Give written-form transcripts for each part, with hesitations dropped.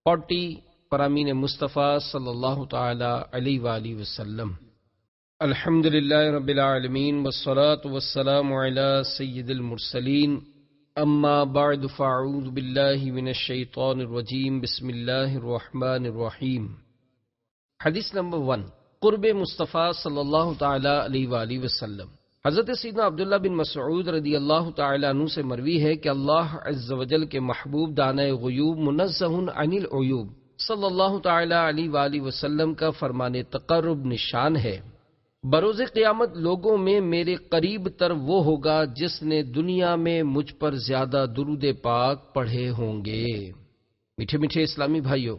40 فرامین مصطفیٰ صلی اللہ تعالی علیہ وآلہ وسلم۔ الحمدللہ رب العالمین والصلاة والسلام علی سید المرسلین، اما بعد فاعوذ باللہ من الشیطان الرجیم، بسم اللہ الرحمن الرحیم۔ حدیث نمبر 1، قرب مصطفیٰ صلی اللہ تعالی علیہ وآلہ وسلم۔ حضرت سیدنا عبداللہ بن مسعود رضی اللہ تعالی عنہ سے مروی ہے کہ اللہ عز و جل کے محبوب دانہ غیوب منزہ عن العیوب صلی اللہ تعالی علیہ وآلہ وسلم کا فرمان تقرب نشان ہے، بروز قیامت لوگوں میں میرے قریب تر وہ ہوگا جس نے دنیا میں مجھ پر زیادہ درود پاک پڑھے ہوں گے۔ میٹھے میٹھے اسلامی بھائیوں،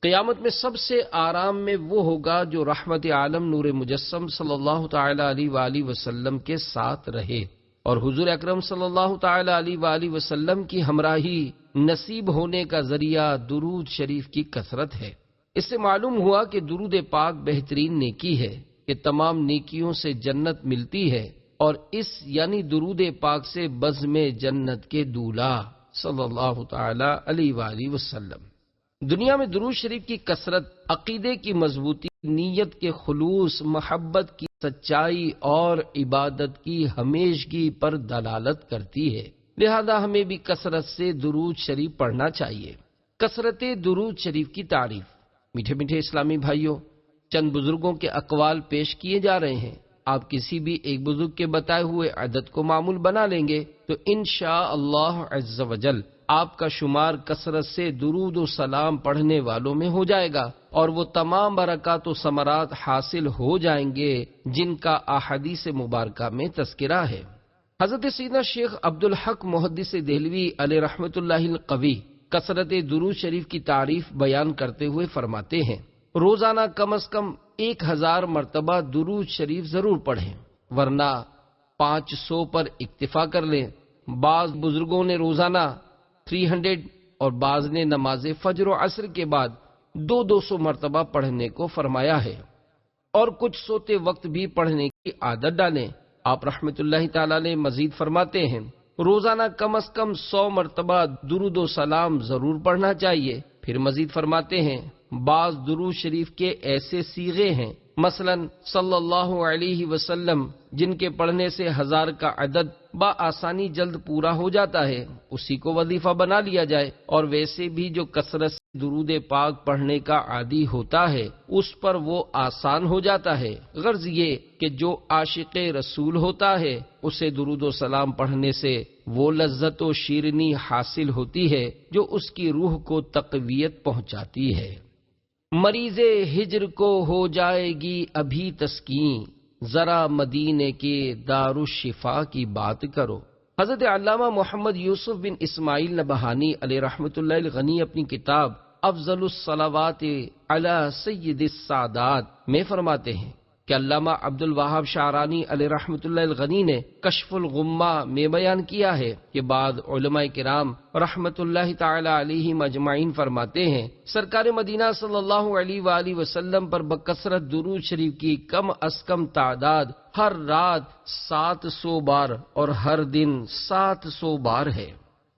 قیامت میں سب سے آرام میں وہ ہوگا جو رحمت عالم نور مجسم صلی اللہ تعالی علیہ وآلہ وسلم کے ساتھ رہے، اور حضور اکرم صلی اللہ تعالی علیہ وآلہ وسلم کی ہمراہی نصیب ہونے کا ذریعہ درود شریف کی کثرت ہے۔ اس سے معلوم ہوا کہ درود پاک بہترین نیکی ہے کہ تمام نیکیوں سے جنت ملتی ہے، اور اس یعنی درود پاک سے بزم جنت کے دولہا صلی اللہ تعالی علیہ وآلہ وسلم۔ دنیا میں درود شریف کی کثرت عقیدے کی مضبوطی، نیت کے خلوص، محبت کی سچائی اور عبادت کی ہمیشگی پر دلالت کرتی ہے، لہذا ہمیں بھی کثرت سے درود شریف پڑھنا چاہیے۔ کثرت درود شریف کی تعریف۔ میٹھے میٹھے اسلامی بھائیوں، چند بزرگوں کے اقوال پیش کیے جا رہے ہیں۔ آپ کسی بھی ایک بزرگ کے بتائے ہوئے عدد کو معمول بنا لیں گے تو انشاءاللہ عز و جل آپ کا شمار کثرت سے درود و سلام پڑھنے والوں میں ہو جائے گا، اور وہ تمام برکات و ثمرات حاصل ہو جائیں گے جن کا احادیث مبارکہ میں تذکرہ ہے۔ حضرت سیدنا شیخ عبدالحق محدث دہلوی علیہ رحمۃ اللہ القوی کثرت درود شریف کی تعریف بیان کرتے ہوئے فرماتے ہیں، روزانہ کم از کم 1000 مرتبہ درود شریف ضرور پڑھیں، ورنہ 500 پر اکتفا کر لیں۔ بعض بزرگوں نے روزانہ 300 اور بعض نے نماز فجر و عصر کے بعد 200 مرتبہ پڑھنے کو فرمایا ہے، اور کچھ سوتے وقت بھی پڑھنے کی عادت ڈالیں۔ آپ رحمت اللہ تعالی نے مزید فرماتے ہیں، روزانہ کم از کم 100 مرتبہ درود و سلام ضرور پڑھنا چاہیے۔ پھر مزید فرماتے ہیں، بعض درود شریف کے ایسے صیغے ہیں، مثلا صلی اللہ علیہ وسلم، جن کے پڑھنے سے 1000 کا عدد بآسانی جلد پورا ہو جاتا ہے، اسی کو وظیفہ بنا لیا جائے۔ اور ویسے بھی جو کثرت سے درود پاک پڑھنے کا عادی ہوتا ہے اس پر وہ آسان ہو جاتا ہے۔ غرض یہ کہ جو عاشق رسول ہوتا ہے اسے درود و سلام پڑھنے سے وہ لذت و شیرینی حاصل ہوتی ہے جو اس کی روح کو تقویت پہنچاتی ہے۔ مریض ہجر کو ہو جائے گی ابھی تسکین، ذرا مدینے کے دارالشفا کی بات کرو۔ حضرت علامہ محمد یوسف بن اسماعیل نبہانی علیہ رحمۃ اللہ الغنی اپنی کتاب افضل الصلوات علی سید السادات میں فرماتے ہیں کہ علامہ عبد الوہاب شعرانی علیہ رحمۃ اللہ الغنی نے کشف الغمہ میں بیان کیا ہے کہ بعض علماء کرام رحمۃ اللہ تعالی علیہم اجمعین فرماتے ہیں، سرکار مدینہ صلی اللہ علیہ وآلہ وسلم پر بکثرت درود شریف کی کم از کم تعداد ہر رات 700 بار اور ہر دن 700 بار ہے۔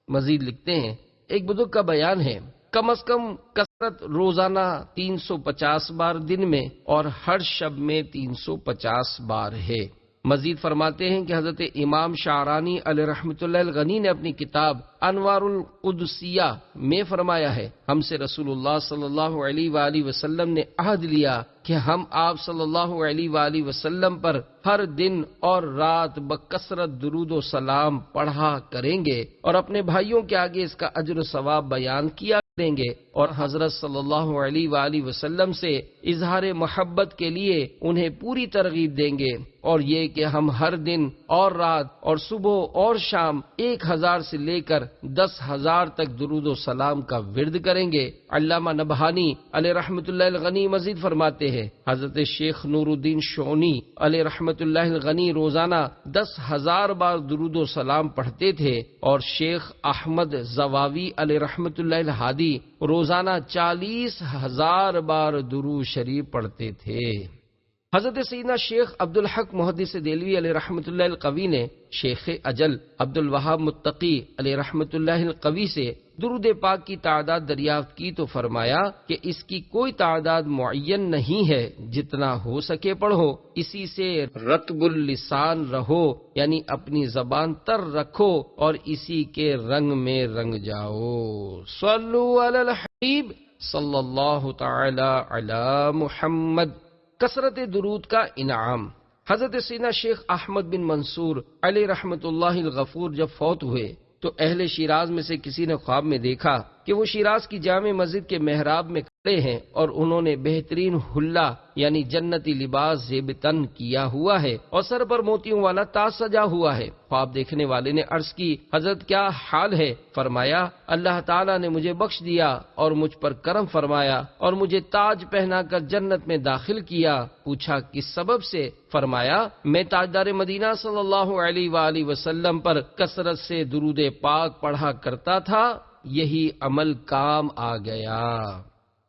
مزید لکھتے ہیں، ایک بزرگ کا بیان ہے، کم از کم کثرت روزانہ 350 بار دن میں اور ہر شب میں 350 بار ہے۔ مزید فرماتے ہیں کہ حضرت امام شعرانی علیہ رحمۃ اللہ الغنی نے اپنی کتاب انوار القدسیہ میں فرمایا ہے، ہم سے رسول اللہ صلی اللہ علیہ وآلہ وسلم نے عہد لیا کہ ہم آپ صلی اللہ علیہ وآلہ وسلم پر ہر دن اور رات بکثرت درود و سلام پڑھا کریں گے، اور اپنے بھائیوں کے آگے اس کا اجر و ثواب بیان کیا دیں گے، اور حضرت صلی اللہ علیہ وآلہ وسلم سے اظہار محبت کے لیے انہیں پوری ترغیب دیں گے، اور یہ کہ ہم ہر دن اور رات اور صبح اور شام 1000 سے لے کر 10,000 تک درود و سلام کا ورد کریں گے۔ علامہ نبہانی علیہ رحمۃ اللہ الغنی مزید فرماتے ہیں، حضرت شیخ نور الدین شونی علیہ رحمۃ اللہ الغنی روزانہ 10,000 بار درود و سلام پڑھتے تھے، اور شیخ احمد زواوی علیہ رحمۃ اللہ الہادی روزانہ 40,000 بار درود شریف پڑھتے تھے۔ حضرت سیدنا شیخ عبدالحق محدث دہلوی علیہ رحمۃ اللہ القوی نے شیخ اجل عبد الوہاب متقی علیہ رحمۃ اللہ القوی سے درود پاک کی تعداد دریافت کی تو فرمایا کہ اس کی کوئی تعداد معین نہیں ہے، جتنا ہو سکے پڑھو، اسی سے رطب اللسان رہو، یعنی اپنی زبان تر رکھو اور اسی کے رنگ میں رنگ جاؤ۔ صلو علی الحبیب صلی اللہ تعالی علی محمد۔ کثرت درود کا انعام۔ حضرت سیدنا شیخ احمد بن منصور علیہ رحمت اللہ الغفور جب فوت ہوئے تو اہل شیراز میں سے کسی نے خواب میں دیکھا کہ وہ شیراز کی جامع مسجد کے محراب میں کھڑے ہیں اور انہوں نے بہترین حلہ یعنی جنتی لباس زیب تن کیا ہوا ہے اور سر پر موتیوں والا تاج سجا ہوا ہے۔ خواب دیکھنے والے نے عرض کی، حضرت کیا حال ہے؟ فرمایا، اللہ تعالیٰ نے مجھے بخش دیا اور مجھ پر کرم فرمایا اور مجھے تاج پہنا کر جنت میں داخل کیا۔ پوچھا کس سبب سے؟ فرمایا، میں تاجدار مدینہ صلی اللہ علیہ وآلہ وسلم پر کثرت سے درود پاک پڑھا کرتا تھا، یہی عمل کام آ گیا۔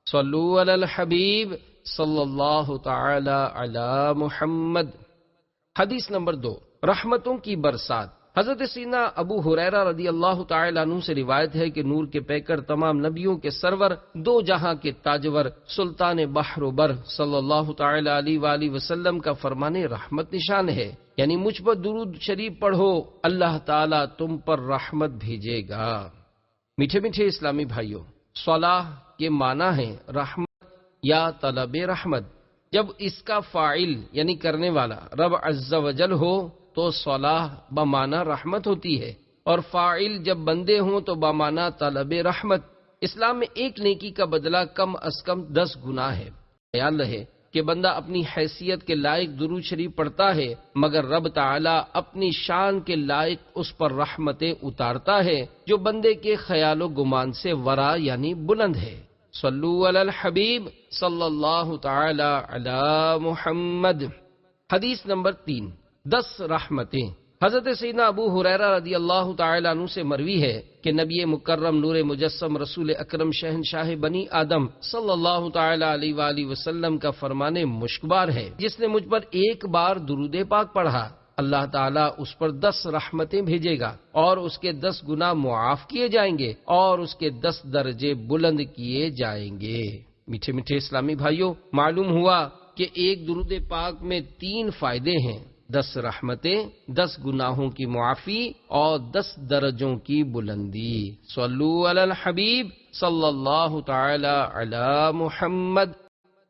صلو علی الحبیب صلی اللہ تعالی علی محمد۔ حدیث نمبر 2، رحمتوں کی برسات۔ حضرت سیدنا ابو ہریرہ رضی اللہ تعالی عنہ سے روایت ہے کہ نور کے پیکر، تمام نبیوں کے سرور، دو جہاں کے تاجور، سلطان بحر و بر صلی اللہ تعالی علیہ وآلہ وسلم کا فرمان رحمت نشان ہے، یعنی مجھ پر درود شریف پڑھو، اللہ تعالی تم پر رحمت بھیجے گا۔ میٹھے میٹھے اسلامی بھائیوں، صلاح کے معنی ہے رحمت یا طلب رحمت۔ جب اس کا فاعل یعنی کرنے والا رب عز و جل ہو تو صلاح بمعنی رحمت ہوتی ہے، اور فاعل جب بندے ہوں تو بمعنی طلب رحمت۔ اسلام میں ایک نیکی کا بدلہ کم از کم 10 گنا ہے۔ خیال رہے کہ بندہ اپنی حیثیت کے لائق درود شریف پڑھتا ہے، مگر رب تعالی اپنی شان کے لائق اس پر رحمتیں اتارتا ہے جو بندے کے خیال و گمان سے ورا یعنی بلند ہے۔ صلو علی الحبیب صلی اللہ تعالی علی محمد۔ حدیث نمبر 3، 10 رحمتیں۔ حضرت سیدنا ابو ہریرہ رضی اللہ تعالی عنہ سے مروی ہے کہ نبی مکرم نور مجسم رسول اکرم شہنشاہ بنی آدم صلی اللہ تعالی علیہ وآلہ وسلم کا فرمان مشکبار ہے، جس نے مجھ پر ایک بار درود پاک پڑھا، اللہ تعالیٰ اس پر 10 رحمتیں بھیجے گا اور اس کے 10 گناہ معاف کیے جائیں گے اور اس کے 10 درجے بلند کیے جائیں گے۔ میٹھے میٹھے اسلامی بھائیوں، معلوم ہوا کہ ایک درود پاک میں 3 فائدے ہیں: 10 رحمتیں، 10 گناہوں کی معافی اور 10 درجوں کی بلندی۔ صلو علی الحبیب صلی اللہ تعالی علی محمد۔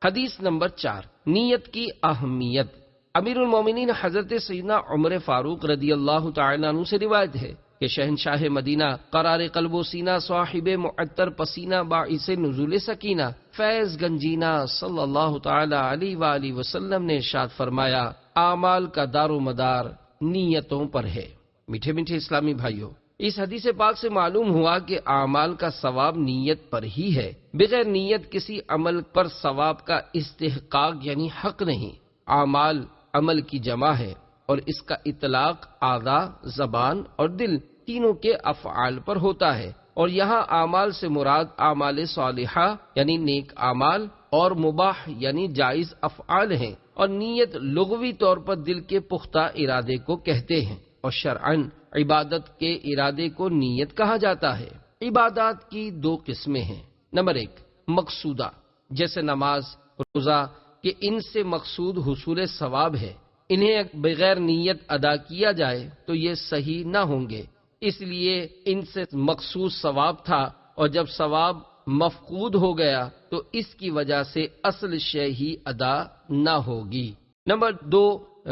حدیث نمبر 4، نیت کی اہمیت۔ امیر المومنین حضرت سیدنا عمر فاروق رضی اللہ تعالی عنہ سے روایت ہے کہ شہنشاہ مدینہ، قرار قلب و سینہ، صاحب معطر پسینہ، باعث نزول سکینہ، فیض گنجینہ صلی اللہ تعالی علیہ وآلہ وسلم نے ارشاد فرمایا، اعمال کا دار و مدار نیتوں پر ہے۔ میٹھے میٹھے اسلامی بھائیوں، اس حدیث پاک سے معلوم ہوا کہ اعمال کا ثواب نیت پر ہی ہے، بغیر نیت کسی عمل پر ثواب کا استحقاق یعنی حق نہیں۔ اعمال عمل کی جمع ہے اور اس کا اطلاق اعضاء، زبان اور دل تینوں کے افعال پر ہوتا ہے، اور یہاں اعمال سے مراد اعمال صالحہ یعنی نیک اعمال اور مباح یعنی جائز افعال ہیں، اور نیت لغوی طور پر دل کے پختہ ارادے کو کہتے ہیں، اور شرعاً عبادت کے ارادے کو نیت کہا جاتا ہے۔ عبادات کی 2 قسمیں ہیں۔ نمبر 1، مقصودہ، جیسے نماز، روزہ، کہ ان سے مقصود حصول ثواب ہے، انہیں بغیر نیت ادا کیا جائے تو یہ صحیح نہ ہوں گے، اس لیے ان سے مقصود ثواب تھا، اور جب ثواب مفقود ہو گیا تو اس کی وجہ سے اصل شے ہی ادا نہ ہوگی۔ نمبر 2،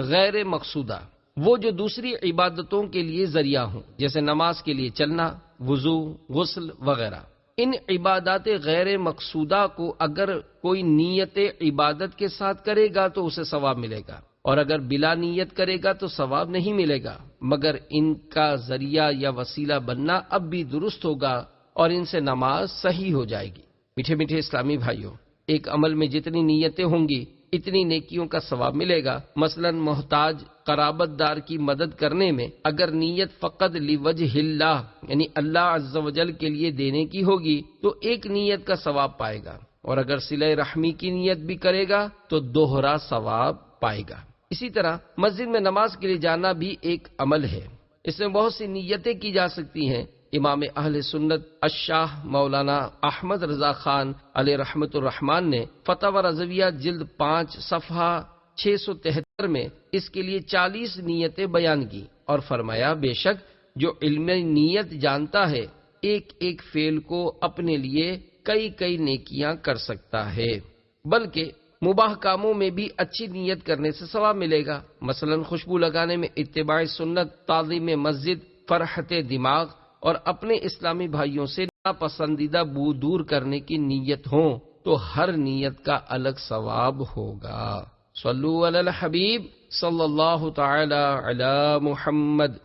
غیر مقصودہ، وہ جو دوسری عبادتوں کے لیے ذریعہ ہوں، جیسے نماز کے لیے چلنا، وضو، غسل وغیرہ۔ ان عبادات غیر مقصودہ کو اگر کوئی نیت عبادت کے ساتھ کرے گا تو اسے ثواب ملے گا، اور اگر بلا نیت کرے گا تو ثواب نہیں ملے گا، مگر ان کا ذریعہ یا وسیلہ بننا اب بھی درست ہوگا اور ان سے نماز صحیح ہو جائے گی۔ میٹھے میٹھے اسلامی بھائیوں، ایک عمل میں جتنی نیتیں ہوں گی اتنی نیکیوں کا ثواب ملے گا۔ مثلا محتاج قرابت دار کی مدد کرنے میں اگر نیت فقط لوجہ اللہ یعنی اللہ عز و جل کے لیے دینے کی ہوگی تو ایک نیت کا ثواب پائے گا، اور اگر صلہ رحمی کی نیت بھی کرے گا تو دوہرا ثواب پائے گا۔ اسی طرح مسجد میں نماز کے لیے جانا بھی ایک عمل ہے، اس میں بہت سی نیتیں کی جا سکتی ہیں۔ امام اہل سنت الشاہ مولانا احمد رضا خان علیہ رحمت الرحمان نے فتاوی رضویہ جلد 5 صفحہ 673 میں اس کے لیے 40 نیتیں بیان کی اور فرمایا بے شک جو علم نیت جانتا ہے ایک ایک فعل کو اپنے لیے کئی کئی نیکیاں کر سکتا ہے، بلکہ مباح کاموں میں بھی اچھی نیت کرنے سے ثواب ملے گا۔ مثلا خوشبو لگانے میں اتباع سنت، تعظیم مسجد، فرحت دماغ اور اپنے اسلامی بھائیوں سے ناپسندیدہ بو دور کرنے کی نیت ہو تو ہر نیت کا الگ ثواب ہوگا۔ صلو علی الحبیب صلی اللہ تعالی علی محمد۔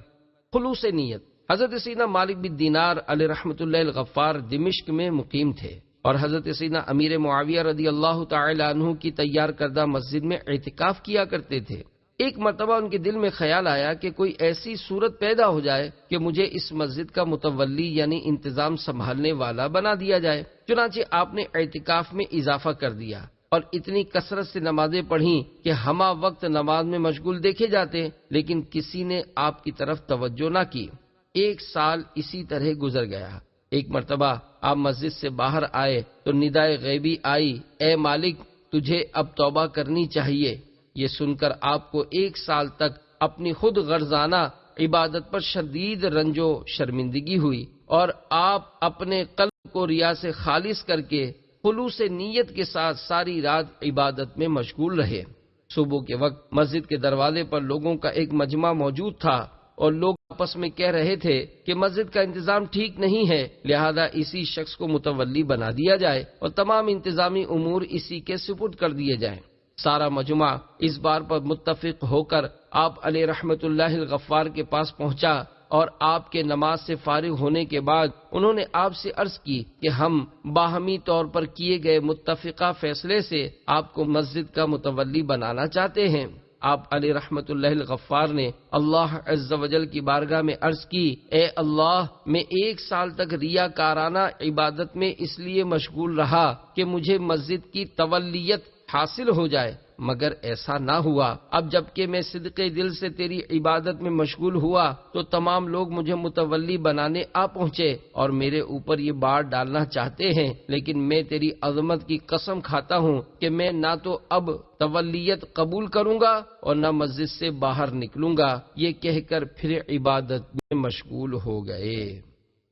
خلوص نیت۔ حضرت سیدنا مالک بن دینار علیہ رحمۃ اللہ الغفار دمشق میں مقیم تھے اور حضرت سیدنا امیر معاویہ رضی اللہ تعالی عنہ کی تیار کردہ مسجد میں اعتکاف کیا کرتے تھے۔ ایک مرتبہ ان کے دل میں خیال آیا کہ کوئی ایسی صورت پیدا ہو جائے کہ مجھے اس مسجد کا متولی یعنی انتظام سنبھالنے والا بنا دیا جائے۔ چنانچہ آپ نے اعتکاف میں اضافہ کر دیا اور اتنی کثرت سے نمازیں پڑھیں کہ ہمہ وقت نماز میں مشغول دیکھے جاتے، لیکن کسی نے آپ کی طرف توجہ نہ کی۔ 1 سال اسی طرح گزر گیا۔ ایک مرتبہ آپ مسجد سے باہر آئے تو ندائے غیبی آئی، اے مالک تجھے اب توبہ کرنی چاہیے۔ یہ سن کر آپ کو 1 سال تک اپنی خود غرضانہ عبادت پر شدید رنج و شرمندگی ہوئی اور آپ اپنے قلب کو ریا سے خالص کر کے خلوص نیت کے ساتھ ساری رات عبادت میں مشغول رہے۔ صبح کے وقت مسجد کے دروازے پر لوگوں کا ایک مجمع موجود تھا اور لوگ آپس میں کہہ رہے تھے کہ مسجد کا انتظام ٹھیک نہیں ہے، لہذا اسی شخص کو متولی بنا دیا جائے اور تمام انتظامی امور اسی کے سپرد کر دیے جائیں۔ سارا مجمع اس بار پر متفق ہو کر آپ علیہ رحمت اللہ الغفار کے پاس پہنچا اور آپ کے نماز سے فارغ ہونے کے بعد انہوں نے آپ سے عرض کی کہ ہم باہمی طور پر کیے گئے متفقہ فیصلے سے آپ کو مسجد کا متولی بنانا چاہتے ہیں۔ آپ علیہ رحمت اللہ الغفار نے اللہ عز و جل کی بارگاہ میں عرض کی، اے اللہ میں 1 سال تک ریاکارانہ عبادت میں اس لیے مشغول رہا کہ مجھے مسجد کی تولیت حاصل ہو جائے، مگر ایسا نہ ہوا۔ اب جبکہ میں صدقے دل سے تیری عبادت میں مشغول ہوا تو تمام لوگ مجھے متولی بنانے آ پہنچے اور میرے اوپر یہ بار ڈالنا چاہتے ہیں، لیکن میں تیری عظمت کی قسم کھاتا ہوں کہ میں نہ تو اب تولیت قبول کروں گا اور نہ مسجد سے باہر نکلوں گا۔ یہ کہہ کر پھر عبادت میں مشغول ہو گئے۔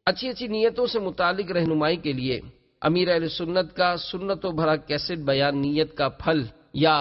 اچھی نیتوں سے متعلق رہنمائی کے لیے امیر اہل سنت کا سنتوں بھرا کیسٹ بیان نیت کا پھل یا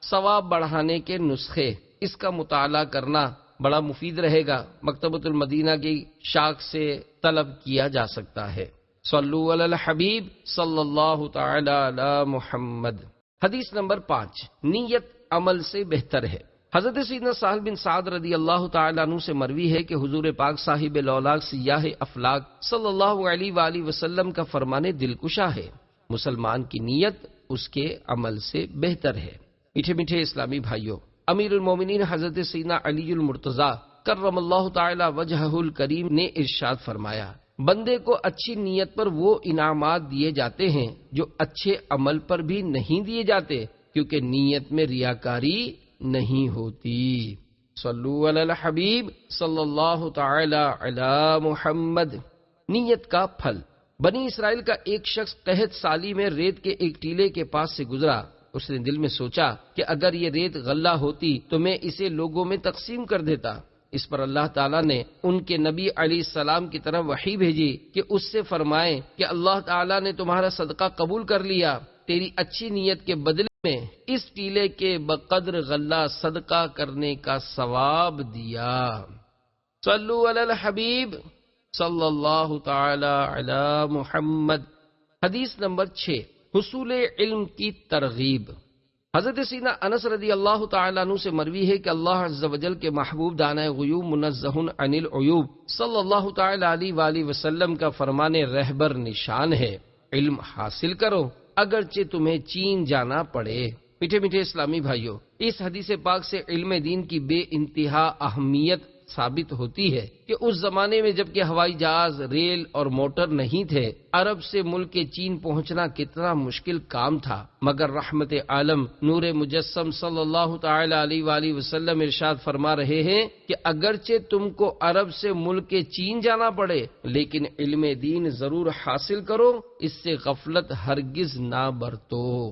ثواب بڑھانے کے نسخے، اس کا مطالعہ کرنا بڑا مفید رہے گا۔ مکتبۃ المدینہ کی شاخ سے طلب کیا جا سکتا ہے۔ صلو علی الحبیب صلی اللہ تعالی علی محمد۔ حدیث نمبر 5، نیت عمل سے بہتر ہے۔ حضرت سیدنا سہل بن سعد رضی اللہ تعالیٰ عنہ سے مروی ہے کہ حضور پاک صاحب لولاک سیاہ افلاک صلی اللہ علیہ وآلہ وسلم کا فرمان دلکشا ہے، مسلمان کی نیت اس کے عمل سے بہتر ہے۔ میٹھے میٹھے اسلامی بھائیوں، امیر المومنین حضرت سیدنا علی المرتضیٰ کرم اللہ تعالی وجہہ الکریم نے ارشاد فرمایا، بندے کو اچھی نیت پر وہ انعامات دیے جاتے ہیں جو اچھے عمل پر بھی نہیں دیے جاتے، کیونکہ نیت میں ریاکاری نہیں ہوتی۔ صلو علی الحبیب صلی اللہ تعالی علی محمد۔ نیت کا پھل۔ بنی اسرائیل کا ایک شخص قحط سالی میں ریت کے ایک ٹیلے کے پاس سے گزرا۔ اس نے دل میں سوچا کہ اگر یہ ریت غلہ ہوتی تو میں اسے لوگوں میں تقسیم کر دیتا۔ اس پر اللہ تعالیٰ نے ان کے نبی علیہ السلام کی طرف وحی بھیجی کہ اس سے فرمائیں کہ اللہ تعالیٰ نے تمہارا صدقہ قبول کر لیا، تیری اچھی نیت کے بدلے میں اس ٹیلے کے بقدر غلہ صدقہ کرنے کا ثواب دیا۔ صلو علی الحبیب صلی اللہ تعالی علی محمد۔ حدیث نمبر 6، حصول علم کی ترغیب۔ حضرت سیدنا انس رضی اللہ تعالیٰ عنہ سے مروی ہے کہ اللہ عز و جل کے محبوب دانۂ غیوب منزہ عن العیوب صلی اللہ تعالی علیہ وآلہ وسلم کا فرمان رہبر نشان ہے، علم حاصل کرو اگرچہ تمہیں چین جانا پڑے۔ میٹھے میٹھے اسلامی بھائیوں، اس حدیث پاک سے علم دین کی بے انتہا اہمیت ثابت ہوتی ہے کہ اس زمانے میں جبکہ ہوائی جہاز، ریل اور موٹر نہیں تھے، عرب سے ملک چین پہنچنا کتنا مشکل کام تھا، مگر رحمت عالم نور مجسم صلی اللہ تعالی علیہ وآلہ وسلم ارشاد فرما رہے ہیں کہ اگرچہ تم کو عرب سے ملک چین جانا پڑے لیکن علم دین ضرور حاصل کرو، اس سے غفلت ہرگز نہ برتو۔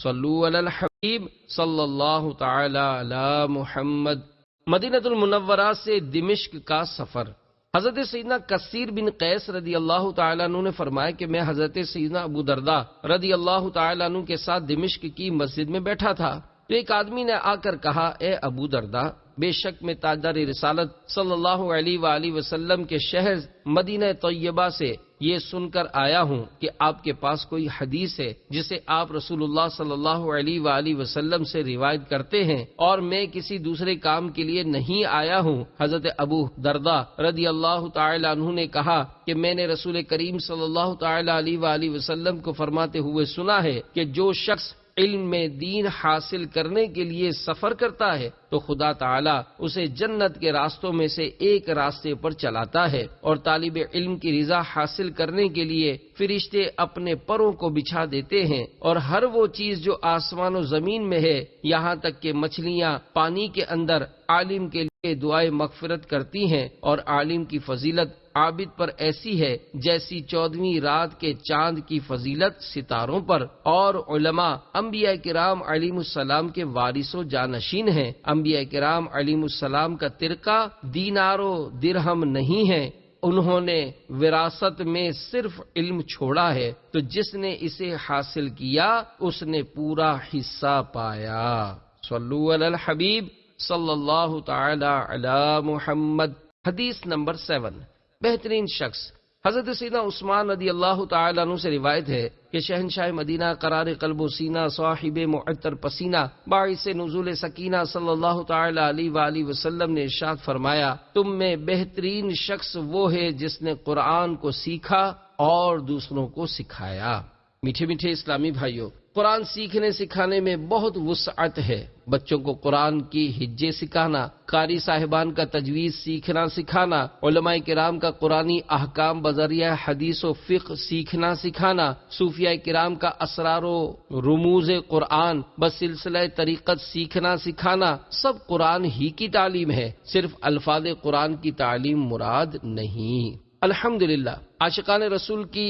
صلو علی الحبیب صلی اللہ تعالی علی محمد۔ مدینہ المنورہ سے دمشق کا سفر۔ حضرت سیدنا کثیر بن قیس رضی اللہ تعالیٰ عنہ نے فرمایا کہ میں حضرت سیدنا ابو درداء رضی اللہ تعالیٰ عنہ کے ساتھ دمشق کی مسجد میں بیٹھا تھا تو ایک آدمی نے آ کر کہا، اے ابو درداء، بے شک میں تاجدار رسالت صلی اللہ علیہ وآلہ وسلم کے شہر مدینہ طیبہ سے یہ سن کر آیا ہوں کہ آپ کے پاس کوئی حدیث ہے جسے آپ رسول اللہ صلی اللہ علیہ وآلہ وسلم سے روایت کرتے ہیں، اور میں کسی دوسرے کام کے لیے نہیں آیا ہوں۔ حضرت ابو درداء رضی اللہ تعالی عنہ نے کہا کہ میں نے رسول کریم صلی اللہ تعالی علیہ وآلہ وسلم کو فرماتے ہوئے سنا ہے کہ جو شخص علم میں دین حاصل کرنے کے لیے سفر کرتا ہے تو خدا تعالیٰ اسے جنت کے راستوں میں سے ایک راستے پر چلاتا ہے، اور طالب علم کی رضا حاصل کرنے کے لیے فرشتے اپنے پروں کو بچھا دیتے ہیں، اور ہر وہ چیز جو آسمان و زمین میں ہے، یہاں تک کہ مچھلیاں پانی کے اندر عالم کے لیے دعائیں مغفرت کرتی ہیں، اور عالم کی فضیلت عابد پر ایسی ہے جیسی 14ویں رات کے چاند کی فضیلت ستاروں پر، اور علماء انبیاء کرام علیہم السلام کے وارث و جانشین ہیں۔ انبیاء کرام علیہم السلام کا ترکہ دینار و درہم نہیں ہے، انہوں نے وراثت میں صرف علم چھوڑا ہے، تو جس نے اسے حاصل کیا اس نے پورا حصہ پایا۔ صلو علی الحبیب صلی اللہ تعالی علی محمد۔ حدیث نمبر 7۔ بہترین شخص۔ حضرت سیدنا عثمان رضی اللہ تعالیٰ عنہ سے روایت ہے کہ شہنشاہ مدینہ، قرار قلب و سینہ، صاحب معطر پسینہ، باعث نزول سکینہ صلی اللہ تعالی علیہ وآلہ وسلم نے ارشاد فرمایا، تم میں بہترین شخص وہ ہے جس نے قرآن کو سیکھا اور دوسروں کو سکھایا۔ میٹھے میٹھے اسلامی بھائیوں، قرآن سیکھنے سکھانے میں بہت وسعت ہے۔ بچوں کو قرآن کی ہجے سکھانا، قاری صاحبان کا تجویز سیکھنا سکھانا، علماء کرام کا قرآنی احکام بذریعہ حدیث و فقہ سیکھنا سکھانا، صوفیاء کرام کا اسرار و رموز قرآن بسلسلہ طریقت سیکھنا سکھانا، سب قرآن ہی کی تعلیم ہے، صرف الفاظ قرآن کی تعلیم مراد نہیں۔ الحمدللہ عاشقان رسول کی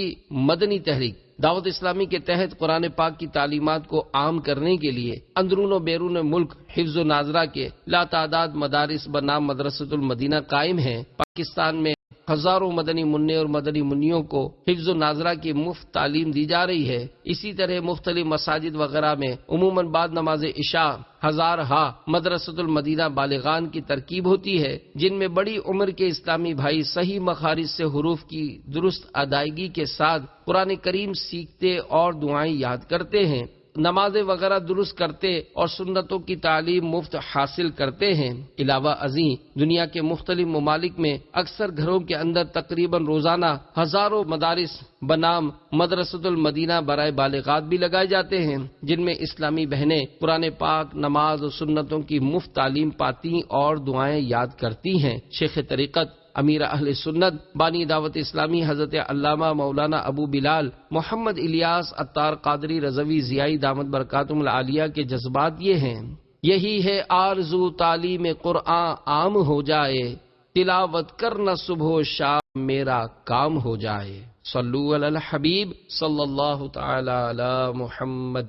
مدنی تحریک دعوت اسلامی کے تحت قرآن پاک کی تعلیمات کو عام کرنے کے لیے اندرون و بیرون ملک حفظ و ناظرہ کے لاتعداد مدارس بنام مدرسۃ المدینہ قائم ہیں۔ پاکستان میں ہزاروں مدنی منع اور مدنی منیوں کو حفظ و ناظرہ کی مفت تعلیم دی جا رہی ہے۔ اسی طرح مختلف مساجد وغیرہ میں عموماً بعد نماز عشاء ہزارہا مدرسۃ المدینہ بالغان کی ترکیب ہوتی ہے، جن میں بڑی عمر کے اسلامی بھائی صحیح مخارج سے حروف کی درست ادائیگی کے ساتھ قرآن کریم سیکھتے اور دعائیں یاد کرتے ہیں، نمازیں وغیرہ درست کرتے اور سنتوں کی تعلیم مفت حاصل کرتے ہیں۔ علاوہ ازیں دنیا کے مختلف ممالک میں اکثر گھروں کے اندر تقریباً روزانہ ہزاروں مدارس بنام مدرسۃ المدینہ برائے بالغات بھی لگائے جاتے ہیں، جن میں اسلامی بہنیں قرآن پاک، نماز اور سنتوں کی مفت تعلیم پاتی اور دعائیں یاد کرتی ہیں۔ شیخ طریقت، امیر اہل سنت، بانی دعوت اسلامی حضرت علامہ مولانا ابو بلال محمد الیاس عطار قادری رضوی ضیائی دامت برکاتہم العالیہ کے جذبات یہ ہیں، یہی ہے آرزو تعلیم قرآن عام ہو جائے، تلاوت کرنا صبح و شام میرا کام ہو جائے۔ صلو علی الحبیب صلی اللہ تعالی علی محمد۔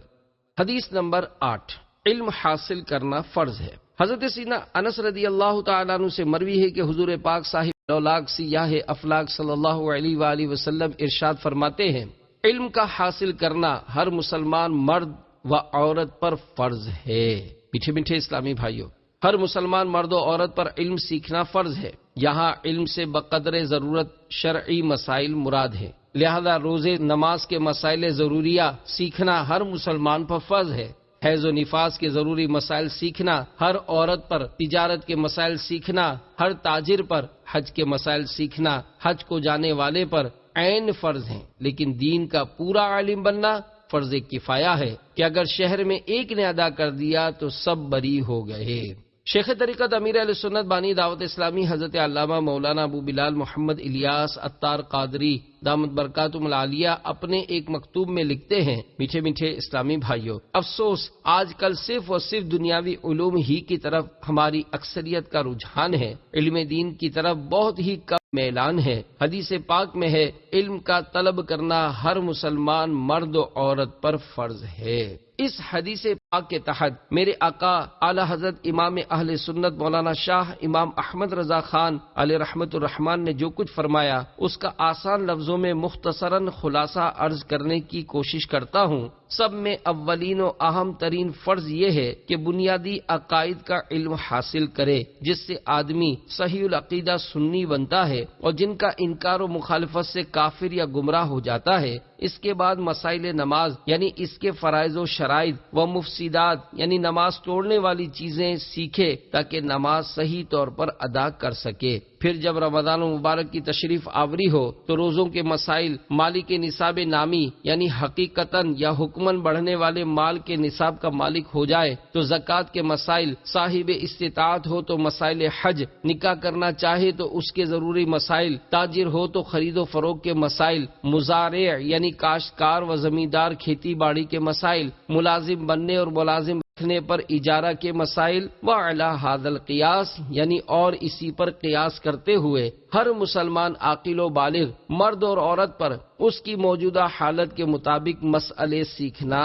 حدیث نمبر 8۔ علم حاصل کرنا فرض ہے۔ حضرت سیدنا انس رضی اللہ تعالیٰ عنہ سے مروی ہے کہ حضور پاک صاحب لولاک سیاہ افلاک صلی اللہ علیہ وآلہ وسلم ارشاد فرماتے ہیں، علم کا حاصل کرنا ہر مسلمان مرد و عورت پر فرض ہے۔ میٹھے میٹھے اسلامی بھائیوں، ہر مسلمان مرد و عورت پر علم سیکھنا فرض ہے۔ یہاں علم سے بقدر ضرورت شرعی مسائل مراد ہے، لہذا روزے نماز کے مسائل ضروریہ سیکھنا ہر مسلمان پر فرض ہے۔ حیض و نفاس کے ضروری مسائل سیکھنا ہر عورت پر، تجارت کے مسائل سیکھنا ہر تاجر پر، حج کے مسائل سیکھنا حج کو جانے والے پر عین فرض ہیں، لیکن دین کا پورا عالم بننا فرض کفایہ ہے کہ اگر شہر میں ایک نے ادا کر دیا تو سب بری ہو گئے۔ شیخ طریقت امیر اہل سنت بانی دعوت اسلامی حضرت علامہ مولانا ابو بلال محمد الیاس عطار قادری دامت برکاتہم العالیہ اپنے ایک مکتوب میں لکھتے ہیں، میٹھے میٹھے اسلامی بھائیوں، افسوس آج کل صرف اور صرف دنیاوی علوم ہی کی طرف ہماری اکثریت کا رجحان ہے، علم دین کی طرف بہت ہی کم میلان ہے۔ حدیث پاک میں ہے، علم کا طلب کرنا ہر مسلمان مرد و عورت پر فرض ہے۔ اس حدیث پاک کے تحت میرے آقا اعلی حضرت امام اہل سنت مولانا شاہ امام احمد رضا خان علیہ رحمت الرحمان نے جو کچھ فرمایا، اس کا آسان لفظوں میں مختصراً خلاصہ عرض کرنے کی کوشش کرتا ہوں۔ سب میں اولین و اہم ترین فرض یہ ہے کہ بنیادی عقائد کا علم حاصل کرے، جس سے آدمی صحیح العقیدہ سنی بنتا ہے اور جن کا انکار و مخالفت سے کافر یا گمراہ ہو جاتا ہے۔ اس کے بعد مسائل نماز یعنی اس کے فرائض و شرائط و مفسدات یعنی نماز توڑنے والی چیزیں سیکھے تاکہ نماز صحیح طور پر ادا کر سکے۔ پھر جب رمضان المبارک کی تشریف آوری ہو تو روزوں کے مسائل، مالی کے نصاب نامی یعنی حقیقتاً یا حکماً بڑھنے والے مال کے نصاب کا مالک ہو جائے تو زکوٰۃ کے مسائل، صاحب استطاعت ہو تو مسائل حج، نکاح کرنا چاہے تو اس کے ضروری مسائل، تاجر ہو تو خرید و فروخت کے مسائل، مزارع یعنی کاشتکار و زمیندار کھیتی باڑی کے مسائل، ملازم بننے اور ملازم رکھنے پر اجارہ کے مسائل، وعلی ھذا القیاس یعنی اور اسی پر قیاس کرتے ہوئے ہر مسلمان عاقل و بالغ مرد اور عورت پر اس کی موجودہ حالت کے مطابق مسئلے سیکھنا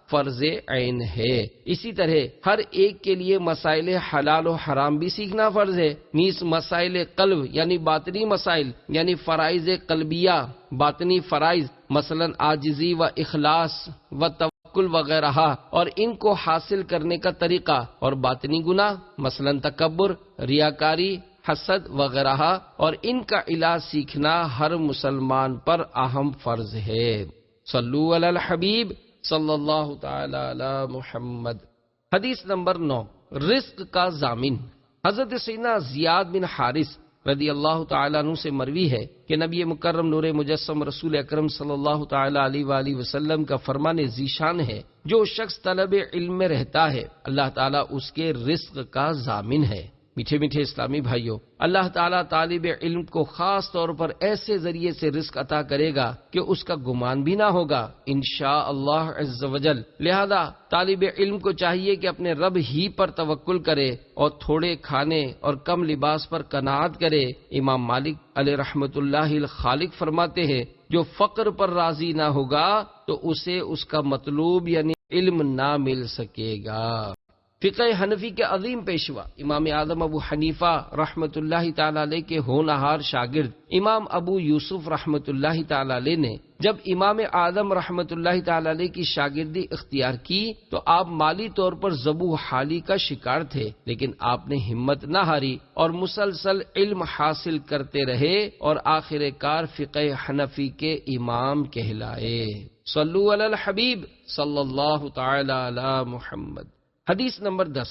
فرض عین ہے۔ اسی طرح ہر ایک کے لیے مسائل حلال و حرام بھی سیکھنا فرض ہے، نیز مسائل قلب یعنی باطنی مسائل یعنی فرائض قلبیہ، باطنی فرائض مثلا عاجزی و اخلاص و توکل وغیرہ، اور ان کو حاصل کرنے کا طریقہ، اور باطنی گناہ مثلا تکبر، ریاکاری، حسد وغیرہ، اور ان کا علاج سیکھنا ہر مسلمان پر اہم فرض ہے۔ صلو علی الحبیب صلی اللہ تعالی علی محمد۔ حدیث نمبر 9، رزق کا ضامن۔ حضرت سیدنا زیاد بن حارث رضی اللہ تعالیٰ عنہ سے مروی ہے کہ نبی مکرم نور مجسم رسول اکرم صلی اللہ تعالیٰ علیہ وآلہ وسلم کا فرمان ذیشان ہے، جو شخص طلب علم میں رہتا ہے اللہ تعالیٰ اس کے رزق کا ضامن ہے۔ میٹھے میٹھے اسلامی بھائیوں، اللہ تعالیٰ طالب علم کو خاص طور پر ایسے ذریعے سے رزق عطا کرے گا کہ اس کا گمان بھی نہ ہوگا انشاءاللہ عز وجل۔ لہذا طالب علم کو چاہیے کہ اپنے رب ہی پر توکل کرے اور تھوڑے کھانے اور کم لباس پر قناعت کرے۔ امام مالک علیہ رحمت اللہ الخالق فرماتے ہیں، جو فقر پر راضی نہ ہوگا تو اسے اس کا مطلوب یعنی علم نہ مل سکے گا۔ فقہ حنفی کے عظیم پیشوا امام اعظم ابو حنیفہ رحمت اللہ تعالی علیہ کے ہونہار شاگرد امام ابو یوسف رحمت اللہ تعالی علیہ نے جب امام اعظم رحمت اللہ تعالی علیہ کی شاگردی اختیار کی تو آپ مالی طور پر ذبح حالی کا شکار تھے، لیکن آپ نے ہمت نہ ہاری اور مسلسل علم حاصل کرتے رہے اور آخر کار فقہ حنفی کے امام کہلائے۔ صلو علی الحبیب صلی اللہ تعالی علی محمد۔ حدیث نمبر 10،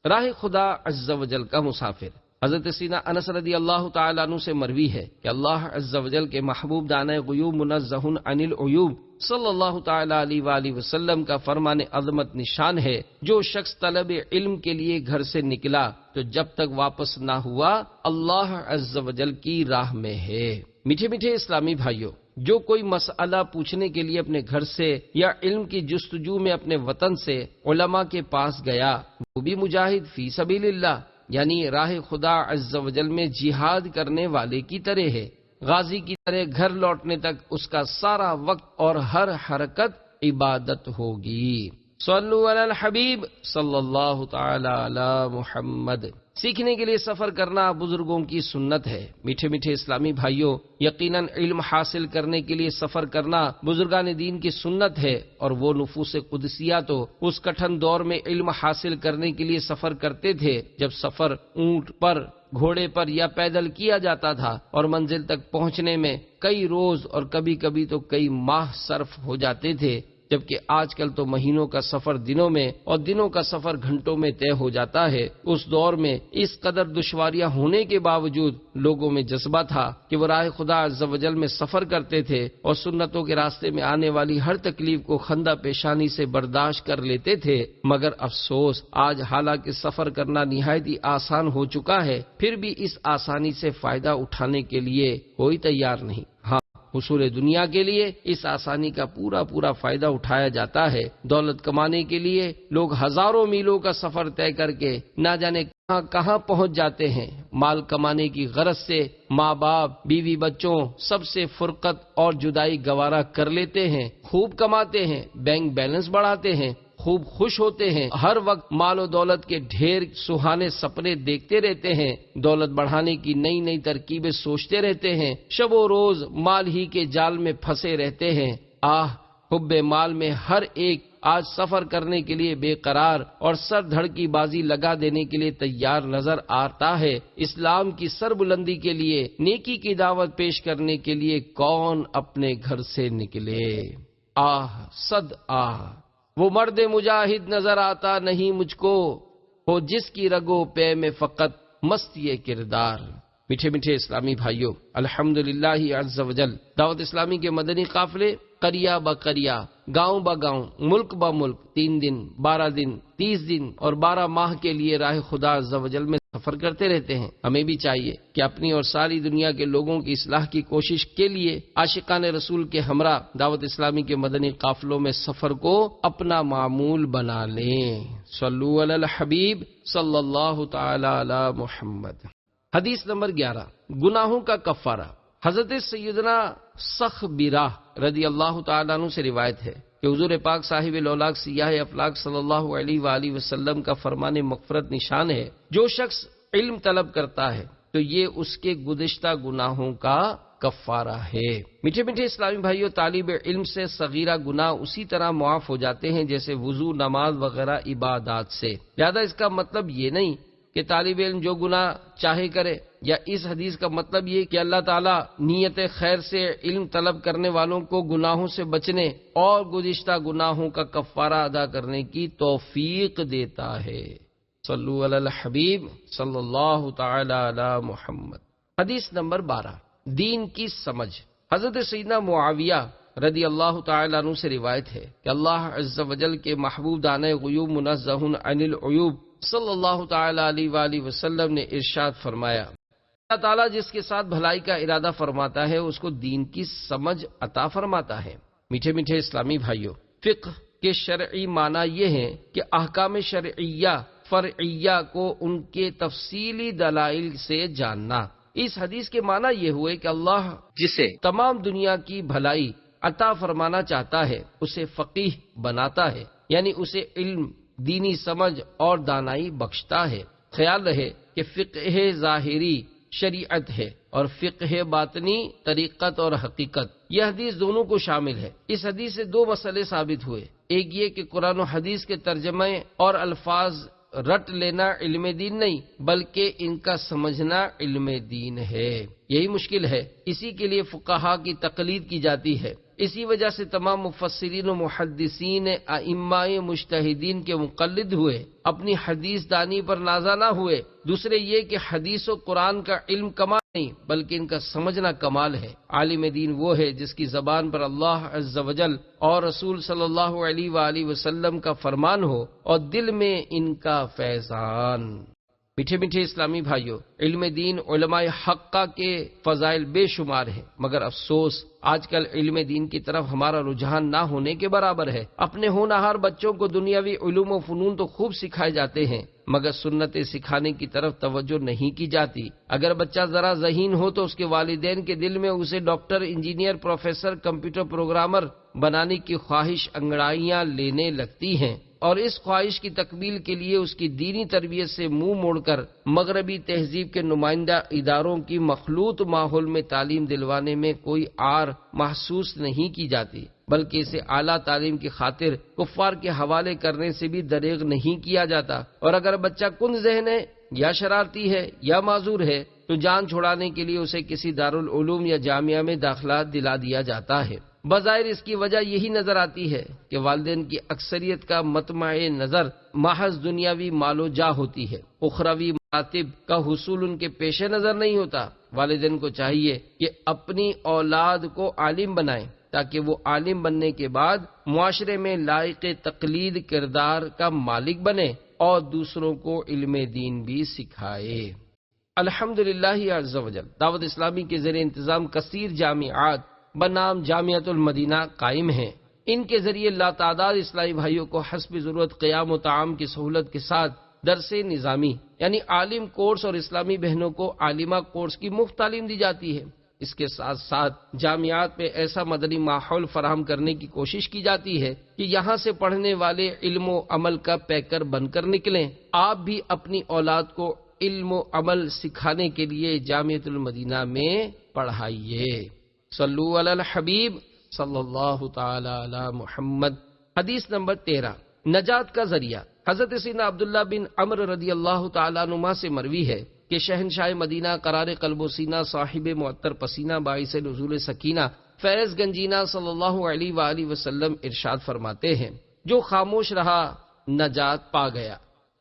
راہ خدا عز و جل کا مسافر۔ حضرت سیدنا انس رضی اللہ تعالیٰ عنہ سے مروی ہے کہ اللہ عز و جل کے محبوب دانہ غیوب منزہ عن العیوب صلی اللہ تعالیٰ علیہ وآلہ وسلم کا فرمان عظمت نشان ہے، جو شخص طلب علم کے لیے گھر سے نکلا تو جب تک واپس نہ ہوا اللہ عز و جل کی راہ میں ہے۔ میٹھے میٹھے اسلامی بھائیوں، جو کوئی مسئلہ پوچھنے کے لیے اپنے گھر سے یا علم کی جستجو میں اپنے وطن سے علماء کے پاس گیا، وہ بھی مجاہد فی سبیل اللہ یعنی راہ خدا عز و جل میں جہاد کرنے والے کی طرح ہے۔ غازی کی طرح گھر لوٹنے تک اس کا سارا وقت اور ہر حرکت عبادت ہوگی۔ صلو علی الحبیب صلی اللہ تعالی علی محمد۔ سیکھنے کے لیے سفر کرنا بزرگوں کی سنت ہے۔ میٹھے میٹھے اسلامی بھائیوں، یقیناً علم حاصل کرنے کے لیے سفر کرنا بزرگان دین کی سنت ہے، اور وہ نفوس قدسیہ تو اس کٹھن دور میں علم حاصل کرنے کے لیے سفر کرتے تھے جب سفر اونٹ پر، گھوڑے پر یا پیدل کیا جاتا تھا اور منزل تک پہنچنے میں کئی روز اور کبھی کبھی تو کئی ماہ صرف ہو جاتے تھے۔ جبکہ آج کل تو مہینوں کا سفر دنوں میں اور دنوں کا سفر گھنٹوں میں طے ہو جاتا ہے۔ اس دور میں اس قدر دشواریاں ہونے کے باوجود لوگوں میں جذبہ تھا کہ وہ راہ خدا عز و جل میں سفر کرتے تھے اور سنتوں کے راستے میں آنے والی ہر تکلیف کو خندہ پیشانی سے برداشت کر لیتے تھے۔ مگر افسوس، آج حالانکہ سفر کرنا نہایت ہی آسان ہو چکا ہے، پھر بھی اس آسانی سے فائدہ اٹھانے کے لیے کوئی تیار نہیں۔ ہاں، حصول دنیا کے لیے اس آسانی کا پورا فائدہ اٹھایا جاتا ہے۔ دولت کمانے کے لیے لوگ ہزاروں میلوں کا سفر طے کر کے نہ جانے کہاں پہنچ جاتے ہیں۔ مال کمانے کی غرض سے ماں باپ، بیوی بچوں سب سے فرقت اور جدائی گوارا کر لیتے ہیں، خوب کماتے ہیں، بینک بیلنس بڑھاتے ہیں، خوب خوش ہوتے ہیں، ہر وقت مال و دولت کے ڈھیر سہانے سپنے دیکھتے رہتے ہیں، دولت بڑھانے کی نئی ترکیبیں سوچتے رہتے ہیں، شب و روز مال ہی کے جال میں پھنسے رہتے ہیں۔ حب مال میں ہر ایک آج سفر کرنے کے لیے بے قرار اور سر دھڑ کی بازی لگا دینے کے لیے تیار نظر آتا ہے۔ اسلام کی سربلندی کے لیے، نیکی کی دعوت پیش کرنے کے لیے کون اپنے گھر سے نکلے؟ صد وہ مرد مجاہد نظر آتا نہیں مجھ کو، ہو جس کی رگو پے میں فقط مست یہ کردار۔ میٹھے میٹھے اسلامی بھائیوں، الحمدللہ عز و جل دعوت اسلامی کے مدنی قافلے قریہ با قریہ، گاؤں با گاؤں، ملک با ملک 3 دن، 12 دن، 30 دن اور 12 ماہ کے لیے راہ خدا عز و جل میں سفر کرتے رہتے ہیں۔ ہمیں بھی چاہیے کہ اپنی اور ساری دنیا کے لوگوں کی اصلاح کی کوشش کے لیے عاشقان رسول کے ہمراہ دعوت اسلامی کے مدنی قافلوں میں سفر کو اپنا معمول بنا لیں۔ صلو علی الحبیب صلی اللہ تعالی علی محمد۔ حدیث نمبر 11، گناہوں کا کفارہ۔ حضرت سیدنا سخبرہ رضی اللہ تعالیٰ عنہ سے روایت ہے کہ حضور پاک صاحب الاولاق سیاہ افلاق صلی اللہ علیہ وآلہ وسلم کا فرمان مغفرت نشان ہے، جو شخص علم طلب کرتا ہے تو یہ اس کے گزشتہ گناہوں کا کفارہ ہے۔ میٹھے میٹھے اسلامی بھائیوں، طالب علم سے صغیرہ گناہ اسی طرح معاف ہو جاتے ہیں جیسے وضو، نماز وغیرہ عبادات سے۔ لہذا اس کا مطلب یہ نہیں کہ طالب علم جو گناہ چاہے کرے، یا اس حدیث کا مطلب یہ کہ اللہ تعالیٰ نیت خیر سے علم طلب کرنے والوں کو گناہوں سے بچنے اور گزشتہ گناہوں کا کفارہ ادا کرنے کی توفیق دیتا ہے۔ صلو علی الحبیب صلی اللہ تعالی علی محمد۔ حدیث نمبر 12، دین کی سمجھ۔ حضرت سیدنا معاویہ رضی اللہ تعالی عنہ سے روایت ہے کہ اللہ عز و جل کے محبوب دانۂ غیوب منزہ عن العیوب صلی اللہ تعالی علیہ وآلہ وسلم نے ارشاد فرمایا، اللہ تعالیٰ جس کے ساتھ بھلائی کا ارادہ فرماتا ہے اس کو دین کی سمجھ عطا فرماتا ہے۔ میٹھے میٹھے اسلامی بھائیوں، فقہ کے شرعی معنی یہ ہے کہ احکام شرعیہ فرعیہ کو ان کے تفصیلی دلائل سے جاننا۔ اس حدیث کے معنی یہ ہوئے کہ اللہ جسے تمام دنیا کی بھلائی عطا فرمانا چاہتا ہے اسے فقیہ بناتا ہے، یعنی اسے علم، دینی سمجھ اور دانائی بخشتا ہے۔ خیال رہے کہ فقہ ظاہری شریعت ہے اور فقہ باطنی طریقت اور حقیقت، یہ حدیث دونوں کو شامل ہے۔ اس حدیث سے 2 مسئلے ثابت ہوئے، ایک یہ کہ قرآن و حدیث کے ترجمے اور الفاظ رٹ لینا علم دین نہیں بلکہ ان کا سمجھنا علم دین ہے۔ یہی مشکل ہے، اسی کے لیے فقہاء کی تقلید کی جاتی ہے۔ اسی وجہ سے تمام مفسرین و محدثین ائمہ مجتہدین کے مقلد ہوئے، اپنی حدیث دانی پر نازا نہ ہوئے۔ دوسرے یہ کہ حدیث و قرآن کا علم کمال نہیں بلکہ ان کا سمجھنا کمال ہے۔ عالم دین وہ ہے جس کی زبان پر اللہ عز و جل اور رسول صلی اللہ علیہ وآلہ وسلم کا فرمان ہو اور دل میں ان کا فیضان۔ میٹھے میٹھے اسلامی بھائیوں، علم دین علماء حقہ کے فضائل بے شمار ہیں، مگر افسوس آج کل علم دین کی طرف ہمارا رجحان نہ ہونے کے برابر ہے۔ اپنے ہونہار بچوں کو دنیاوی علوم و فنون تو خوب سکھائے جاتے ہیں مگر سنتیں سکھانے کی طرف توجہ نہیں کی جاتی۔ اگر بچہ ذرا ذہین ہو تو اس کے والدین کے دل میں اسے doctor, engineer, professor, computer programmer بنانے کی خواہش انگڑائیاں لینے لگتی ہیں، اور اس خواہش کی تکمیل کے لیے اس کی دینی تربیت سے منہ موڑ کر مغربی تہذیب کے نمائندہ اداروں کی مخلوط ماحول میں تعلیم دلوانے میں کوئی عار محسوس نہیں کی جاتی، بلکہ اسے اعلیٰ تعلیم کی خاطر کفار کے حوالے کرنے سے بھی دریغ نہیں کیا جاتا۔ اور اگر بچہ کند ذہن ہے یا شرارتی ہے یا معذور ہے تو جان چھڑانے کے لیے اسے کسی دارالعلوم یا جامعہ میں داخلہ دلا دیا جاتا ہے۔ بظاہر اس کی وجہ یہی نظر آتی ہے کہ والدین کی اکثریت کا مطمع نظر محض دنیاوی مال و جاہ ہوتی ہے، اخروی مراتب کا حصول ان کے پیش نظر نہیں ہوتا۔ والدین کو چاہیے کہ اپنی اولاد کو عالم بنائیں تاکہ وہ عالم بننے کے بعد معاشرے میں لائق تقلید کردار کا مالک بنے اور دوسروں کو علم دین بھی سکھائے۔ الحمدللہ عز وجل دعوت اسلامی کے زیر انتظام کثیر جامعات بنام جامعۃ المدینہ قائم ہیں۔ ان کے ذریعے لاتعداد اسلامی بھائیوں کو حسب ضرورت قیام و طعام کی سہولت کے ساتھ درس نظامی یعنی عالم کورس اور اسلامی بہنوں کو عالمہ کورس کی مفت تعلیم دی جاتی ہے۔ اس کے ساتھ ساتھ جامعات میں ایسا مدنی ماحول فراہم کرنے کی کوشش کی جاتی ہے کہ یہاں سے پڑھنے والے علم و عمل کا پیکر بن کر نکلیں۔ آپ بھی اپنی اولاد کو علم و عمل سکھانے کے لیے جامعۃ المدینہ میں پڑھائیے۔ صلو علی الحبیب صلی اللہ تعالی علی محمد۔ حدیث نمبر 13، نجات کا ذریعہ۔ حضرت سیدنا عبداللہ بن عمرو رضی اللہ تعالیٰ عنہما سے مروی ہے کہ شہنشاہ مدینہ قرار قلب و سینہ صاحب معطر پسینہ باعث نزول سکینہ فیض گنجینہ صلی اللہ علیہ وآلہ وسلم ارشاد فرماتے ہیں، جو خاموش رہا نجات پا گیا۔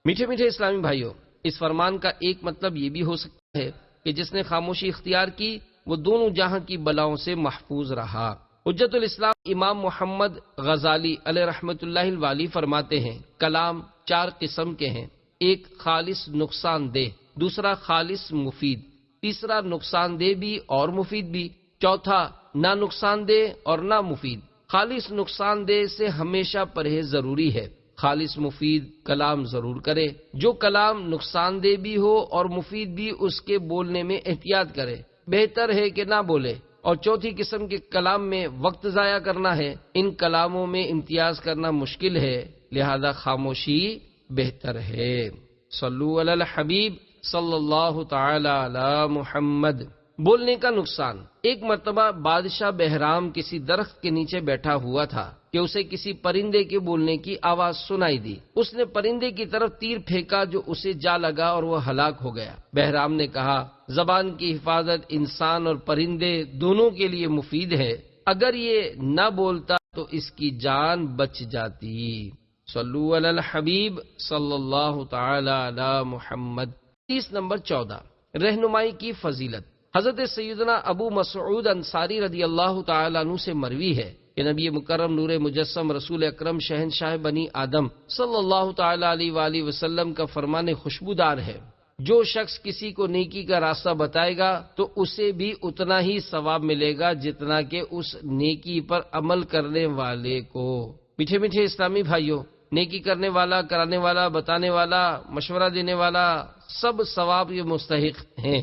میٹھے میٹھے اسلامی بھائیوں، اس فرمان کا ایک مطلب یہ بھی ہو سکتا ہے کہ جس نے خاموشی اختیار کی وہ دونوں جہاں کی بلاؤں سے محفوظ رہا۔ حجت الاسلام امام محمد غزالی علیہ رحمۃ اللہ الوالی فرماتے ہیں، کلام 4 قسم کے ہیں، ایک خالص نقصان دہ، دوسرا خالص مفید، تیسرا نقصان دہ بھی اور مفید بھی، چوتھا نہ نقصان دہ اور نہ مفید۔ خالص نقصان دہ سے ہمیشہ پرہیز ضروری ہے، خالص مفید کلام ضرور کرے۔ جو کلام نقصان دہ بھی ہو اور مفید بھی اس کے بولنے میں احتیاط کرے، بہتر ہے کہ نہ بولے۔ اور چوتھی قسم کے کلام میں وقت ضائع کرنا ہے، ان کلاموں میں امتیاز کرنا مشکل ہے، لہذا خاموشی بہتر ہے۔ صلو علی الحبیب صلی اللہ تعالی علی محمد۔ بولنے کا نقصان۔ ایک مرتبہ بادشاہ بہرام کسی درخت کے نیچے بیٹھا ہوا تھا کہ اسے کسی پرندے کے بولنے کی آواز سنائی دی۔ اس نے پرندے کی طرف تیر پھینکا جو اسے جا لگا اور وہ ہلاک ہو گیا۔ بہرام نے کہا، زبان کی حفاظت انسان اور پرندے دونوں کے لیے مفید ہے، اگر یہ نہ بولتا تو اس کی جان بچ جاتی۔ صلو علی الحبیب صلی اللہ تعالی علی محمد۔ حدیث نمبر 14، رہنمائی کی فضیلت۔ حضرت سیدنا ابو مسعود انصاری رضی اللہ تعالیٰ عنہ سے مروی ہے کہ نبی مکرم نور مجسم رسول اکرم شہنشاہ بنی آدم صلی اللہ تعالیٰ علیہ وآلہ وسلم کا فرمان خوشبودار ہے، جو شخص کسی کو نیکی کا راستہ بتائے گا تو اسے بھی اتنا ہی ثواب ملے گا جتنا کہ اس نیکی پر عمل کرنے والے کو۔ میٹھے میٹھے اسلامی بھائیوں، نیکی کرنے والا، کرانے والا، بتانے والا، مشورہ دینے والا سب ثواب کے مستحق ہیں۔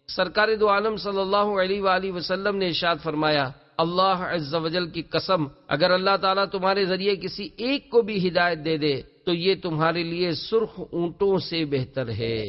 سرکار دو عالم صلی اللہ علیہ وآلہ وسلم نے ارشاد فرمایا، اللہ عز و جل کی قسم، اگر اللہ تعالیٰ تمہارے ذریعے کسی ایک کو بھی ہدایت دے دے تو یہ تمہارے لیے سرخ اونٹوں سے بہتر ہے۔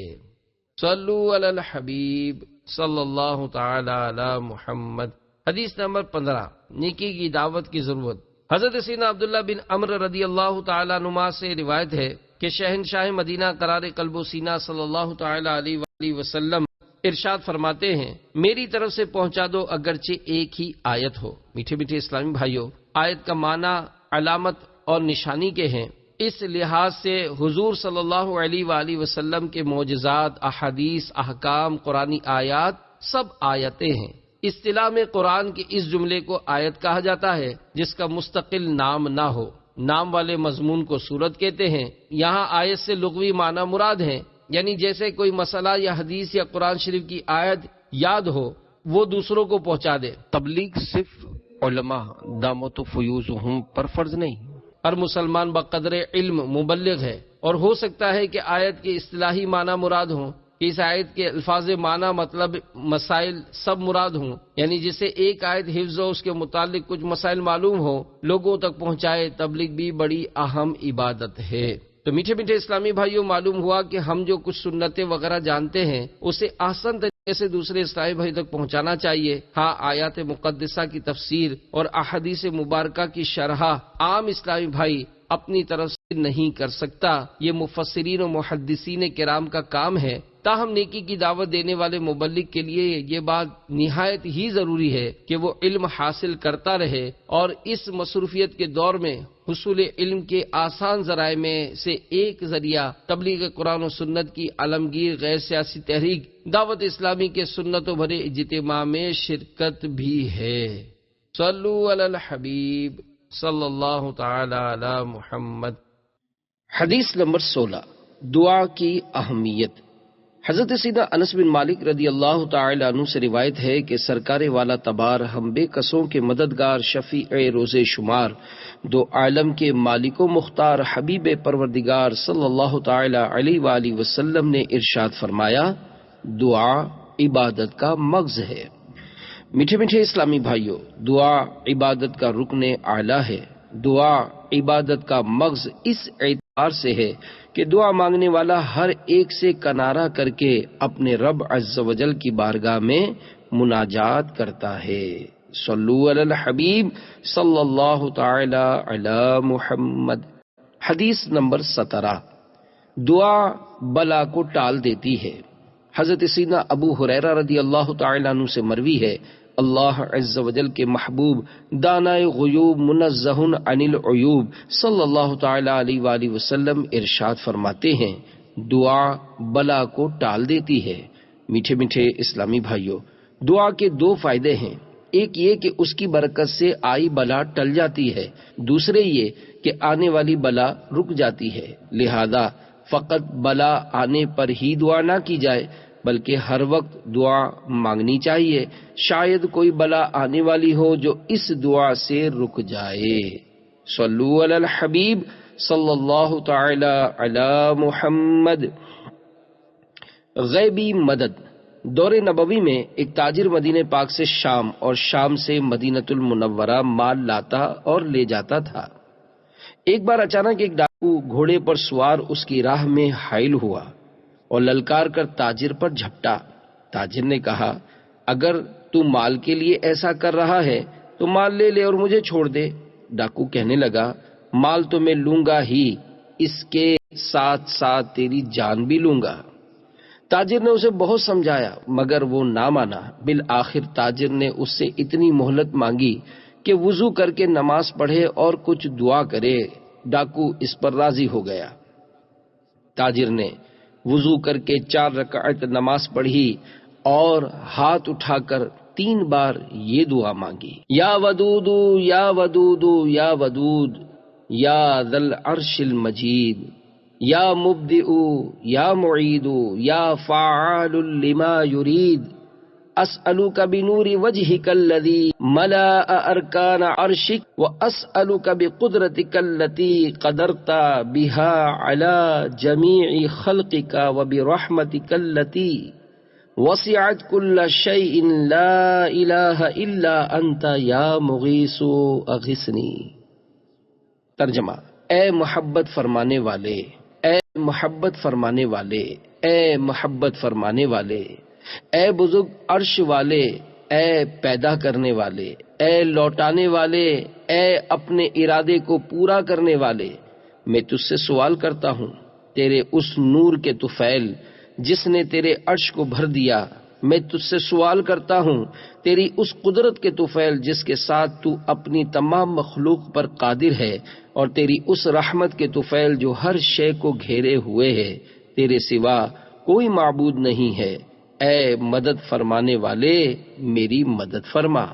صلو علی الحبیب صلی اللہ تعالی علی محمد۔ حدیث نمبر 15، نیکی کی دعوت کی ضرورت۔ حضرت سیدنا عبداللہ بن عمرو رضی اللہ تعالی عنہما سے روایت ہے کہ شہنشاہ مدینہ قرار قلب و سینہ صلی اللہ تعالی علیہ وآلہ وسلم ارشاد فرماتے ہیں، میری طرف سے پہنچا دو اگرچہ ایک ہی آیت ہو۔ میٹھے میٹھے اسلامی بھائیوں، آیت کا معنی علامت اور نشانی کے ہیں۔ اس لحاظ سے حضور صلی اللہ علیہ وآلہ وسلم کے معجزات، احادیث، احکام، قرآنی آیات سب آیتیں ہیں۔ اصطلاح میں قرآن کے اس جملے کو آیت کہا جاتا ہے جس کا مستقل نام نہ ہو۔ نام والے مضمون کو سورت کہتے ہیں۔ یہاں آیت سے لغوی معنی مراد ہیں، یعنی جیسے کوئی مسئلہ یا حدیث یا قرآن شریف کی آیت یاد ہو وہ دوسروں کو پہنچا دے۔ تبلیغ صرف علماء دامت و فیوزہم پر فرض نہیں، ہر مسلمان بقدر علم مبلغ ہے، اور ہو سکتا ہے کہ آیت کے اصطلاحی معنی مراد ہوں، کہ اس آیت کے الفاظ معنی مطلب مسائل سب مراد ہوں، یعنی جسے ایک آیت حفظ ہو اس کے متعلق کچھ مسائل معلوم ہو لوگوں تک پہنچائے۔ تبلیغ بھی بڑی اہم عبادت ہے۔ تو میٹھے میٹھے اسلامی بھائیوں، معلوم ہوا کہ ہم جو کچھ سنتیں وغیرہ جانتے ہیں اسے آسان طریقے سے دوسرے اسلامی بھائی تک پہنچانا چاہیے۔ ہاں، آیات مقدسہ کی تفسیر اور احادیث مبارکہ کی شرح عام اسلامی بھائی اپنی طرف سے نہیں کر سکتا، یہ مفسرین و محدثین کرام کا کام ہے۔ تاہم نیکی کی دعوت دینے والے مبلغ کے لیے یہ بات نہایت ہی ضروری ہے کہ وہ علم حاصل کرتا رہے، اور اس مصروفیت کے دور میں حصول علم کے آسان ذرائع میں سے ایک ذریعہ تبلیغ قرآن و سنت کی عالمگیر غیر سیاسی تحریک دعوت اسلامی کے سنتوں بھرے اجتماع میں شرکت بھی ہے۔ صلو علی الحبیب صلی اللہ تعالی علی محمد۔ حدیث نمبر 16، دعا کی اہمیت۔ حضرت سیدنا انس بن مالک رضی اللہ تعالی عنہ سے روایت ہے کہ سرکار والا تبار ہم بے کسوں کے مددگار شفیع روز شمار دو عالم کے مالک و مختار حبیب پروردگار صلی اللہ تعالی علیہ وآلہ وسلم نے ارشاد فرمایا، دعا عبادت کا مغز ہے۔ میٹھے میٹھے اسلامی بھائیوں، دعا عبادت کا رکن اعلیٰ ہے۔ دعا عبادت کا مغز اس اعتبار سے ہے کہ دعا مانگنے والا ہر ایک سے کنارہ کر کے اپنے رب عز و جل کی بارگاہ میں مناجات کرتا ہے۔ صلو علی الحبیب صلی اللہ تعالی علی محمد۔ حدیث نمبر 17، دعا بلا کو ٹال دیتی ہے۔ حضرت سیدنا ابو ہریرہ رضی اللہ تعالی عنہ سے مروی ہے، اللہ عز و جل کے محبوب دانائے غیوب منزہ عن العیوب صلی اللہ تعالی علیہ وآلہ وسلم ارشاد فرماتے ہیں، دعا بلا کو ٹال دیتی ہے۔ میٹھے میٹھے اسلامی بھائیوں، دعا کے دو فائدے ہیں، ایک یہ کہ اس کی برکت سے آئی بلا ٹل جاتی ہے، دوسرے یہ کہ آنے والی بلا رک جاتی ہے۔ لہذا فقط بلا آنے پر ہی دعا نہ کی جائے بلکہ ہر وقت دعا مانگنی چاہیے، شاید کوئی بلا آنے والی ہو جو اس دعا سے رک جائے۔ صلو علی الحبیب صلی اللہ تعالی علی محمد۔ غیبی مدد۔ دور نبوی میں ایک تاجر مدینہ پاک سے شام اور شام سے مدینۃ المنورہ مال لاتا اور لے جاتا تھا۔ ایک بار اچانک ایک ڈاکو گھوڑے پر سوار اس کی راہ میں حائل ہوا اور للکار کر تاجر پر جھپٹا۔ تاجر نے کہا، اگر تو مال کے لیے ایسا کر رہا ہے تو مال لے لے اور مجھے چھوڑ دے۔ ڈاکو کہنے لگا، مال تو میں لوں گا ہی، اس کے ساتھ ساتھ تیری جان بھی لوں گا۔ تاجر نے اسے بہت سمجھایا مگر وہ نہ مانا۔ بالآخر تاجر نے اس سے اتنی مہلت مانگی کہ وضو کر کے نماز پڑھے اور کچھ دعا کرے۔ ڈاکو اس پر راضی ہو گیا۔ تاجر نے وضو کر کے 4 رکعت نماز پڑھی اور ہاتھ اٹھا کر 3 بار یہ دعا مانگی، یا ودود یا ودود یا ودود یا ذی العرش المجید، یا مبدئ یا معید یا فعال لما یرید، اسألک بنور وجهک الذی ملأ ارکان عرشک واسألک بقدرتک التي قدرت بها على جميع خلقک وبرحمتک التي وسعت كل شيء لا الہ الا انت یا مغیث اغثنی۔ ترجمہ، اے محبت فرمانے والے، اے محبت فرمانے والے، اے محبت فرمانے والے، اے بزرگ عرش والے، اے پیدا کرنے والے، اے لوٹانے والے، اے اپنے ارادے کو پورا کرنے والے، میں تجھ سے سوال کرتا ہوں تیرے اس نور کے طفیل جس نے تیرے عرش کو بھر دیا، میں تجھ سے سوال کرتا ہوں تیری اس قدرت کے طفیل جس کے ساتھ تو اپنی تمام مخلوق پر قادر ہے، اور تیری اس رحمت کے طفیل جو ہر شے کو گھیرے ہوئے ہے، تیرے سوا کوئی معبود نہیں ہے، اے مدد فرمانے والے میری مدد فرما۔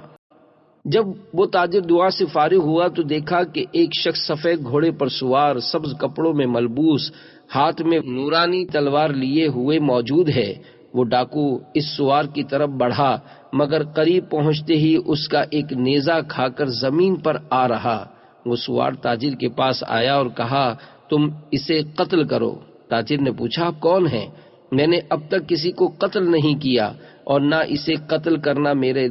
جب وہ تاجر دعا سے فارغ ہوا تو دیکھا کہ ایک شخص سفید گھوڑے پر سوار، سبز کپڑوں میں ملبوس، ہاتھ میں نورانی تلوار لیے ہوئے موجود ہے۔ وہ ڈاکو اس سوار کی طرف بڑھا مگر قریب پہنچتے ہی اس کا ایک نیزہ کھا کر زمین پر آ رہا۔ وہ سوار تاجر کے پاس آیا اور کہا، تم اسے قتل کرو۔ تاجر نے پوچھا، آپ کون ہیں؟ میں نے اب تک کسی کو قتل نہیں کیا اور نہ اسے قتل کرنا میرے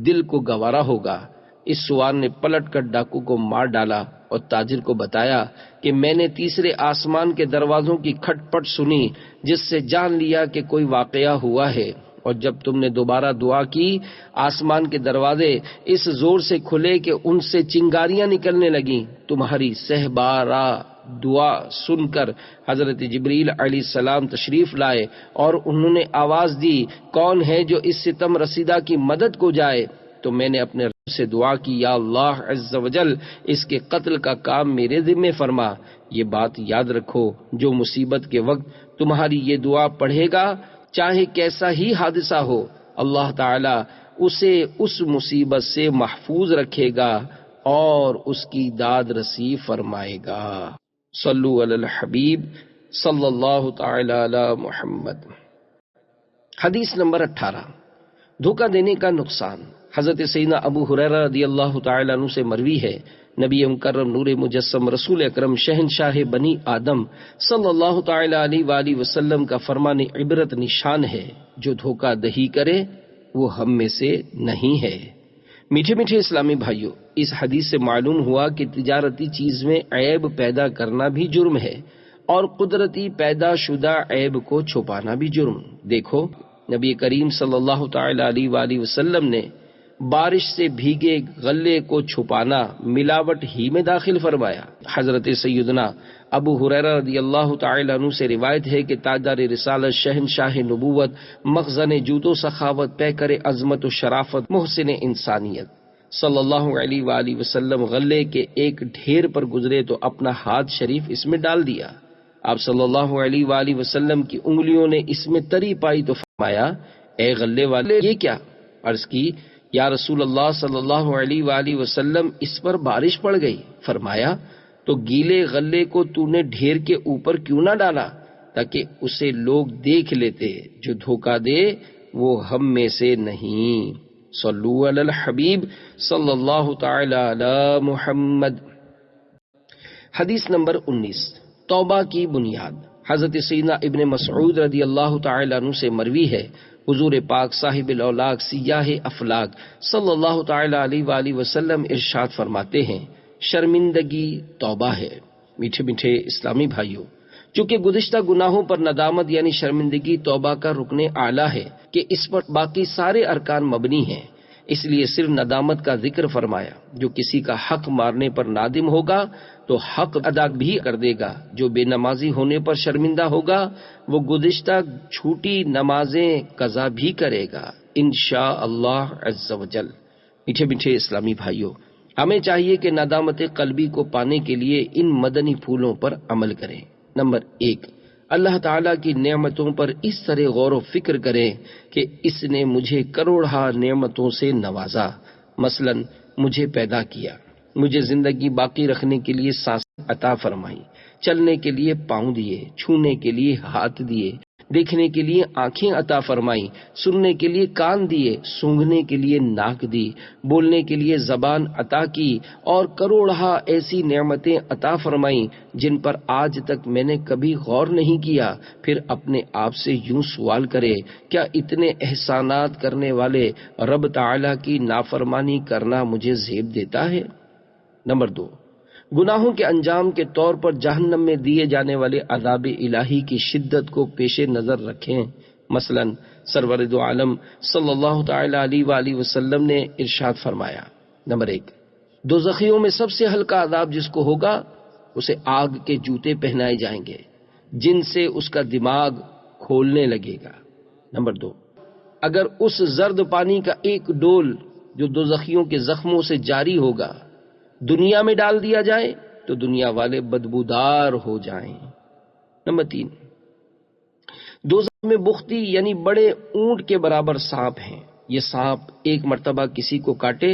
دل کو گوارا ہوگا۔ اس سوار نے پلٹ کر ڈاکو کو مار ڈالا اور تاجر کو بتایا کہ میں نے تیسرے آسمان کے دروازوں کی کھٹ پٹ سنی جس سے جان لیا کہ کوئی واقعہ ہوا ہے، اور جب تم نے دوبارہ دعا کی آسمان کے دروازے اس زور سے کھلے کہ ان سے چنگاریاں نکلنے لگیں۔ تمہاری سہ بارہ دعا سن کر حضرت جبریل علیہ السلام تشریف لائے اور انہوں نے آواز دی، کون ہے جو اس ستم رسیدہ کی مدد کو جائے؟ تو میں نے اپنے رب سے دعا کی، یا اللہ عز و جل اس کے قتل کا کام میرے ذمہ فرما۔ یہ بات یاد رکھو، جو مصیبت کے وقت تمہاری یہ دعا پڑھے گا، چاہے کیسا ہی حادثہ ہو، اللہ تعالی اسے اس مصیبت سے محفوظ رکھے گا اور اس کی داد رسی فرمائے گا۔ صلو علی الحبیب صلی اللہ تعالی علی محمد۔ حدیث نمبر 18، دھوکہ دینے کا نقصان۔ حضرت سیدنا ابو ہریرہ رضی اللہ تعالی عنہ سے مروی ہے، نبی مکرم نور مجسم رسول اکرم شہنشاہ بنی آدم صلی اللہ تعالی علیہ وآلہ وسلم کا فرمان عبرت نشان ہے، جو دھوکہ دہی کرے وہ ہم میں سے نہیں ہے۔ میٹھے میٹھے اسلامی بھائیوں، اس حدیث سے معلوم ہوا کہ تجارتی چیز میں عیب پیدا کرنا بھی جرم ہے اور قدرتی پیدا شدہ عیب کو چھپانا بھی جرم۔ دیکھو، نبی کریم صلی اللہ تعالی علیہ وآلہ وسلم نے بارش سے بھیگے غلے کو چھپانا ملاوٹ ہی میں داخل فرمایا۔ حضرت سیدنا ابو ہریرہ رضی اللہ تعالی عنہ سے روایت ہے کہ تاجدار رسالت، شہنشاہ نبوت، مخزن جود و سخاوت، پیکر عظمت و شرافت، محسن انسانیت صلی اللہ علیہ وآلہ وسلم غلے کے ایک ڈھیر پر گزرے تو اپنا ہاتھ شریف اس میں ڈال دیا۔ آپ صلی اللہ علیہ وآلہ وسلم کی انگلیوں نے اس میں تری پائی تو فرمایا، اے غلے والے، یہ کیا؟ عرض کی، یا رسول اللہ صلی اللہ علیہ وآلہ وسلم اس پر بارش پڑ گئی۔ فرمایا، تو گیلے غلے کو تو نے ڈھیر کے اوپر کیوں نہ ڈالا تاکہ اسے لوگ دیکھ لیتے، جو دھوکہ دے وہ ہم میں سے نہیں۔ صلو علی الحبیب صلی اللہ تعالی علی محمد۔ حدیث نمبر 19، توبہ کی بنیاد۔ حضرت سیدنا ابن مسعود رضی اللہ تعالی عنہ سے مروی ہے، حضور پاک صاحب الاولاق سیاہ افلاک صلی اللہ تعالی علیہ وآلہ وسلم ارشاد فرماتے ہیں، شرمندگی توبہ ہے۔ میٹھے میٹھے اسلامی بھائیوں، چونکہ گزشتہ گناہوں پر ندامت یعنی شرمندگی توبہ کا رکن اعلیٰ ہے کہ اس پر باقی سارے ارکان مبنی ہیں، اس لیے صرف ندامت کا ذکر فرمایا۔ جو کسی کا حق مارنے پر نادم ہوگا تو حق ادا بھی کر دے گا، جو بے نمازی ہونے پر شرمندہ ہوگا وہ گزشتہ چھوٹی نمازیں قضا بھی کرے گا انشاءاللہ عز و جل۔ میٹھے میٹھے اسلامی بھائیوں، ہمیں چاہیے کہ ندامت قلبی کو پانے کے لیے ان مدنی پھولوں پر عمل کریں۔ نمبر 1، اللہ تعالیٰ کی نعمتوں پر اس طرح غور و فکر کریں کہ اس نے مجھے کروڑہا نعمتوں سے نوازا۔ مثلا مجھے پیدا کیا، مجھے زندگی باقی رکھنے کے لیے سانس عطا فرمائی، چلنے کے لیے پاؤں دیے، چھونے کے لیے ہاتھ دیے، دیکھنے کے لیے آنکھیں عطا فرمائی، سننے کے لیے کان دیے، سونگھنے کے لیے ناک دی، بولنے کے لیے زبان عطا کی، اور کروڑہا ایسی نعمتیں عطا فرمائیں جن پر آج تک میں نے کبھی غور نہیں کیا۔ پھر اپنے آپ سے یوں سوال کرے، کیا اتنے احسانات کرنے والے رب تعالیٰ کی نافرمانی کرنا مجھے زیب دیتا ہے؟ نمبر 2، گناہوں کے انجام کے طور پر جہنم میں دیے جانے والے عذاب الہی کی شدت کو پیش نظر رکھیں۔ مثلا سرور دو عالم صلی اللہ تعالی علیہ وآلہ وسلم نے ارشاد فرمایا، نمبر 1، دوزخیوں میں سب سے ہلکا عذاب جس کو ہوگا اسے آگ کے جوتے پہنائے جائیں گے جن سے اس کا دماغ کھولنے لگے گا۔ نمبر 2، اگر اس زرد پانی کا ایک ڈول جو دوزخیوں کے زخموں سے جاری ہوگا دنیا میں ڈال دیا جائے تو دنیا والے بدبودار ہو جائیں۔ نمبر 3، دوزخ میں بختی یعنی بڑے اونٹ کے برابر سانپ ہیں۔ یہ سانپ ایک مرتبہ کسی کو کاٹے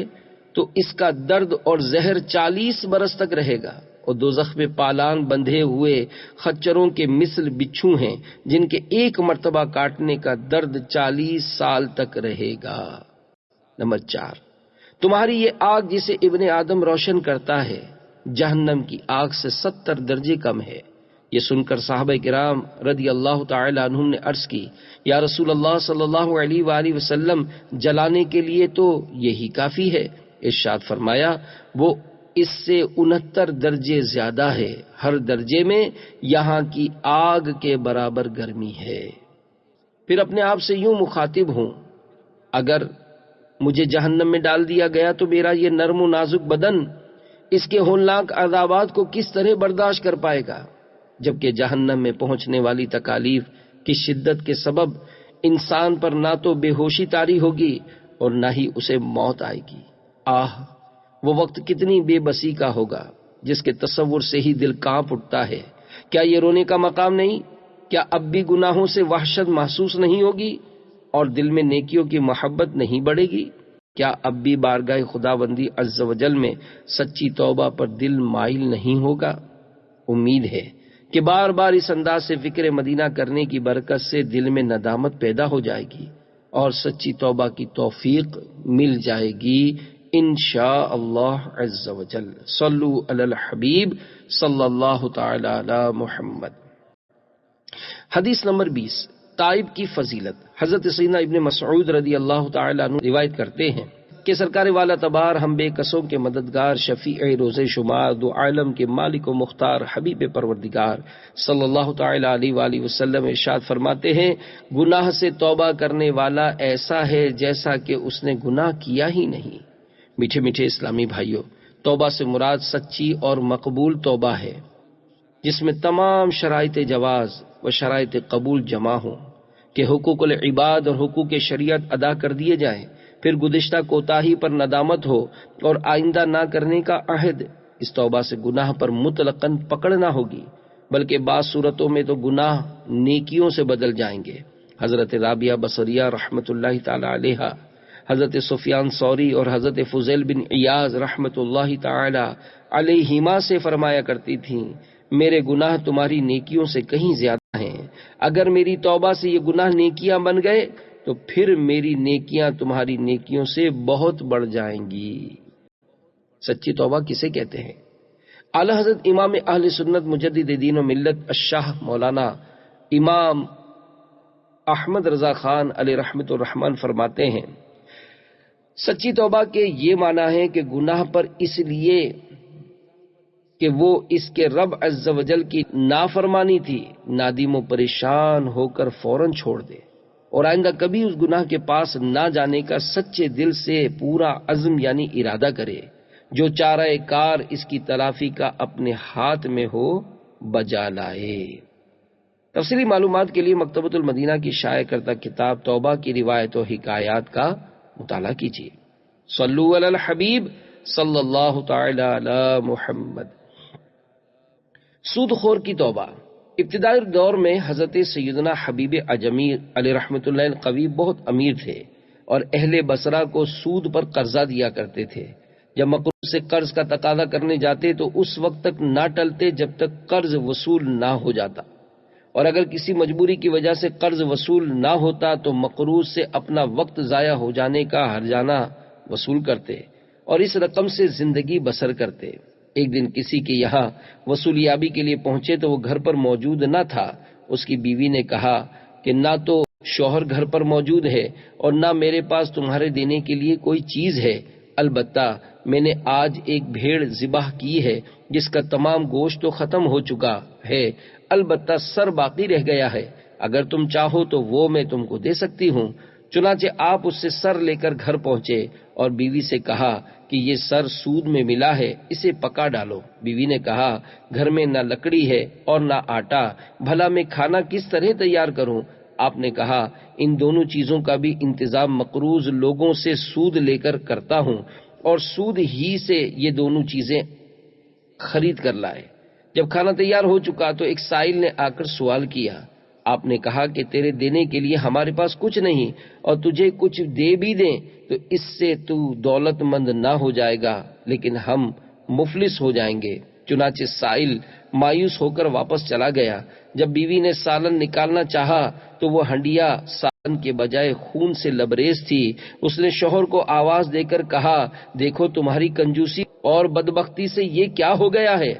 تو اس کا درد اور زہر 40 برس تک رہے گا، اور دوزخ میں پالان بندھے ہوئے خچروں کے مثل بچھو ہیں جن کے ایک مرتبہ کاٹنے کا درد 40 سال تک رہے گا۔ نمبر 4، تمہاری یہ آگ جسے ابن آدم روشن کرتا ہے جہنم کی آگ سے 70 درجے کم ہے۔ یہ سن کر صحابہ کرام رضی اللہ تعالی عنہم نے عرض کی، یا رسول اللہ صلی اللہ علیہ وآلہ وسلم، جلانے کے لیے تو یہی کافی ہے۔ ارشاد فرمایا، وہ اس سے 69 درجے زیادہ ہے، ہر درجے میں یہاں کی آگ کے برابر گرمی ہے۔ پھر اپنے آپ سے یوں مخاطب ہوں، اگر مجھے جہنم میں ڈال دیا گیا تو میرا یہ نرم و نازک بدن اس کے ہولناک عذابات کو کس طرح برداشت کر پائے گا، جبکہ جہنم میں پہنچنے والی تکالیف کی شدت کے سبب انسان پر نہ تو بے ہوشی طاری ہوگی اور نہ ہی اسے موت آئے گی۔ آہ، وہ وقت کتنی بے بسی کا ہوگا جس کے تصور سے ہی دل کانپ اٹھتا ہے۔ کیا یہ رونے کا مقام نہیں؟ کیا اب بھی گناہوں سے وحشت محسوس نہیں ہوگی اور دل میں نیکیوں کی محبت نہیں بڑھے گی؟ کیا اب بھی بارگاہ خداوندی عز و جل میں سچی توبہ پر دل مائل نہیں ہوگا؟ امید ہے کہ بار بار اس انداز سے فکر مدینہ کرنے کی برکت سے دل میں ندامت پیدا ہو جائے گی اور سچی توبہ کی توفیق مل جائے گی انشاء اللہ عز و جل۔ صلو علی الحبیب صلی اللہ تعالی علی محمد۔ حدیث نمبر 20، تائب کی فضیلت۔ حضرت سیدنا ابن مسعود رضی اللہ تعالی عنہ روایت کرتے ہیں کہ سرکار والا تبار ہم بے کسوں کے مددگار، شفیع روز شمار، دو عالم کے مالک و مختار، حبیب پروردگار صلی اللہ تعالی علیہ وآلہ وسلم ارشاد فرماتے ہیں، گناہ سے توبہ کرنے والا ایسا ہے جیسا کہ اس نے گناہ کیا ہی نہیں۔ میٹھے میٹھے اسلامی بھائیوں، توبہ سے مراد سچی اور مقبول توبہ ہے جس میں تمام شرائط جواز و شرائط قبول جمع ہوں کہ حقوق العباد اور حقوق شریعت ادا کر دیے جائیں، پھر گزشتہ کوتاہی پر ندامت ہو اور آئندہ نہ کرنے کا عہد۔ اس توبہ سے گناہ پر مطلقاً پکڑ نہ ہوگی، بلکہ بعض صورتوں میں تو گناہ نیکیوں سے بدل جائیں گے۔ حضرت رابعہ بصریہ رحمت اللہ تعالی علیہا، حضرت سفیان ثوری اور حضرت فضیل بن عیاض رحمت اللہ تعالی علیہما سے فرمایا کرتی تھیں، میرے گناہ تمہاری نیکیوں سے کہیں زیادہ ہیں، اگر میری توبہ سے یہ گناہ نیکیاں بن گئے تو پھر میری نیکیاں تمہاری نیکیوں سے بہت بڑھ جائیں گی۔ سچی توبہ کسے کہتے ہیں؟ اعلی حضرت امام اہل سنت مجدد دین و ملت الشاہ مولانا امام احمد رضا خان علیہ رحمت الرحمن فرماتے ہیں، سچی توبہ کے یہ معنی ہے کہ گناہ پر اس لیے کہ وہ اس کے رب عز و جل کی نافرمانی تھی، نادم و پریشان ہو کر فوراً چھوڑ دے اور آئندہ کبھی اس گناہ کے پاس نہ جانے کا سچے دل سے پورا عزم یعنی ارادہ کرے، جو چارہ کار اس کی تلافی کا اپنے ہاتھ میں ہو بجا لائے۔ تفصیلی معلومات کے لیے مکتبۃ المدینہ کی شائع کردہ کتاب توبہ کی روایت و حکایات کا مطالعہ کیجیے۔ صلو علی الحبیب صلی اللہ تعالی علی محمد۔ سود خور کی توبہ۔ ابتدائی دور میں حضرت سیدنا حبیب اجمی علیہ رحمت اللہ القوی بہت امیر تھے اور اہل بصرہ کو سود پر قرضہ دیا کرتے تھے۔ جب مقروض سے قرض کا تقاضا کرنے جاتے تو اس وقت تک نہ ٹلتے جب تک قرض وصول نہ ہو جاتا، اور اگر کسی مجبوری کی وجہ سے قرض وصول نہ ہوتا تو مقروض سے اپنا وقت ضائع ہو جانے کا ہرجانہ وصول کرتے اور اس رقم سے زندگی بسر کرتے۔ ایک دن کسی کے یہاں وصولیابی کے لیے پہنچے تو وہ گھر پر موجود نہ تھا۔ اس کی بیوی نے کہا کہ نہ تو شوہر گھر پر موجود ہے اور نہ میرے پاس تمہارے دینے کے لیے کوئی چیز ہے، البتہ میں نے آج ایک بھیڑ ذبح کی ہے جس کا تمام گوشت تو ختم ہو چکا ہے، البتہ سر باقی رہ گیا ہے، اگر تم چاہو تو وہ میں تم کو دے سکتی ہوں۔ چنانچہ آپ اس سے سر لے کر گھر پہنچے اور بیوی سے کہا کہ یہ سر سود میں ملا ہے، اسے پکا ڈالو۔ بیوی نے کہا گھر میں نہ لکڑی ہے اور نہ آٹا، بھلا میں کھانا کس طرح تیار کروں؟ آپ نے کہا ان دونوں چیزوں کا بھی انتظام مقروض لوگوں سے سود لے کر کرتا ہوں اور سود ہی سے یہ دونوں چیزیں خرید کر لائے۔ جب کھانا تیار ہو چکا تو ایک سائل نے آ کر سوال کیا۔ آپ نے کہا کہ تیرے دینے کے لیے ہمارے پاس کچھ نہیں اور تجھے کچھ دے بھی دیں تو اس سے تو دولت مند نہ ہو جائے گا لیکن ہم مفلس ہو جائیں گے۔ چنانچہ سائل مایوس ہو کر واپس چلا گیا۔ جب بیوی نے سالن نکالنا چاہا تو وہ ہنڈیا سالن کے بجائے خون سے لبریز تھی۔ اس نے شوہر کو آواز دے کر کہا دیکھو تمہاری کنجوسی اور بدبختی سے یہ کیا ہو گیا ہے۔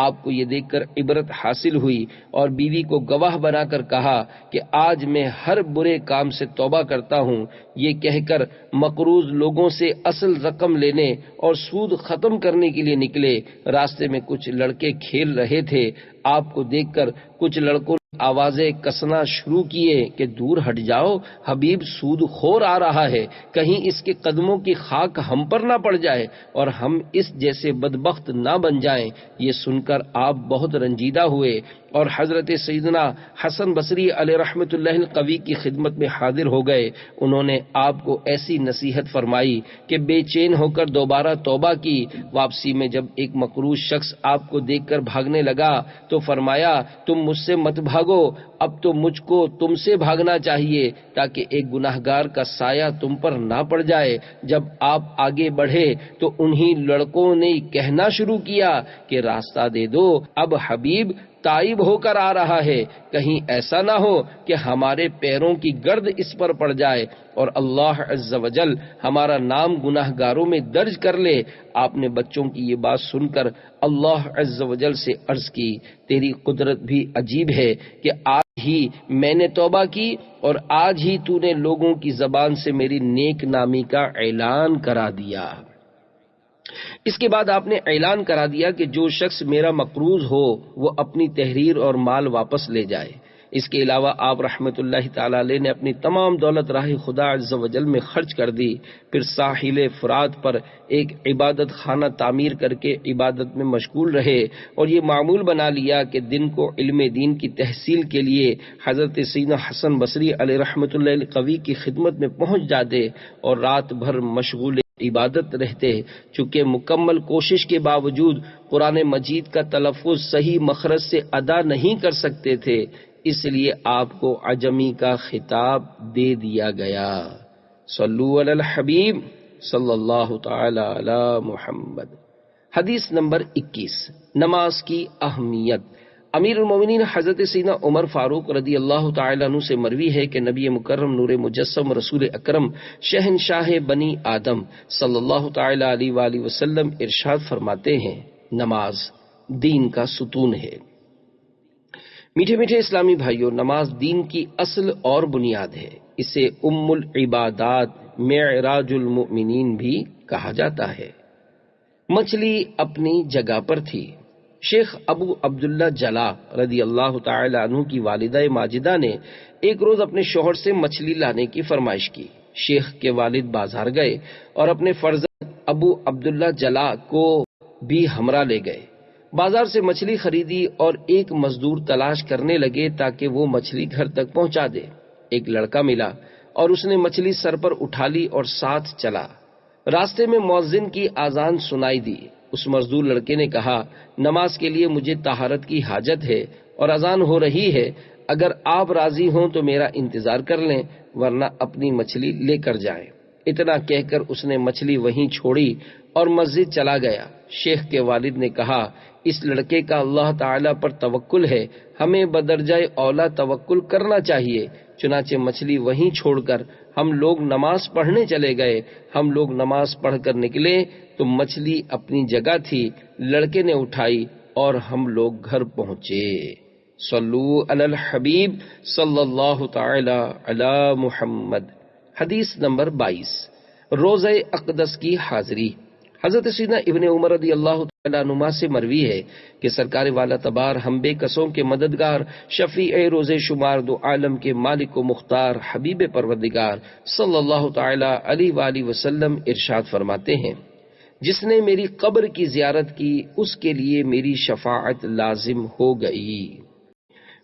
آپ کو یہ دیکھ کر عبرت حاصل ہوئی اور بیوی کو گواہ بنا کر کہا کہ آج میں ہر برے کام سے توبہ کرتا ہوں۔ یہ کہہ کر مقروض لوگوں سے اصل رقم لینے اور سود ختم کرنے کے لیے نکلے۔ راستے میں کچھ لڑکے کھیل رہے تھے۔ آپ کو دیکھ کر کچھ لڑکوں آوازیں کسنا شروع کیے کہ دور ہٹ جاؤ، حبیب سود خور آ رہا ہے، کہیں اس کے قدموں کی خاک ہم پر نہ پڑ جائے اور ہم اس جیسے بدبخت نہ بن جائیں۔ یہ سن کر آپ بہت رنجیدہ ہوئے اور حضرت سیدنا حسن بصری علیہ رحمت اللہ القوی کی خدمت میں حاضر ہو گئے۔ انہوں نے آپ کو ایسی نصیحت فرمائی کہ بے چین ہو کر دوبارہ توبہ کی۔ واپسی میں جب ایک مقروض شخص آپ کو دیکھ کر بھاگنے لگا تو فرمایا، تم مجھ سے مت بھاگو، اب تو مجھ کو تم سے بھاگنا چاہیے تاکہ ایک گناہگار کا سایہ تم پر نہ پڑ جائے۔ جب آپ آگے بڑھے تو انہی لڑکوں نے کہنا شروع کیا کہ راستہ دے دو، اب حبیب تائب ہو کر آ رہا ہے، کہیں ایسا نہ ہو کہ ہمارے پیروں کی گرد اس پر پڑ جائے اور اللہ عز و جل ہمارا نام گناہگاروں میں درج کر لے۔ آپ نے بچوں کی یہ بات سن کر اللہ عز و جل سے عرض کی، تیری قدرت بھی عجیب ہے کہ آج ہی میں نے توبہ کی اور آج ہی تو نے لوگوں کی زبان سے میری نیک نامی کا اعلان کرا دیا۔ اس کے بعد آپ نے اعلان کرا دیا کہ جو شخص میرا مقروض ہو وہ اپنی تحریر اور مال واپس لے جائے۔ اس کے علاوہ آپ رحمت اللہ تعالی علیہ نے اپنی تمام دولت راہ خدا عز و جل میں خرچ کر دی، پھر ساحل فرات پر ایک عبادت خانہ تعمیر کر کے عبادت میں مشغول رہے اور یہ معمول بنا لیا کہ دن کو علم دین کی تحصیل کے لیے حضرت سیدنا حسن بصری علیہ رحمت اللہ القوی کی خدمت میں پہنچ جاتے اور رات بھر مشغول عبادت رہتے۔ چونکہ مکمل کوشش کے باوجود قرآن مجید کا تلفظ صحیح مخرج سے ادا نہیں کر سکتے تھے، اس لیے آپ کو عجمی کا خطاب دے دیا گیا۔ صلو علی الحبیب صلی اللہ تعالی علی محمد۔ حدیث نمبر 21، نماز کی اہمیت۔ امیر المومنین حضرت سیدنا عمر فاروق رضی اللہ تعالیٰ عنہ سے مروی ہے کہ نبی مکرم نور مجسم رسول اکرم شہنشاہ بنی آدم صلی اللہ تعالیٰ علیہ وآلہ وسلم ارشاد فرماتے ہیں، نماز دین کا ستون ہے۔ میٹھے میٹھے اسلامی بھائیوں، نماز دین کی اصل اور بنیاد ہے۔ اسے ام العبادات، معراج المؤمنین بھی کہا جاتا ہے۔ مچھلی اپنی جگہ پر تھی۔ شیخ ابو عبداللہ جلا رضی اللہ تعالی عنہ کی والدہ ماجدہ نے ایک روز اپنے شوہر سے مچھلی لانے کی فرمائش کی۔ شیخ کے والد بازار گئے اور اپنے فرزند ابو عبداللہ جلا کو بھی ہمراہ لے گئے۔ بازار سے مچھلی خریدی اور ایک مزدور تلاش کرنے لگے تاکہ وہ مچھلی گھر تک پہنچا دے۔ ایک لڑکا ملا اور اس نے مچھلی سر پر اٹھا لی اور ساتھ چلا۔ راستے میں مؤذن کی اذان سنائی دی۔ اس مزدور لڑکے نے کہا، نماز کے لیے مجھے طہارت کی حاجت ہے اور اذان ہو رہی ہے، اگر آپ راضی ہوں تو میرا انتظار کر لیں ورنہ اپنی مچھلی لے کر جائیں۔ اتنا کہہ کر اس نے مچھلی وہیں چھوڑی اور مسجد چلا گیا۔ شیخ کے والد نے کہا، اس لڑکے کا اللہ تعالی پر توکل ہے، ہمیں بدرجہ اولا توکل کرنا چاہیے۔ چنانچہ مچھلی وہیں چھوڑ کر ہم لوگ نماز پڑھنے چلے گئے۔ ہم لوگ نماز پڑھ کر نکلے تو مچھلی اپنی جگہ تھی، لڑکے نے اٹھائی اور ہم لوگ گھر پہنچے۔ صلو علی الحبیب صلی اللہ تعالی علی محمد۔ حدیث نمبر 22، روزہ اقدس کی حاضری۔ حضرت سیدنا ابن عمر رضی اللہ تعالیٰ عنہما سے مروی ہے کہ سرکار والا تبار ہم بے کسوں کے مددگار، شفیع روز شمار، دو عالم کے مالک و مختار، حبیب پروردگار صلی اللہ تعالیٰ علیہ وآلہ وسلم ارشاد فرماتے ہیں، جس نے میری قبر کی زیارت کی اس کے لیے میری شفاعت لازم ہو گئی۔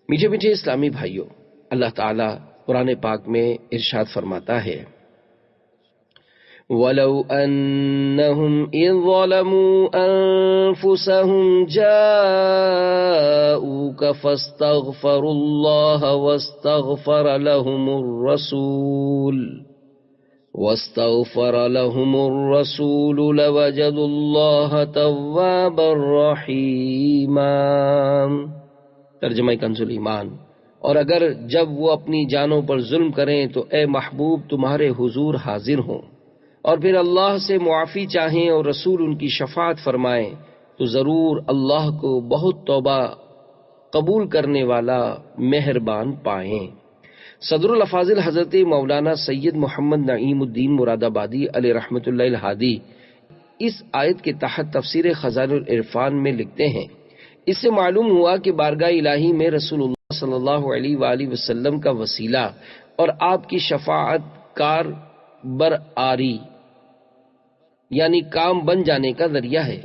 میٹھے میٹھے اسلامی بھائیوں، اللہ تعالیٰ قرآن پاک میں ارشاد فرماتا ہے، وَلَوْ أَنَّهُمْ إِذْ ظَلَمُوا أَنفُسَهُمْ جَاءُوكَ فَاسْتَغْفَرُوا اللَّهَ وَاسْتَغْفَرَ لَهُمُ الرَّسُولُ لَوَجَدُوا اللَّهَ تَوَّابًا رَحِيمًا۔ ترجمہ کنز الایمان۔ اور اگر جب وہ اپنی جانوں پر ظلم کریں تو اے محبوب تمہارے حضور حاضر ہوں اور پھر اللہ سے معافی چاہیں اور رسول ان کی شفاعت فرمائیں تو ضرور اللہ کو بہت توبہ قبول کرنے والا مہربان پائیں۔ صدر الافاضل حضرت مولانا سید محمد نعیم الدین مراد آبادی علیہ رحمت اللہ الہادی اس آیت کے تحت تفسیر خزائن العرفان میں لکھتے ہیں، اس سے معلوم ہوا کہ بارگاہ الہی میں رسول اللہ صلی اللہ علیہ وآلہ وسلم کا وسیلہ اور آپ کی شفاعت کار برآری یعنی کام بن جانے کا ذریعہ ہے۔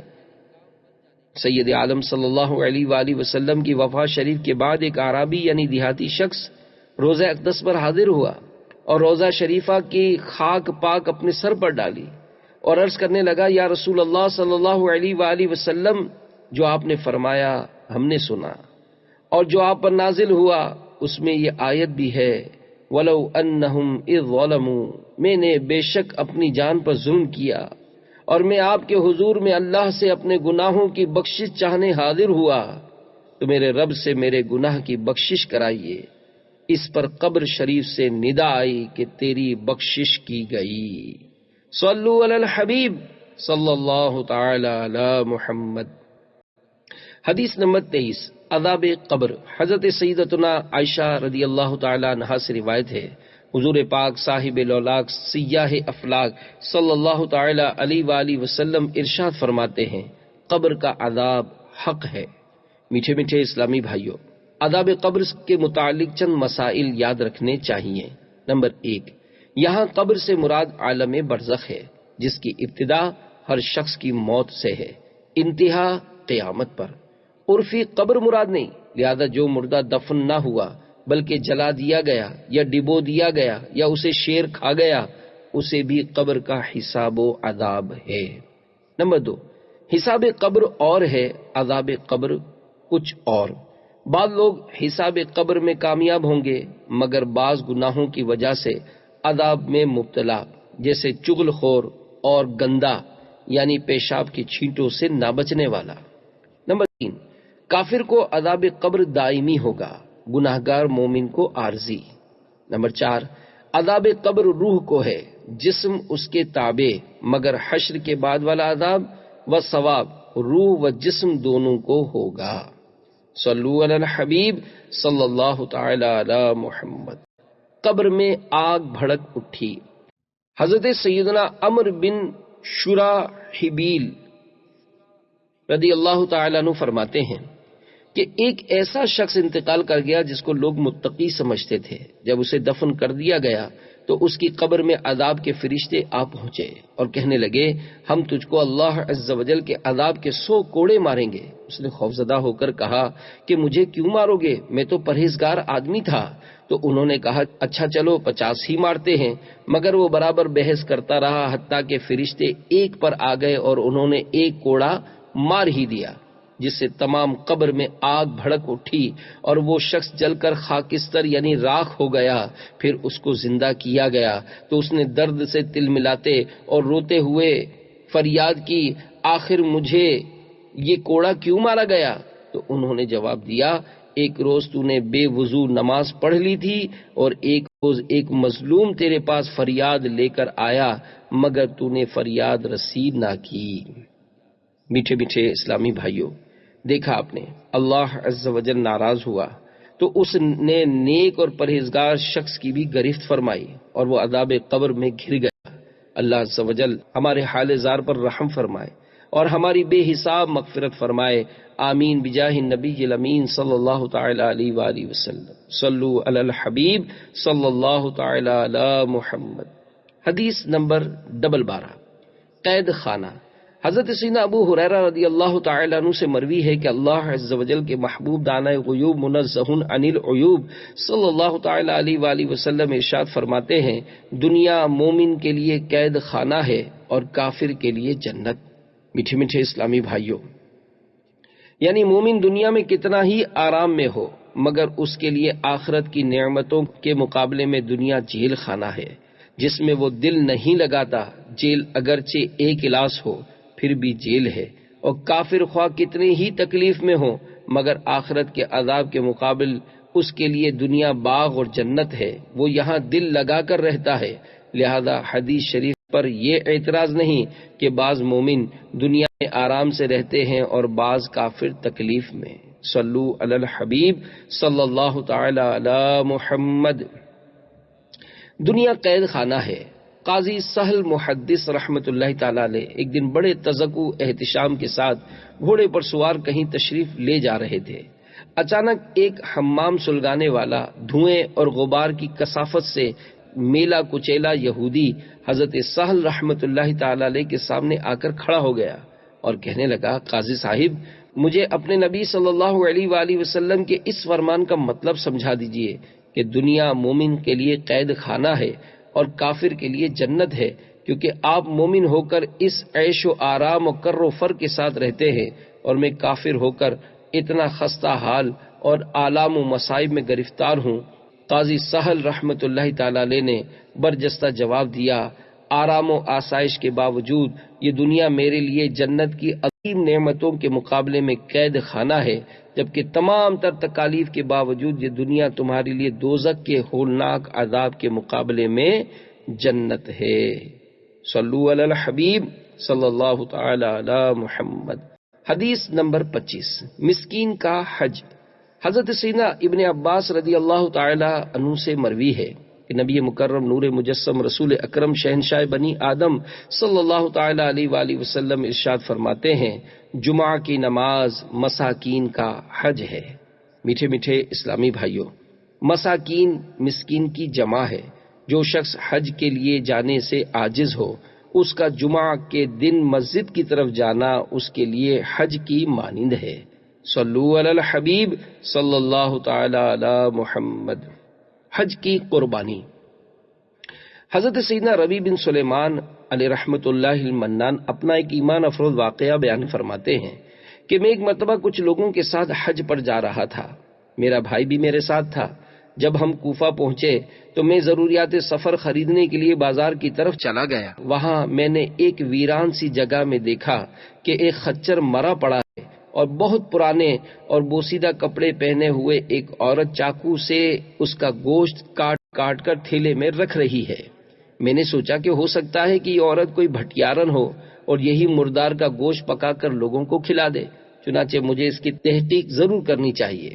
سید عالم صلی اللہ علیہ وآلہ وسلم کی وفات شریف کے بعد ایک اعرابی یعنی دیہاتی شخص روضہ اقدس پر حاضر ہوا اور روضہ شریفہ کی خاک پاک اپنے سر پر ڈالی اور عرض کرنے لگا، یا رسول اللہ صلی اللہ علیہ وآلہ وسلم، جو آپ نے فرمایا ہم نے سنا، اور جو آپ پر نازل ہوا اس میں یہ آیت بھی ہے، وَلَوْ أَنَّهُمْ إِذْ ظَلَمُوا، میں نے بے شک اپنی جان پر ظلم کیا اور میں آپ کے حضور میں اللہ سے اپنے گناہوں کی بخشش چاہنے حاضر ہوا تو میرے رب سے میرے گناہ کی بخشش کرائیے۔ اس پر قبر شریف سے ندا آئی کہ تیری بخشش کی گئی۔ صلو علی الحبیب صلی اللہ تعالی علی محمد۔ حدیث نمبر 23، عذاب قبر۔ حضرت سیدتنا عائشہ رضی اللہ تعالی عنہا سے روایت ہے، حضور پاک صاحب لولاک سیاہ افلاک صلی اللہ تعالی علیہ وآلہ وسلم ارشاد فرماتے ہیں، قبر کا عذاب حق ہے۔ میٹھے میٹھے اسلامی بھائیوں، عذاب قبر کے متعلق چند مسائل یاد رکھنے چاہیے۔ نمبر 1، یہاں قبر سے مراد عالم برزخ ہے، جس کی ابتدا ہر شخص کی موت سے ہے، انتہا قیامت پر۔ عرفی قبر مراد نہیں، لہذا جو مردہ دفن نہ ہوا بلکہ جلا دیا گیا یا ڈبو دیا گیا یا اسے شیر کھا گیا، اسے بھی قبر کا حساب و عذاب ہے۔ نمبر 2، حساب قبر اور ہے، عذاب قبر کچھ اور۔ بعض لوگ حساب قبر میں کامیاب ہوں گے مگر بعض گناہوں کی وجہ سے عذاب میں مبتلا، جیسے چغل خور اور گندا یعنی پیشاب کی چھینٹوں سے نہ بچنے والا۔ نمبر 3، کافر کو عذاب قبر دائمی ہوگا، گناہگار مومن کو عارضی۔ نمبر 4، عذاب قبر روح کو ہے، جسم اس کے تابع، مگر حشر کے بعد والا عذاب و ثواب روح و جسم دونوں کو ہوگا۔ صلو علی الحبیب صلی اللہ تعالی علی محمد۔ قبر میں آگ بھڑک اٹھی۔ حضرت سیدنا عمر بن شراحبیل رضی اللہ تعالیٰ عنہ فرماتے ہیں کہ ایک ایسا شخص انتقال کر گیا جس کو لوگ متقی سمجھتے تھے۔ جب اسے دفن کر دیا گیا تو اس کی قبر میں عذاب کے فرشتے آ پہنچے اور کہنے لگے، ہم تجھ کو اللہ عز و جل کے عذاب کے 100 کوڑے ماریں گے۔ اس نے خوفزدہ ہو کر کہا کہ مجھے کیوں مارو گے، میں تو پرہیزگار آدمی تھا۔ تو انہوں نے کہا، اچھا چلو 50 ہی مارتے ہیں۔ مگر وہ برابر بحث کرتا رہا حتیٰ کہ فرشتے ایک پر آ گئے اور انہوں نے ایک کوڑا مار ہی دیا، جس سے تمام قبر میں آگ بھڑک اٹھی اور وہ شخص جل کر خاکستر یعنی راکھ ہو گیا۔ پھر اس کو زندہ کیا گیا تو اس نے درد سے تل ملاتے اور روتے ہوئے فریاد کی، آخر مجھے یہ کوڑا کیوں مارا گیا؟ تو انہوں نے جواب دیا، ایک روز تو نے بے وضو نماز پڑھ لی تھی اور ایک روز ایک مظلوم تیرے پاس فریاد لے کر آیا مگر تو نے فریاد رسید نہ کی۔ میٹھے میٹھے اسلامی بھائیوں، دیکھا آپ نے، اللہ عز و جل ناراض ہوا تو اس نے نیک اور پرہیزگار شخص کی بھی گرفت فرمائی اور وہ عذاب قبر میں گر گیا۔ اللہ عز و جل ہمارے حال زار پر رحم فرمائے اور ہماری بے حساب مغفرت فرمائے، آمین بجاہ النبی الامین صلی اللہ تعالی علیہ وآلہ وسلم۔ صلو علی الحبیب صلی اللہ تعالی علی محمد۔ حدیث نمبر 12، قید خانہ۔ حضرت سیدنا ابو ہریرہ رضی اللہ تعالی عنہ سے مروی ہے کہ اللہ عز و جل کے محبوب دانہ غیوب منزہ عن العیوب صلی اللہ تعالی علیہ وآلہ وسلم ارشاد فرماتے ہیں، دنیا مومن کے لیے قید خانہ ہے اور کافر کے لیے جنت۔ میٹھے میٹھے اسلامی بھائیوں، یعنی مومن دنیا میں کتنا ہی آرام میں ہو مگر اس کے لیے آخرت کی نعمتوں کے مقابلے میں دنیا جیل خانہ ہے، جس میں وہ دل نہیں لگاتا۔ جیل اگرچہ ایک الاس ہو پھر بھی جیل ہے، اور کافر خواہ کتنی ہی تکلیف میں ہو مگر آخرت کے عذاب کے مقابل اس کے لیے دنیا باغ اور جنت ہے، وہ یہاں دل لگا کر رہتا ہے۔ لہذا حدیث شریف پر یہ اعتراض نہیں کہ بعض مومن دنیا میں آرام سے رہتے ہیں اور بعض کافر تکلیف میں۔ صلو علی الحبیب صلی اللہ تعالی علی محمد۔ دنیا قید خانہ ہے۔ قاضی سہل محدث رحمت اللہ تعالی علیہ ایک دن بڑے تذکو احتشام کے ساتھ گھوڑے پر سوار کہیں تشریف لے جا رہے تھے۔ اچانک ایک حمام سلگانے والا دھوئیں اور غبار کی کثافت سے میلا کچیلا یہودی حضرت سہل رحمت اللہ تعالی علیہ کے سامنے آ کر کھڑا ہو گیا اور کہنے لگا، قاضی صاحب، مجھے اپنے نبی صلی اللہ علیہ وآلہ وسلم کے اس فرمان کا مطلب سمجھا دیجئے کہ دنیا مومن کے لیے قید خانہ ہے اور کافر کے لیے جنت ہے، کیونکہ آپ مومن ہو کر اس عیش و آرام و کر و فر کے ساتھ رہتے ہیں اور میں کافر ہو کر اتنا خستہ حال اور آلام و مصائب میں گرفتار ہوں۔ قاضی سہل رحمت اللہ تعالی علیہ نے برجستہ جواب دیا، آرام و آسائش کے باوجود یہ دنیا میرے لیے جنت کی عظیم نعمتوں کے مقابلے میں قید خانہ ہے، جبکہ تمام تر تکالیف کے باوجود یہ دنیا تمہارے لیے دوزخ کے ہولناک عذاب کے مقابلے میں جنت ہے۔ صلو علی الحبیب صلی اللہ تعالی علی محمد۔ حدیث نمبر 25، مسکین کا حج۔ حضرت سیدنا ابن عباس رضی اللہ تعالی عنہ سے مروی ہے کہ نبی مکرم نور مجسم رسول اکرم شہنشاہ بنی آدم صلی اللہ تعالی علیہ وآلہ وسلم ارشاد فرماتے ہیں، جمعہ کی نماز مساکین کا حج ہے۔ میٹھے میٹھے اسلامی بھائیوں، مساکین مسکین کی جمع ہے۔ جو شخص حج کے لیے جانے سے عاجز ہو، اس کا جمعہ کے دن مسجد کی طرف جانا اس کے لیے حج کی مانند ہے۔ صلو علی الحبیب صلی اللہ تعالی علی محمد۔ حج کی قربانی۔ حضرت سیدنا ربیع بن سلیمان علیہ رحمت اللہ المنان اپنا ایک ایمان افروز واقعہ بیان فرماتے ہیں کہ میں ایک مرتبہ کچھ لوگوں کے ساتھ حج پر جا رہا تھا، میرا بھائی بھی میرے ساتھ تھا۔ جب ہم کوفہ پہنچے تو میں ضروریات سفر خریدنے کے لیے بازار کی طرف چلا گیا۔ وہاں میں نے ایک ویران سی جگہ میں دیکھا کہ ایک خچر مرا پڑا ہے اور بہت پرانے اور بوسیدہ کپڑے پہنے ہوئے ایک عورت چاقو سے اس کا گوشت کاٹ کاٹ کر تھیلے میں رکھ رہی ہے۔ میں نے سوچا کہ ہو سکتا ہے کہ یہ عورت کوئی بھٹیارن ہو اور یہی مردار کا گوشت پکا کر لوگوں کو کھلا دے، چنانچہ مجھے اس کی تحقیق ضرور کرنی چاہیے۔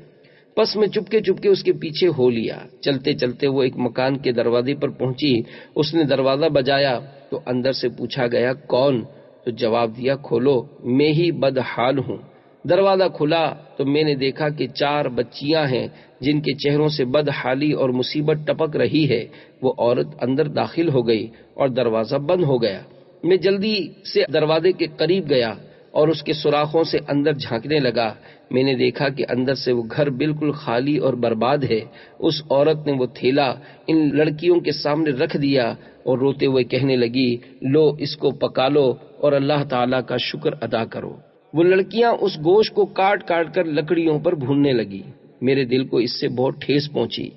پس میں چپکے چپکے اس کے پیچھے ہو لیا۔ چلتے چلتے وہ ایک مکان کے دروازے پر پہنچی۔ اس نے دروازہ بجایا تو اندر سے پوچھا گیا، کون؟ تو جواب دیا، کھولو، میں ہی بدحال ہوں۔ دروازہ کھلا تو میں نے دیکھا کہ 4 بچیاں ہیں جن کے چہروں سے بدحالی اور مصیبت ٹپک رہی ہے۔ وہ عورت اندر داخل ہو گئی اور دروازہ بند ہو گیا۔ میں جلدی سے دروازے کے قریب گیا اور اس کے سوراخوں سے اندر جھانکنے لگا۔ میں نے دیکھا کہ اندر سے وہ گھر بالکل خالی اور برباد ہے۔ اس عورت نے وہ تھیلا ان لڑکیوں کے سامنے رکھ دیا اور روتے ہوئے کہنے لگی، لو اس کو پکا لو اور اللہ تعالیٰ کا شکر ادا کرو۔ وہ لڑکیاں اس گوشت کو کاٹ کاٹ کر لکڑیوں پر بھوننے لگی۔ میرے دل کو اس سے بہت ٹھیس پہنچی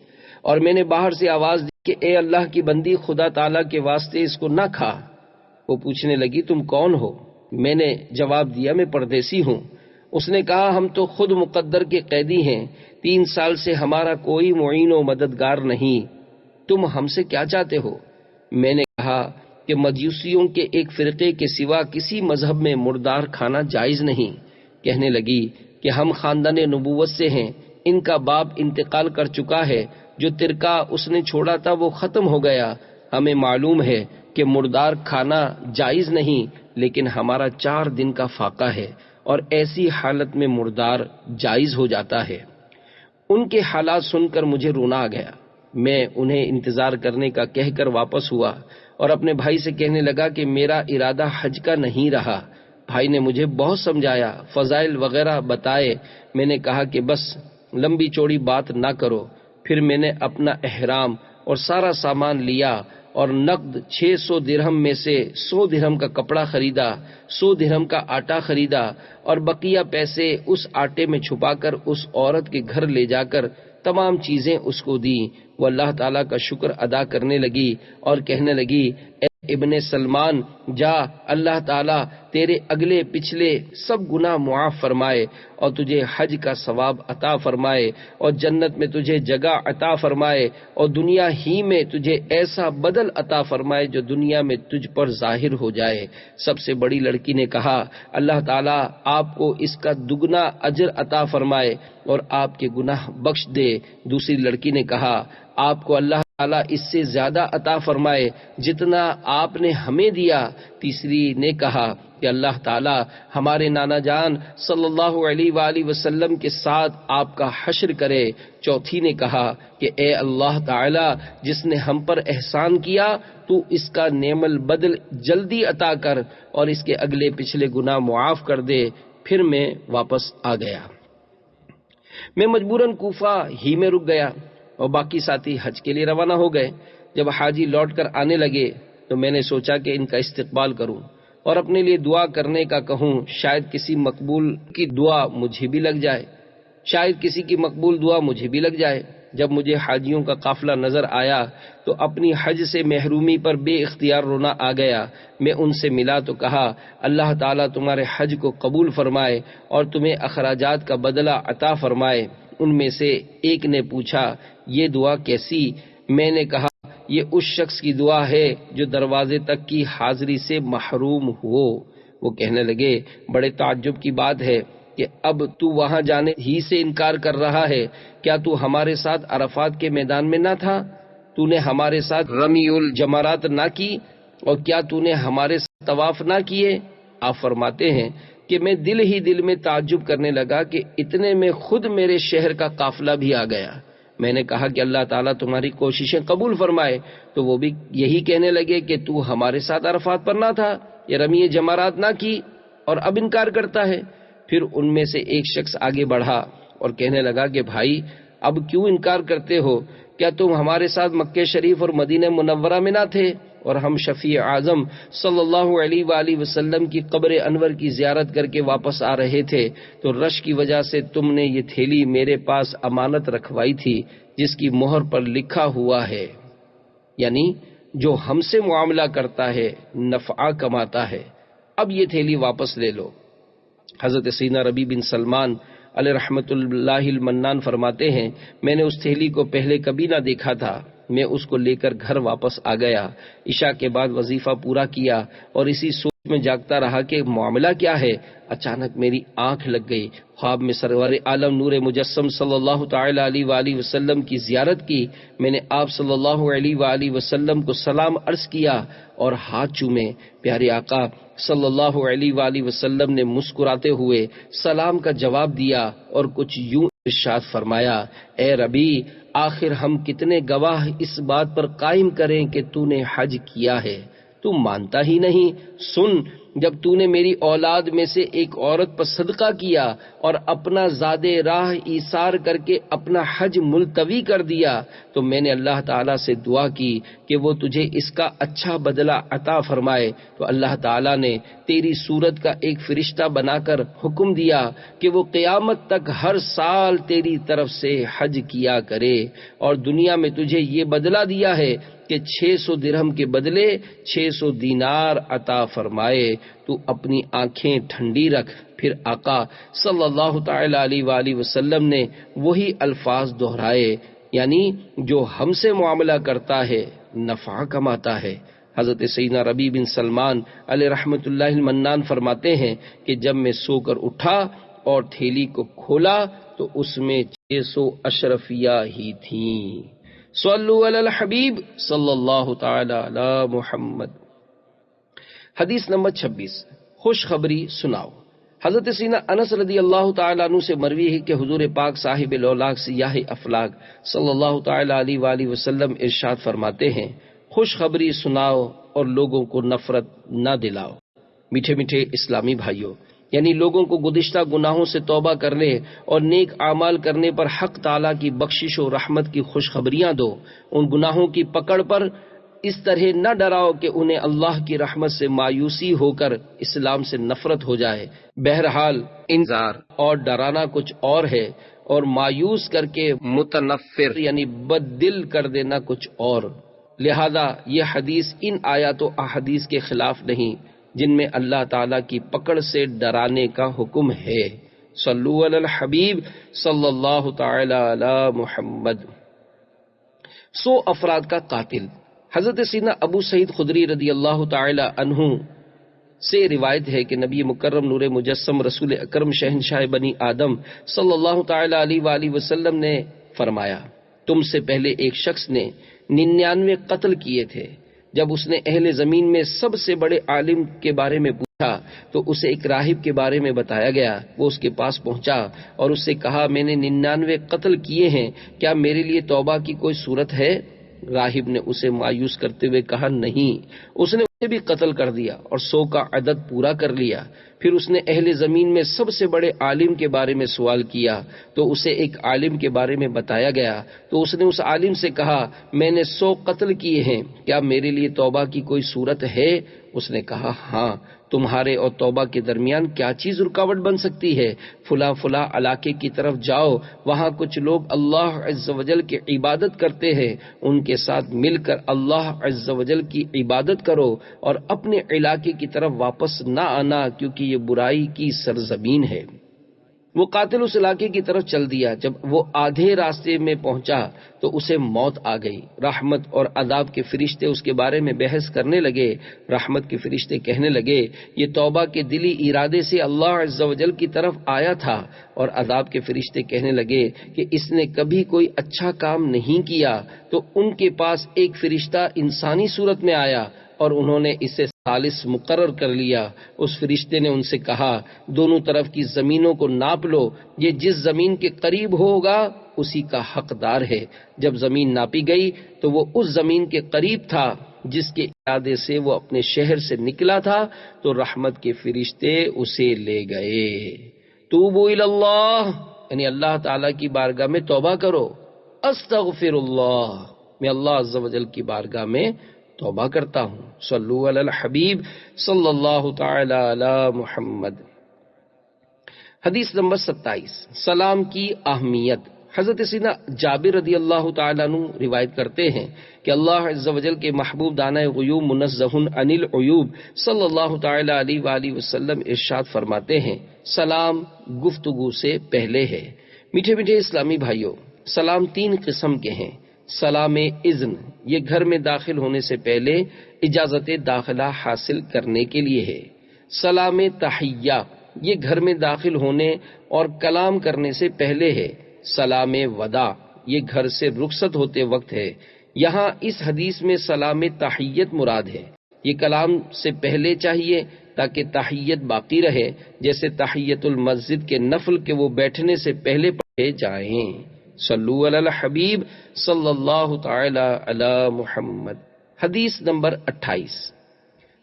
اور میں نے باہر سے آواز دی کہ اے اللہ کی بندی، خدا تعالیٰ کے واسطے اس کو نہ کھا۔ وہ پوچھنے لگی، تم کون ہو؟ میں نے جواب دیا، میں پردیسی ہوں۔ اس نے کہا، ہم تو خود مقدر کے قیدی ہیں، 3 سال سے ہمارا کوئی معین و مددگار نہیں، تم ہم سے کیا چاہتے ہو؟ میں نے کہا کہ مجوسیوں کے ایک فرقے کے سوا کسی مذہب میں مردار کھانا جائز نہیں۔ کہنے لگی کہ ہم خاندان نبوت سے ہیں، ان کا باپ انتقال کر چکا ہے، جو ترکہ اس نے چھوڑا تھا وہ ختم ہو گیا۔ ہمیں معلوم ہے کہ مردار کھانا جائز نہیں، لیکن ہمارا 4 دن کا فاقہ ہے اور ایسی حالت میں مردار جائز ہو جاتا ہے۔ ان کے حالات سن کر مجھے رونا آ گیا۔ میں انہیں انتظار کرنے کا کہہ کر واپس ہوا اور اپنے بھائی سے کہنے لگا کہ میرا ارادہ حج کا نہیں رہا۔ بھائی نے مجھے بہت سمجھایا، فضائل وغیرہ بتائے۔ میں نے کہا کہ بس لمبی چوڑی بات نہ کرو۔ پھر میں نے اپنا احرام اور سارا سامان لیا اور نقد 600 درہم میں سے 100 درہم کا کپڑا خریدا، 100 درہم کا آٹا خریدا اور بقیہ پیسے اس آٹے میں چھپا کر اس عورت کے گھر لے جا کر تمام چیزیں اس کو دی۔ وہ اللہ تعالیٰ کا شکر ادا کرنے لگی اور کہنے لگی، اے ابن سلمان، جا، اللہ تعالیٰ تیرے اگلے پچھلے سب گناہ معاف فرمائے اور تجھے حج کا ثواب عطا فرمائے اور جنت میں تجھے جگہ عطا فرمائے اور دنیا ہی میں تجھے ایسا بدل عطا فرمائے جو دنیا میں تجھ پر ظاہر ہو جائے۔ سب سے بڑی لڑکی نے کہا، اللہ تعالیٰ آپ کو اس کا دگنا اجر عطا فرمائے اور آپ کے گناہ بخش دے۔ دوسری لڑکی نے کہا، آپ کو اللہ تعالیٰ اس سے زیادہ عطا فرمائے جتنا آپ نے ہمیں دیا۔ تیسری نے کہا کہ اللہ تعالی ہمارے نانا جان صلی اللہ علیہ وآلہ وسلم کے ساتھ آپ کا حشر کرے۔ چوتھی نے کہا کہ اے اللہ تعالی جس نے ہم پر احسان کیا تو اس کا نعم البدل جلدی عطا کر اور اس کے اگلے پچھلے گناہ معاف کر دے۔ پھر میں واپس آ گیا۔ میں مجبوراً کوفہ ہی میں رک گیا اور باقی ساتھی حج کے لیے روانہ ہو گئے۔ جب حاجی لوٹ کر آنے لگے تو میں نے سوچا کہ ان کا استقبال کروں اور اپنے لیے دعا کرنے کا کہوں، شاید کسی مقبول کی دعا مجھے بھی لگ جائے، شاید کسی کی مقبول دعا مجھے بھی لگ جائے۔ جب مجھے حاجیوں کا قافلہ نظر آیا تو اپنی حج سے محرومی پر بے اختیار رونا آ گیا۔ میں ان سے ملا تو کہا اللہ تعالیٰ تمہارے حج کو قبول فرمائے اور تمہیں اخراجات کا بدلہ عطا فرمائے۔ ان میں سے ایک نے پوچھا یہ دعا کیسی؟ میں نے کہا یہ اس شخص کی دعا ہے جو دروازے تک کی حاضری سے محروم ہو۔ وہ کہنے لگے بڑے تعجب کی بات ہے کہ اب تو وہاں جانے ہی سے انکار کر رہا ہے، کیا تو ہمارے ساتھ عرفات کے میدان میں نہ تھا؟ تو نے ہمارے ساتھ رمی الجمرات نہ کی اور کیا تو نے ہمارے ساتھ طواف نہ کیے؟ آپ فرماتے ہیں کہ میں دل ہی دل میں تعجب کرنے لگا کہ اتنے میں خود میرے شہر کا قافلہ بھی آ گیا۔ میں نے کہا کہ اللہ تعالیٰ تمہاری کوششیں قبول فرمائے، تو وہ بھی یہی کہنے لگے کہ تو ہمارے ساتھ عرفات پر نہ تھا، یہ رمی جمرات نہ کی اور اب انکار کرتا ہے۔ پھر ان میں سے ایک شخص آگے بڑھا اور کہنے لگا کہ بھائی اب کیوں انکار کرتے ہو؟ کیا تم ہمارے ساتھ مکہ شریف اور مدینہ منورہ میں نہ تھے اور ہم شفیع اعظم صلی اللہ علیہ وآلہ وسلم کی قبر انور کی زیارت کر کے واپس آ رہے تھے تو رش کی وجہ سے تم نے یہ تھیلی میرے پاس امانت رکھوائی تھی جس کی مہر پر لکھا ہوا ہے، یعنی جو ہم سے معاملہ کرتا ہے نفع کماتا ہے، اب یہ تھیلی واپس لے لو۔ حضرت سیدنا ربیع بن سلمان علیہ رحمت اللہ المنان فرماتے ہیں میں نے اس تھیلی کو پہلے کبھی نہ دیکھا تھا۔ میں اس کو لے کر گھر واپس آ گیا، عشاء کے بعد وظیفہ پورا کیا اور اسی سوچ میں جاگتا رہا کہ معاملہ کیا ہے۔ اچانک میری آنکھ لگ گئی، خواب میں سرور عالم نور مجسم صلی اللہ تعالی علیہ وآلہ وسلم کی زیارت کی۔ میں نے آپ صلی اللہ علیہ وآلہ وسلم کو سلام عرض کیا اور ہاتھ چومے۔ پیارے آقا صلی اللہ علیہ وآلہ وسلم نے مسکراتے ہوئے سلام کا جواب دیا اور کچھ یوں ارشاد فرمایا اے ربیع آخر ہم کتنے گواہ اس بات پر قائم کریں کہ تو نے حج کیا ہے، تو مانتا ہی نہیں۔ سن، جب تو نے میری اولاد میں سے ایک عورت پر صدقہ کیا اور اپنا زاد راہ ایثار کر کے اپنا حج ملتوی کر دیا تو میں نے اللہ تعالیٰ سے دعا کی کہ وہ تجھے اس کا اچھا بدلہ عطا فرمائے، تو اللہ تعالیٰ نے تیری صورت کا ایک فرشتہ بنا کر حکم دیا کہ وہ قیامت تک ہر سال تیری طرف سے حج کیا کرے، اور دنیا میں تجھے یہ بدلہ دیا ہے کہ 600 درہم کے بدلے 600 دینار عطا فرمائے۔ تو اپنی آنکھیں ٹھنڈی رکھ۔ پھر آقا صلی اللہ تعالی علیہ وآلہ وسلم نے وہی الفاظ دہرائے، یعنی جو ہم سے معاملہ کرتا ہے نفع کماتا ہے۔ حضرت سیدنا ربیع بن سلمان علیہ رحمت اللہ المنان فرماتے ہیں کہ جب میں سو کر اٹھا اور تھیلی کو کھولا تو اس میں 600 اشرفیہ ہی تھیں۔ صلو علی الحبیب صلی اللہ تعالی علی محمد۔ حدیث نمبر 26، خوشخبری سناؤ۔ حضرت سیدنا انس رضی اللہ تعالیٰ عنہ سے مروی ہے کہ حضور پاک صاحب الاولاق سیاہ افلاق صلی اللہ تعالی علیہ وآلہ وسلم ارشاد فرماتے ہیں خوشخبری سناؤ اور لوگوں کو نفرت نہ دلاؤ۔ میٹھے میٹھے اسلامی بھائیوں، یعنی لوگوں کو گزشتہ گناہوں سے توبہ کرنے اور نیک اعمال کرنے پر حق تعالیٰ کی بخشش و رحمت کی خوشخبریاں دو۔ ان گناہوں کی پکڑ پر اس طرح نہ ڈراؤ کہ انہیں اللہ کی رحمت سے مایوسی ہو کر اسلام سے نفرت ہو جائے۔ بہرحال انذار اور ڈرانا کچھ اور ہے اور مایوس کر کے متنفر یعنی بد دل کر دینا کچھ اور۔ لہذا یہ حدیث ان آیات و احادیث کے خلاف نہیں جن میں اللہ تعالیٰ کی پکڑ سے ڈرانے کا حکم ہے۔ صلو علی الحبیب صلی اللہ تعالی علی محمد۔ 100 افراد کا قاتل۔ حضرت سیدنا ابو سعید خدری رضی اللہ تعالی عنہ سے روایت ہے کہ نبی مکرم نور مجسم رسول اکرم شہنشاہ بنی آدم صلی اللہ تعالی علیہ وآلہ وسلم نے فرمایا تم سے پہلے ایک شخص نے 99 قتل کیے تھے، جب اس نے اہل زمین میں سب سے بڑے عالم کے بارے میں پوچھا تو اسے ایک راہب کے بارے میں بتایا گیا. وہ اس کے پاس پہنچا اور اس سے کہا میں نے 99 قتل کیے ہیں، کیا میرے لیے توبہ کی کوئی صورت ہے؟ راہب نے اسے مایوس کرتے ہوئے کہا نہیں. اس نے اسے بھی قتل کر دیا اور 100 کا عدد پورا کر لیا. پھر اس نے اہل زمین میں سب سے بڑے عالم کے بارے میں سوال کیا تو اسے ایک عالم کے بارے میں بتایا گیا. تو اس نے اس عالم سے کہا میں نے 100 قتل کیے ہیں، کیا میرے لیے توبہ کی کوئی صورت ہے؟ اس نے کہا ہاں. تمہارے اور توبہ کے درمیان کیا چیز رکاوٹ بن سکتی ہے؟ فلاں فلاں علاقے کی طرف جاؤ، وہاں کچھ لوگ اللہ عز و جل کی عبادت کرتے ہیں، ان کے ساتھ مل کر اللہ عز و جل کی عبادت کرو اور اپنے علاقے کی طرف واپس نہ آنا، کیونکہ یہ برائی کی سرزمین ہے. وہ قاتل اس علاقے کی طرف چل دیا. جب وہ آدھے راستے میں پہنچا تو اسے موت آ گئی. رحمت اور عذاب کے فرشتے اس کے بارے میں بحث کرنے لگے. رحمت کے فرشتے کہنے لگے یہ توبہ کے دلی ارادے سے اللہ عز و جل کی طرف آیا تھا، اور عذاب کے فرشتے کہنے لگے کہ اس نے کبھی کوئی اچھا کام نہیں کیا. تو ان کے پاس ایک فرشتہ انسانی صورت میں آیا اور انہوں نے اسے ثالث مقرر کر لیا. اس فرشتے نے ان سے کہا دونوں طرف کی زمینوں کو ناپ لو، یہ جس زمین کے قریب ہوگا اسی کا حقدار ہے. جب زمین ناپی گئی تو وہ اس زمین کے قریب تھا جس کے ارادے سے وہ اپنے شہر سے نکلا تھا. تو رحمت کے فرشتے اسے لے گئے. توبوا الی اللہ، یعنی اللہ تعالی کی بارگاہ میں توبہ کرو. استغفر اللہ، میں اللہ عز و جل کی بارگاہ میں توبہ کرتا ہوں. صلو علی الحبیب صلی اللہ تعالی علی محمد. حدیث نمبر 27، سلام کی اہمیت. حضرت سیدنا جابر رضی اللہ تعالیٰ عنہ روایت کرتے ہیں کہ اللہ عز و جل کے محبوب دانہ غیوب منزہ عن العیوب صلی اللہ تعالی علیہ وآلہ وسلم ارشاد فرماتے ہیں سلام گفتگو سے پہلے ہے. میٹھے میٹھے اسلامی بھائیوں، سلام 3 قسم کے ہیں. سلام اذن، یہ گھر میں داخل ہونے سے پہلے اجازت داخلہ حاصل کرنے کے لیے ہے. سلام تحیہ، یہ گھر میں داخل ہونے اور کلام کرنے سے پہلے ہے. سلام وداع، یہ گھر سے رخصت ہوتے وقت ہے. یہاں اس حدیث میں سلام تحیت مراد ہے. یہ کلام سے پہلے چاہیے تاکہ تحیت باقی رہے، جیسے تحیت المسجد کے نفل کے وہ بیٹھنے سے پہلے پڑھے جائیں. صلو علی الحبیب صلی اللہ تعالی علی محمد. حدیث نمبر 28،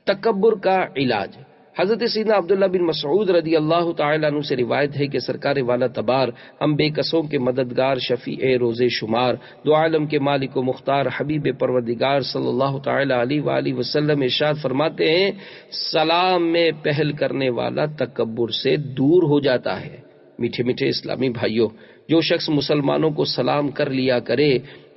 تکبر کا علاج. حضرت سیدنا عبداللہ بن مسعود رضی اللہ تعالی عنہ سے روایت ہے کہ سرکار والا تبار، ہم بے کسوں کے مددگار، شفیع روز شمار، دو عالم کے مالک و مختار، حبیب پروردگار صلی اللہ تعالی علیہ وآلہ وسلم ارشاد فرماتے ہیں سلام میں پہل کرنے والا تکبر سے دور ہو جاتا ہے. میٹھے میٹھے اسلامی بھائیوں، جو شخص مسلمانوں کو سلام کر لیا کرے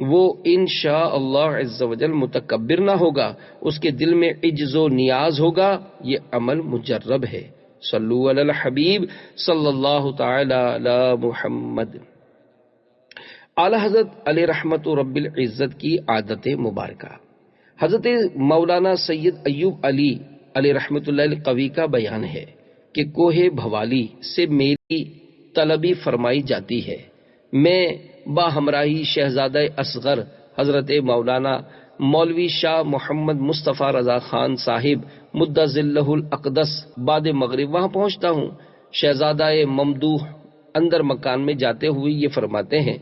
وہ انشاءاللہ عز و جل متکبر نہ ہوگا، اس کے دل میں عجز و نیاز ہوگا. یہ عمل مجرب ہے. صلو علی الحبیب صلی اللہ تعالی علی محمد. اعلی حضرت علیہ رحمت رب العزت کی عادت مبارکہ. حضرت مولانا سید ایوب علی علیہ رحمت اللہ القوی کا بیان ہے کہ کوہ بھوالی سے میری طلبی فرمائی جاتی ہے. میں با ہمراہی شہزادہ اصغر حضرت مولانا مولوی شاہ محمد مصطفیٰ رضا خان صاحب مدہ ذلہ الاقدس بعد مغرب وہاں پہنچتا ہوں. شہزادہ ممدوح اندر مکان میں جاتے ہوئے یہ فرماتے ہیں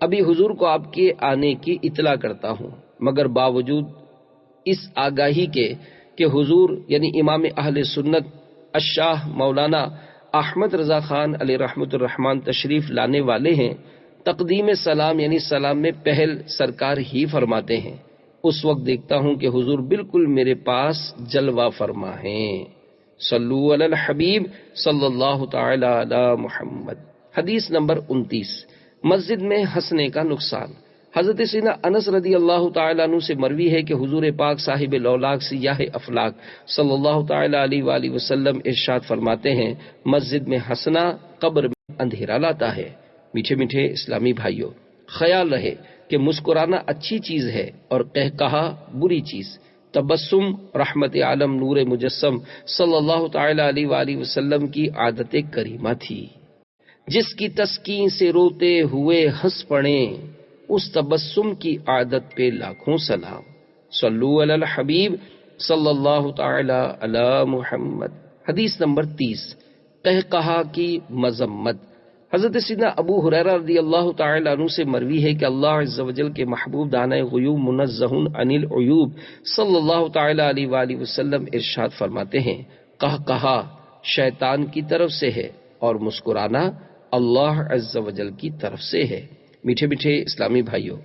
ابھی حضور کو آپ کے آنے کی اطلاع کرتا ہوں، مگر باوجود اس آگاہی کے کہ حضور یعنی امام اہل سنت الشاہ مولانا احمد رضا خان علیہ رحمت الرحمن تشریف لانے والے ہیں، تقدیم سلام یعنی سلام میں پہل سرکار ہی فرماتے ہیں. اس وقت دیکھتا ہوں کہ حضور بالکل میرے پاس جلوہ فرما ہیں. صلو علی الحبیب صلی اللہ تعالی علی محمد. حدیث نمبر 29، مسجد میں ہنسنے کا نقصان. حضرت سیدنا انس رضی اللہ تعالیٰ عنہ سے مروی ہے کہ حضور پاک صاحب لولاک سیاہ افلاک صلی اللہ تعالیٰ علیہ وآلہ وسلم ارشاد فرماتے ہیں مسجد میں ہنسنا قبر میں اندھیرا لاتا ہے. میٹھے میٹھے اسلامی بھائیوں، خیال رہے کہ مسکرانا اچھی چیز ہے اور قہقہا بری چیز. تبسم رحمت عالم نور مجسم صلی اللہ تعالیٰ علیہ وآلہ وسلم کی عادت کریمہ تھی. جس کی تسکین سے روتے ہوئے ہنس پڑیں اس تبسم کی عادت پہ لاکھوں سلام. صلو علی الحبیب صلی اللہ تعالی علی محمد۔ حدیث نمبر 30، قہقہا کی مذمت۔ حضرت سیدنا ابو ہریرہ رضی اللہ تعالی عنہ سے مروی ہے کہ اللہ عز و جل کے محبوب دانہ غیوب منزہ عن العیوب صلی اللہ تعالی علیہ وآلہ وسلم ارشاد فرماتے ہیں، قہقہا شیطان کی طرف سے ہے اور مسکرانا اللہ عز و جل کی طرف سے ہے۔ میٹھے میٹھے اسلامی بھائیوں،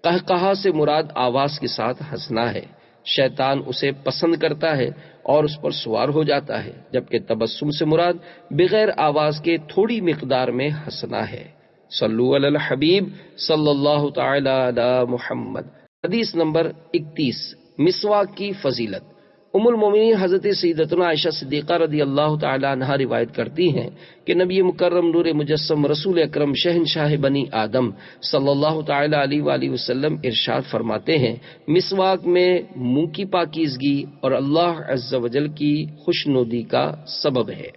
قہقہا سے مراد آواز کے ساتھ ہنسنا ہے۔ شیطان اسے پسند کرتا ہے اور اس پر سوار ہو جاتا ہے، جبکہ تبسم سے مراد بغیر آواز کے تھوڑی مقدار میں ہنسنا ہے۔ صلو علی الحبیب صلی اللہ تعالی علی محمد۔ حدیث نمبر 31، مسواک کی فضیلت۔ ام المومنین حضرت سیدتنا عائشہ صدیقہ رضی اللہ تعالی عنہا روایت کرتی ہیں کہ نبی مکرم نور مجسم رسول اکرم شہنشاہ بنی آدم صلی اللہ تعالی علیہ وآلہ وسلم ارشاد فرماتے ہیں، مسواک میں منہ کی پاکیزگی اور اللہ عز و جل کی خوشنودی کا سبب ہے۔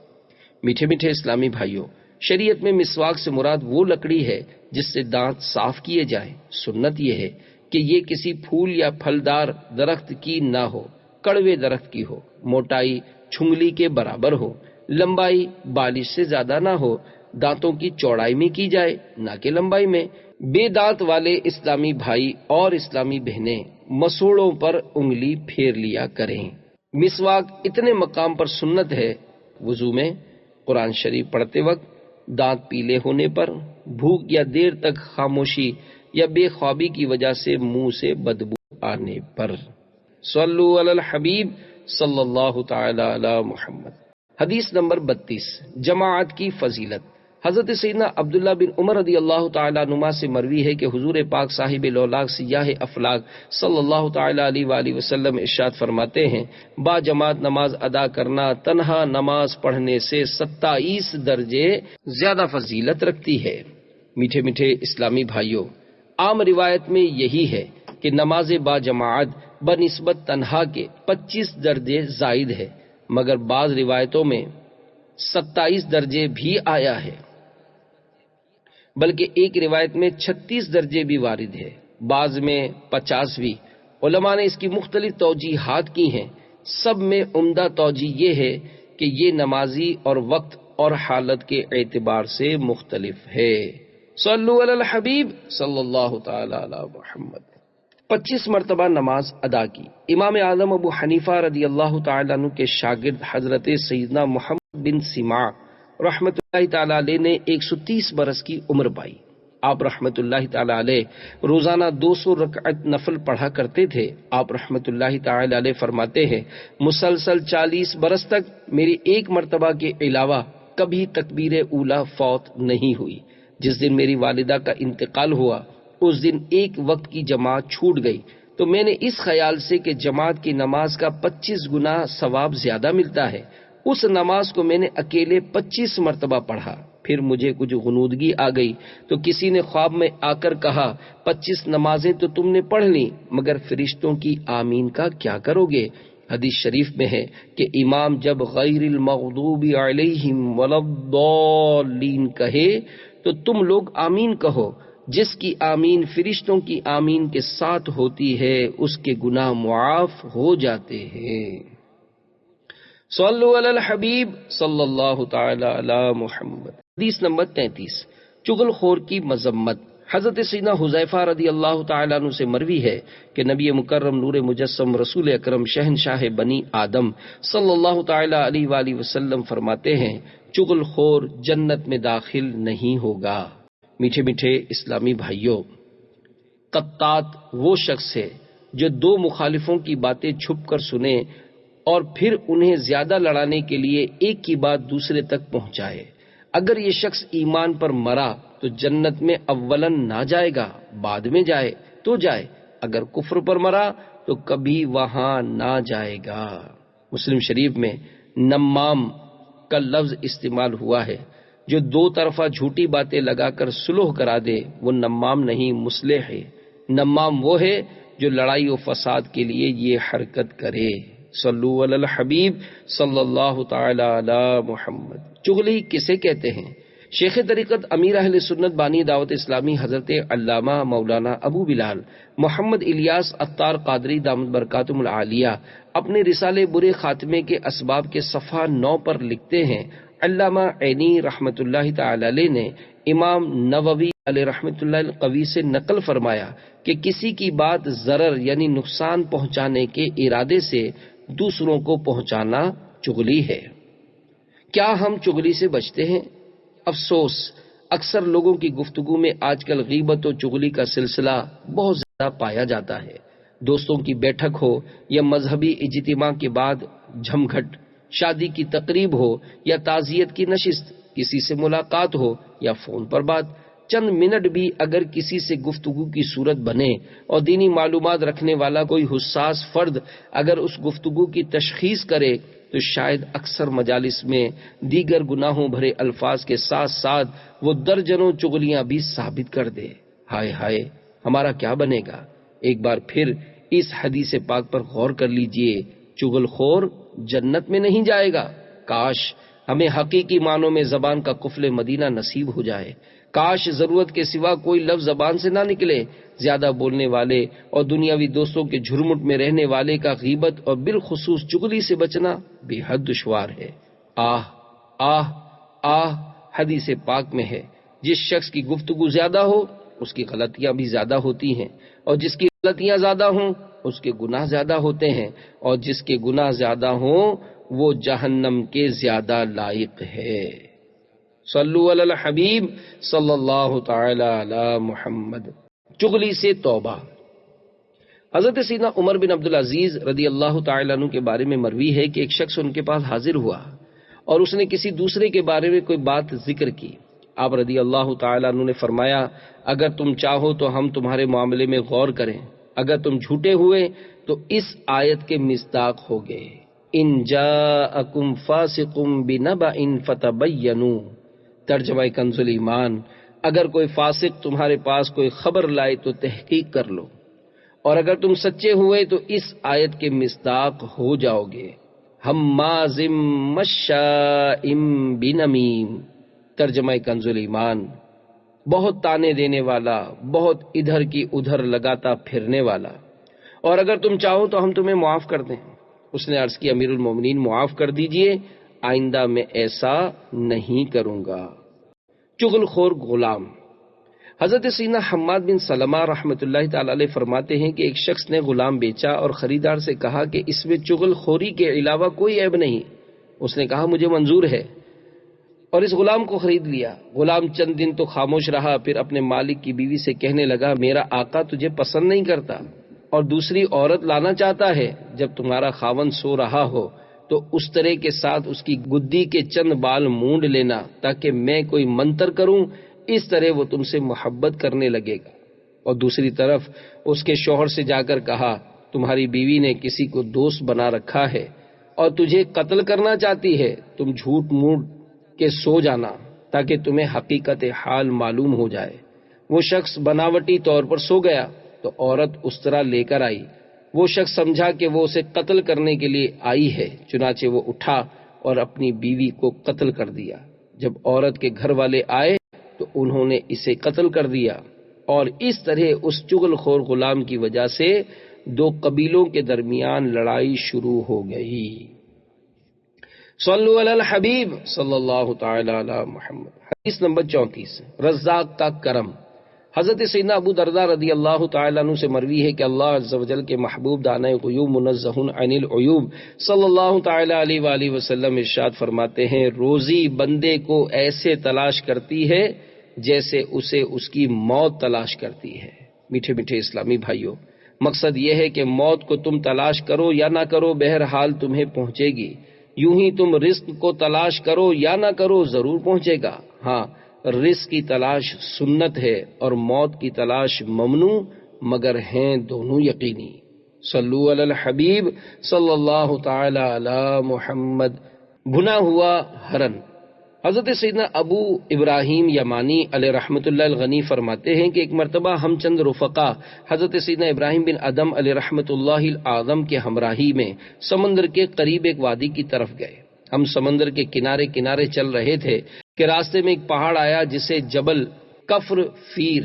میٹھے میٹھے اسلامی بھائیوں، شریعت میں مسواک سے مراد وہ لکڑی ہے جس سے دانت صاف کیے جائیں۔ سنت یہ ہے کہ یہ کسی پھول یا پھلدار درخت کی نہ ہو، کڑوے درخت کی ہو، موٹائی چھنگلی کے برابر ہو، لمبائی بالش سے زیادہ نہ ہو، دانتوں کی چوڑائی میں کی جائے نہ کہ لمبائی میں۔ بے دانت والے اسلامی بھائی اور اسلامی بہنیں مسوڑوں پر انگلی پھیر لیا کریں۔ مسواک اتنے مقام پر سنت ہے، وضو میں، قرآن شریف پڑھتے وقت، دانت پیلے ہونے پر، بھوک یا دیر تک خاموشی یا بے خوابی کی وجہ سے منہ سے بدبو آنے پر۔ صلو علی الحبیب صلی اللہ تعالی علی محمد۔ حدیث نمبر 32، جماعت کی فضیلت۔ حضرت سیدنا عبداللہ بن عمر رضی اللہ تعالی عنہما سے مروی ہے کہ حضور پاک صاحب لولاق سیاہ افلاق صلی اللہ تعالی علیہ وآلہ وسلم ارشاد فرماتے ہیں، با جماعت نماز ادا کرنا تنہا نماز پڑھنے سے 27 درجے زیادہ فضیلت رکھتی ہے۔ میٹھے میٹھے اسلامی بھائیوں، عام روایت میں یہی ہے کہ نماز با جماعت بنسبت تنہا کے 25 درجے زائد ہے، مگر بعض روایتوں میں 27 درجے بھی آیا ہے، بلکہ ایک روایت میں 36 درجے بھی وارد ہے، بعض میں 50 بھی۔ علماء نے اس کی مختلف توجیحات کی ہیں، سب میں عمدہ توجیہ یہ ہے کہ یہ نمازی اور وقت اور حالت کے اعتبار سے مختلف ہے۔ صلو علی الحبیب صلی اللہ تعالی علی محمد۔ 25 مرتبہ نماز ادا کی۔ امام اعظم ابو حنیفہ رضی اللہ تعالی عنہ کے شاگرد حضرت سیدنا محمد بن سماع رحمت اللہ تعالی علیہ نے 130 برس کی عمر پائی۔ آپ رحمت اللہ تعالی علیہ روزانہ 200 رکعت نفل پڑھا کرتے تھے۔ آپ رحمت اللہ تعالی علیہ فرماتے ہیں، مسلسل 40 برس تک میری ایک مرتبہ کے علاوہ کبھی تکبیر اولیٰ فوت نہیں ہوئی۔ جس دن میری والدہ کا انتقال ہوا اس دن ایک وقت کی جماعت چھوٹ گئی، تو میں نے اس خیال سے کہ جماعت کی نماز کا 25 گنا ثواب زیادہ ملتا ہے، اس نماز کو میں نے اکیلے 25 مرتبہ پڑھا۔ پھر مجھے کچھ غنودگی آ گئی تو کسی نے خواب میں آ کر کہا، 25 نمازیں تو تم نے پڑھ لی، مگر فرشتوں کی آمین کا کیا کرو گے؟ حدیث شریف میں ہے کہ امام جب غیر المغضوب علیہم ولا الضالین کہے تو تم لوگ آمین کہو۔ جس کی آمین فرشتوں کی آمین کے ساتھ ہوتی ہے اس کے گناہ معاف ہو جاتے ہیں۔ صلو علی الحبیب صلی اللہ تعالی علی محمد۔ حدیث نمبر 33، چغل خور کی مذمت۔ حضرت سیدنا حذیفہ رضی اللہ تعالی عنہ سے مروی ہے کہ نبی مکرم نور مجسم رسول اکرم شہنشاہ بنی آدم صلی اللہ تعالی علیہ وآلہ وسلم فرماتے ہیں، چغل خور جنت میں داخل نہیں ہوگا۔ میٹھے میٹھے اسلامی بھائیوں، قطات وہ شخص ہے جو دو مخالفوں کی باتیں چھپ کر سنے اور پھر انہیں زیادہ لڑانے کے لیے ایک کی بات دوسرے تک پہنچائے۔ اگر یہ شخص ایمان پر مرا تو جنت میں اولاً نہ جائے گا، بعد میں جائے تو جائے، اگر کفر پر مرا تو کبھی وہاں نہ جائے گا۔ مسلم شریف میں نمام کا لفظ استعمال ہوا ہے، جو دو طرفہ جھوٹی باتیں لگا کر صلح کرا دے وہ نمام نہیں مصلح ہے۔ نمام وہ ہے جو لڑائی و فساد کے لیے یہ حرکت کرے۔ صلو علی الحبیب صلی اللہ تعالی علی محمد۔ چغلی کسے کہتے ہیں؟ شیخ طریقت امیر اہل سنت بانی دعوت اسلامی حضرت علامہ مولانا ابو بلال محمد الیاس عطار قادری دامت برکاتہم العالیہ اپنے رسالے برے خاتمے کے اسباب کے صفحہ 9 پر لکھتے ہیں، علامہ عینی رحمت اللہ تعالی علیہ نے امام نووی علیہ رحمت اللہ القوی سے نقل فرمایا کہ کسی کی بات ضرر یعنی نقصان پہنچانے کے ارادے سے دوسروں کو پہنچانا چغلی ہے۔ کیا ہم چغلی سے بچتے ہیں؟ افسوس، اکثر لوگوں کی گفتگو میں آج کل غیبت و چغلی کا سلسلہ بہت زیادہ پایا جاتا ہے۔ دوستوں کی بیٹھک ہو یا مذہبی اجتماع کے بعد جھمگھٹ، شادی کی تقریب ہو یا تعزیت کی نشست، کسی سے ملاقات ہو یا فون پر بات، چند منٹ بھی اگر کسی سے گفتگو کی صورت بنے اور دینی معلومات رکھنے والا کوئی حساس فرد اگر اس گفتگو کی تشخیص کرے تو شاید اکثر مجالس میں دیگر گناہوں بھرے الفاظ کے ساتھ ساتھ وہ درجنوں چغلیاں بھی ثابت کر دے۔ ہائے ہائے، ہمارا کیا بنے گا؟ ایک بار پھر اس حدیث پاک پر غور کر لیجئے، چغل خور جنت میں نہیں جائے گا۔ کاش ہمیں حقیقی معنوں میں زبان کا قفل مدینہ نصیب ہو جائے، کاش ضرورت کے سوا کوئی لفظ زبان سے نہ نکلے۔ زیادہ بولنے والے اور دنیاوی دوستوں کے جھرمٹ میں رہنے والے کا غیبت اور بالخصوص چغلی سے بچنا بے حد دشوار ہے۔ آہ آہ آہ، حدیث پاک میں ہے، جس شخص کی گفتگو زیادہ ہو اس کی غلطیاں بھی زیادہ ہوتی ہیں، اور جس کی غلطیاں زیادہ ہوں اس کے گناہ زیادہ ہوتے ہیں، اور جس کے گناہ زیادہ ہوں وہ جہنم کے زیادہ لائق ہے۔ صلو علی الحبیب صلی اللہ تعالی علی محمد۔ چغلی سے توبہ۔ حضرت سیدنا عمر بن عبدالعزیز رضی اللہ تعالی عنہ کے بارے میں مروی ہے کہ ایک شخص ان کے پاس حاضر ہوا اور اس نے کسی دوسرے کے بارے میں کوئی بات ذکر کی۔ آپ رضی اللہ تعالی عنہ نے فرمایا، اگر تم چاہو تو ہم تمہارے معاملے میں غور کریں، اگر تم جھوٹے ہوئے تو اس آیت کے مصداق ہو گئے، ان جاءکم فاسق بنبأ فتبینوا۔ ترجمہ کنز ایمان، اگر کوئی فاسق تمہارے پاس کوئی خبر لائے تو تحقیق کر لو، اور اگر تم سچے ہوئے تو اس آیت کے مصداق ہو جاؤ گے۔ حماز مشاء بنمیم۔ ترجمہ کنز ایمان، بہت تانے دینے والا، بہت ادھر کی ادھر لگاتا پھرنے والا۔ اور اگر تم چاہو تو ہم تمہیں معاف کر دیں۔ اس نے عرض کی، امیر المومنین معاف کر دیجئے، آئندہ میں ایسا نہیں کروں گا۔ چغل خور غلام۔ حضرت سیدنا حماد بن سلمہ رحمۃ اللہ تعالی علیہ فرماتے ہیں کہ ایک شخص نے غلام بیچا اور خریدار سے کہا کہ اس میں چغل خوری کے علاوہ کوئی عیب نہیں۔ اس نے کہا مجھے منظور ہے، اور اس غلام کو خرید لیا۔ غلام چند دن تو خاموش رہا، پھر اپنے مالک کی بیوی سے کہنے لگا، میرا آقا تجھے پسند نہیں کرتا اور دوسری عورت لانا چاہتا ہے۔ جب تمہارا خاوند سو رہا ہو تو اس طرح کے ساتھ اس کی گدی کے چند بال مونڈ لینا تاکہ میں کوئی منتر کروں، اس طرح وہ تم سے محبت کرنے لگے گا۔ اور دوسری طرف اس کے شوہر سے جا کر کہا، تمہاری بیوی نے کسی کو دوست بنا رکھا ہے اور تجھے قتل کرنا چاہتی ہے، تم جھوٹ موٹ کے سو جانا تاکہ تمہیں حقیقت حال معلوم ہو جائے۔ وہ شخص بناوٹی طور پر سو گیا تو عورت اس طرح لے کر آئی۔ وہ شخص سمجھا کہ وہ اسے قتل کرنے کے لیے آئی ہے، چنانچہ وہ اٹھا اور اپنی بیوی کو قتل کر دیا۔ جب عورت کے گھر والے آئے تو انہوں نے اسے قتل کر دیا، اور اس طرح اس چغل خور غلام کی وجہ سے دو قبیلوں کے درمیان لڑائی شروع ہو گئی۔ صلو علی الحبیب صلی اللہ تعالی علی محمد۔ حدیث نمبر 34، رزاق کا کرم۔ حضرت سیدنا ابو درداء رضی اللہ تعالیٰ عنہ سے مروی ہے کہ اللہ عز و جل کے محبوب دانۂ غیوب منزہ عن العیوب صلی اللہ تعالیٰ علیہ وآلہ وسلم ارشاد فرماتے ہیں، روزی بندے کو ایسے تلاش کرتی ہے جیسے اسے اس کی موت تلاش کرتی ہے۔ میٹھے میٹھے اسلامی بھائیوں، مقصد یہ ہے کہ موت کو تم تلاش کرو یا نہ کرو، بہرحال تمہیں پہنچے گی۔ یوں ہی تم رزق کو تلاش کرو یا نہ کرو، ضرور پہنچے گا۔ ہاں، رزق کی تلاش سنت ہے اور موت کی تلاش ممنوع، مگر ہیں دونوں یقینی۔ صلو علی الحبیب صلی اللہ تعالی علی محمد۔ بھنا ہوا ہرن۔ حضرت سیدنا ابو ابراہیم یمانی علیہ رحمۃ اللہ الغنی فرماتے ہیں کہ ایک مرتبہ ہم چند رفقا حضرت سیدنا ابراہیم بن ادم علیہ رحمۃ اللہ العظم کے ہمراہی میں سمندر کے قریب ایک وادی کی طرف گئے۔ ہم سمندر کے کنارے کنارے چل رہے تھے کہ راستے میں ایک پہاڑ آیا جسے جبل کفر فیر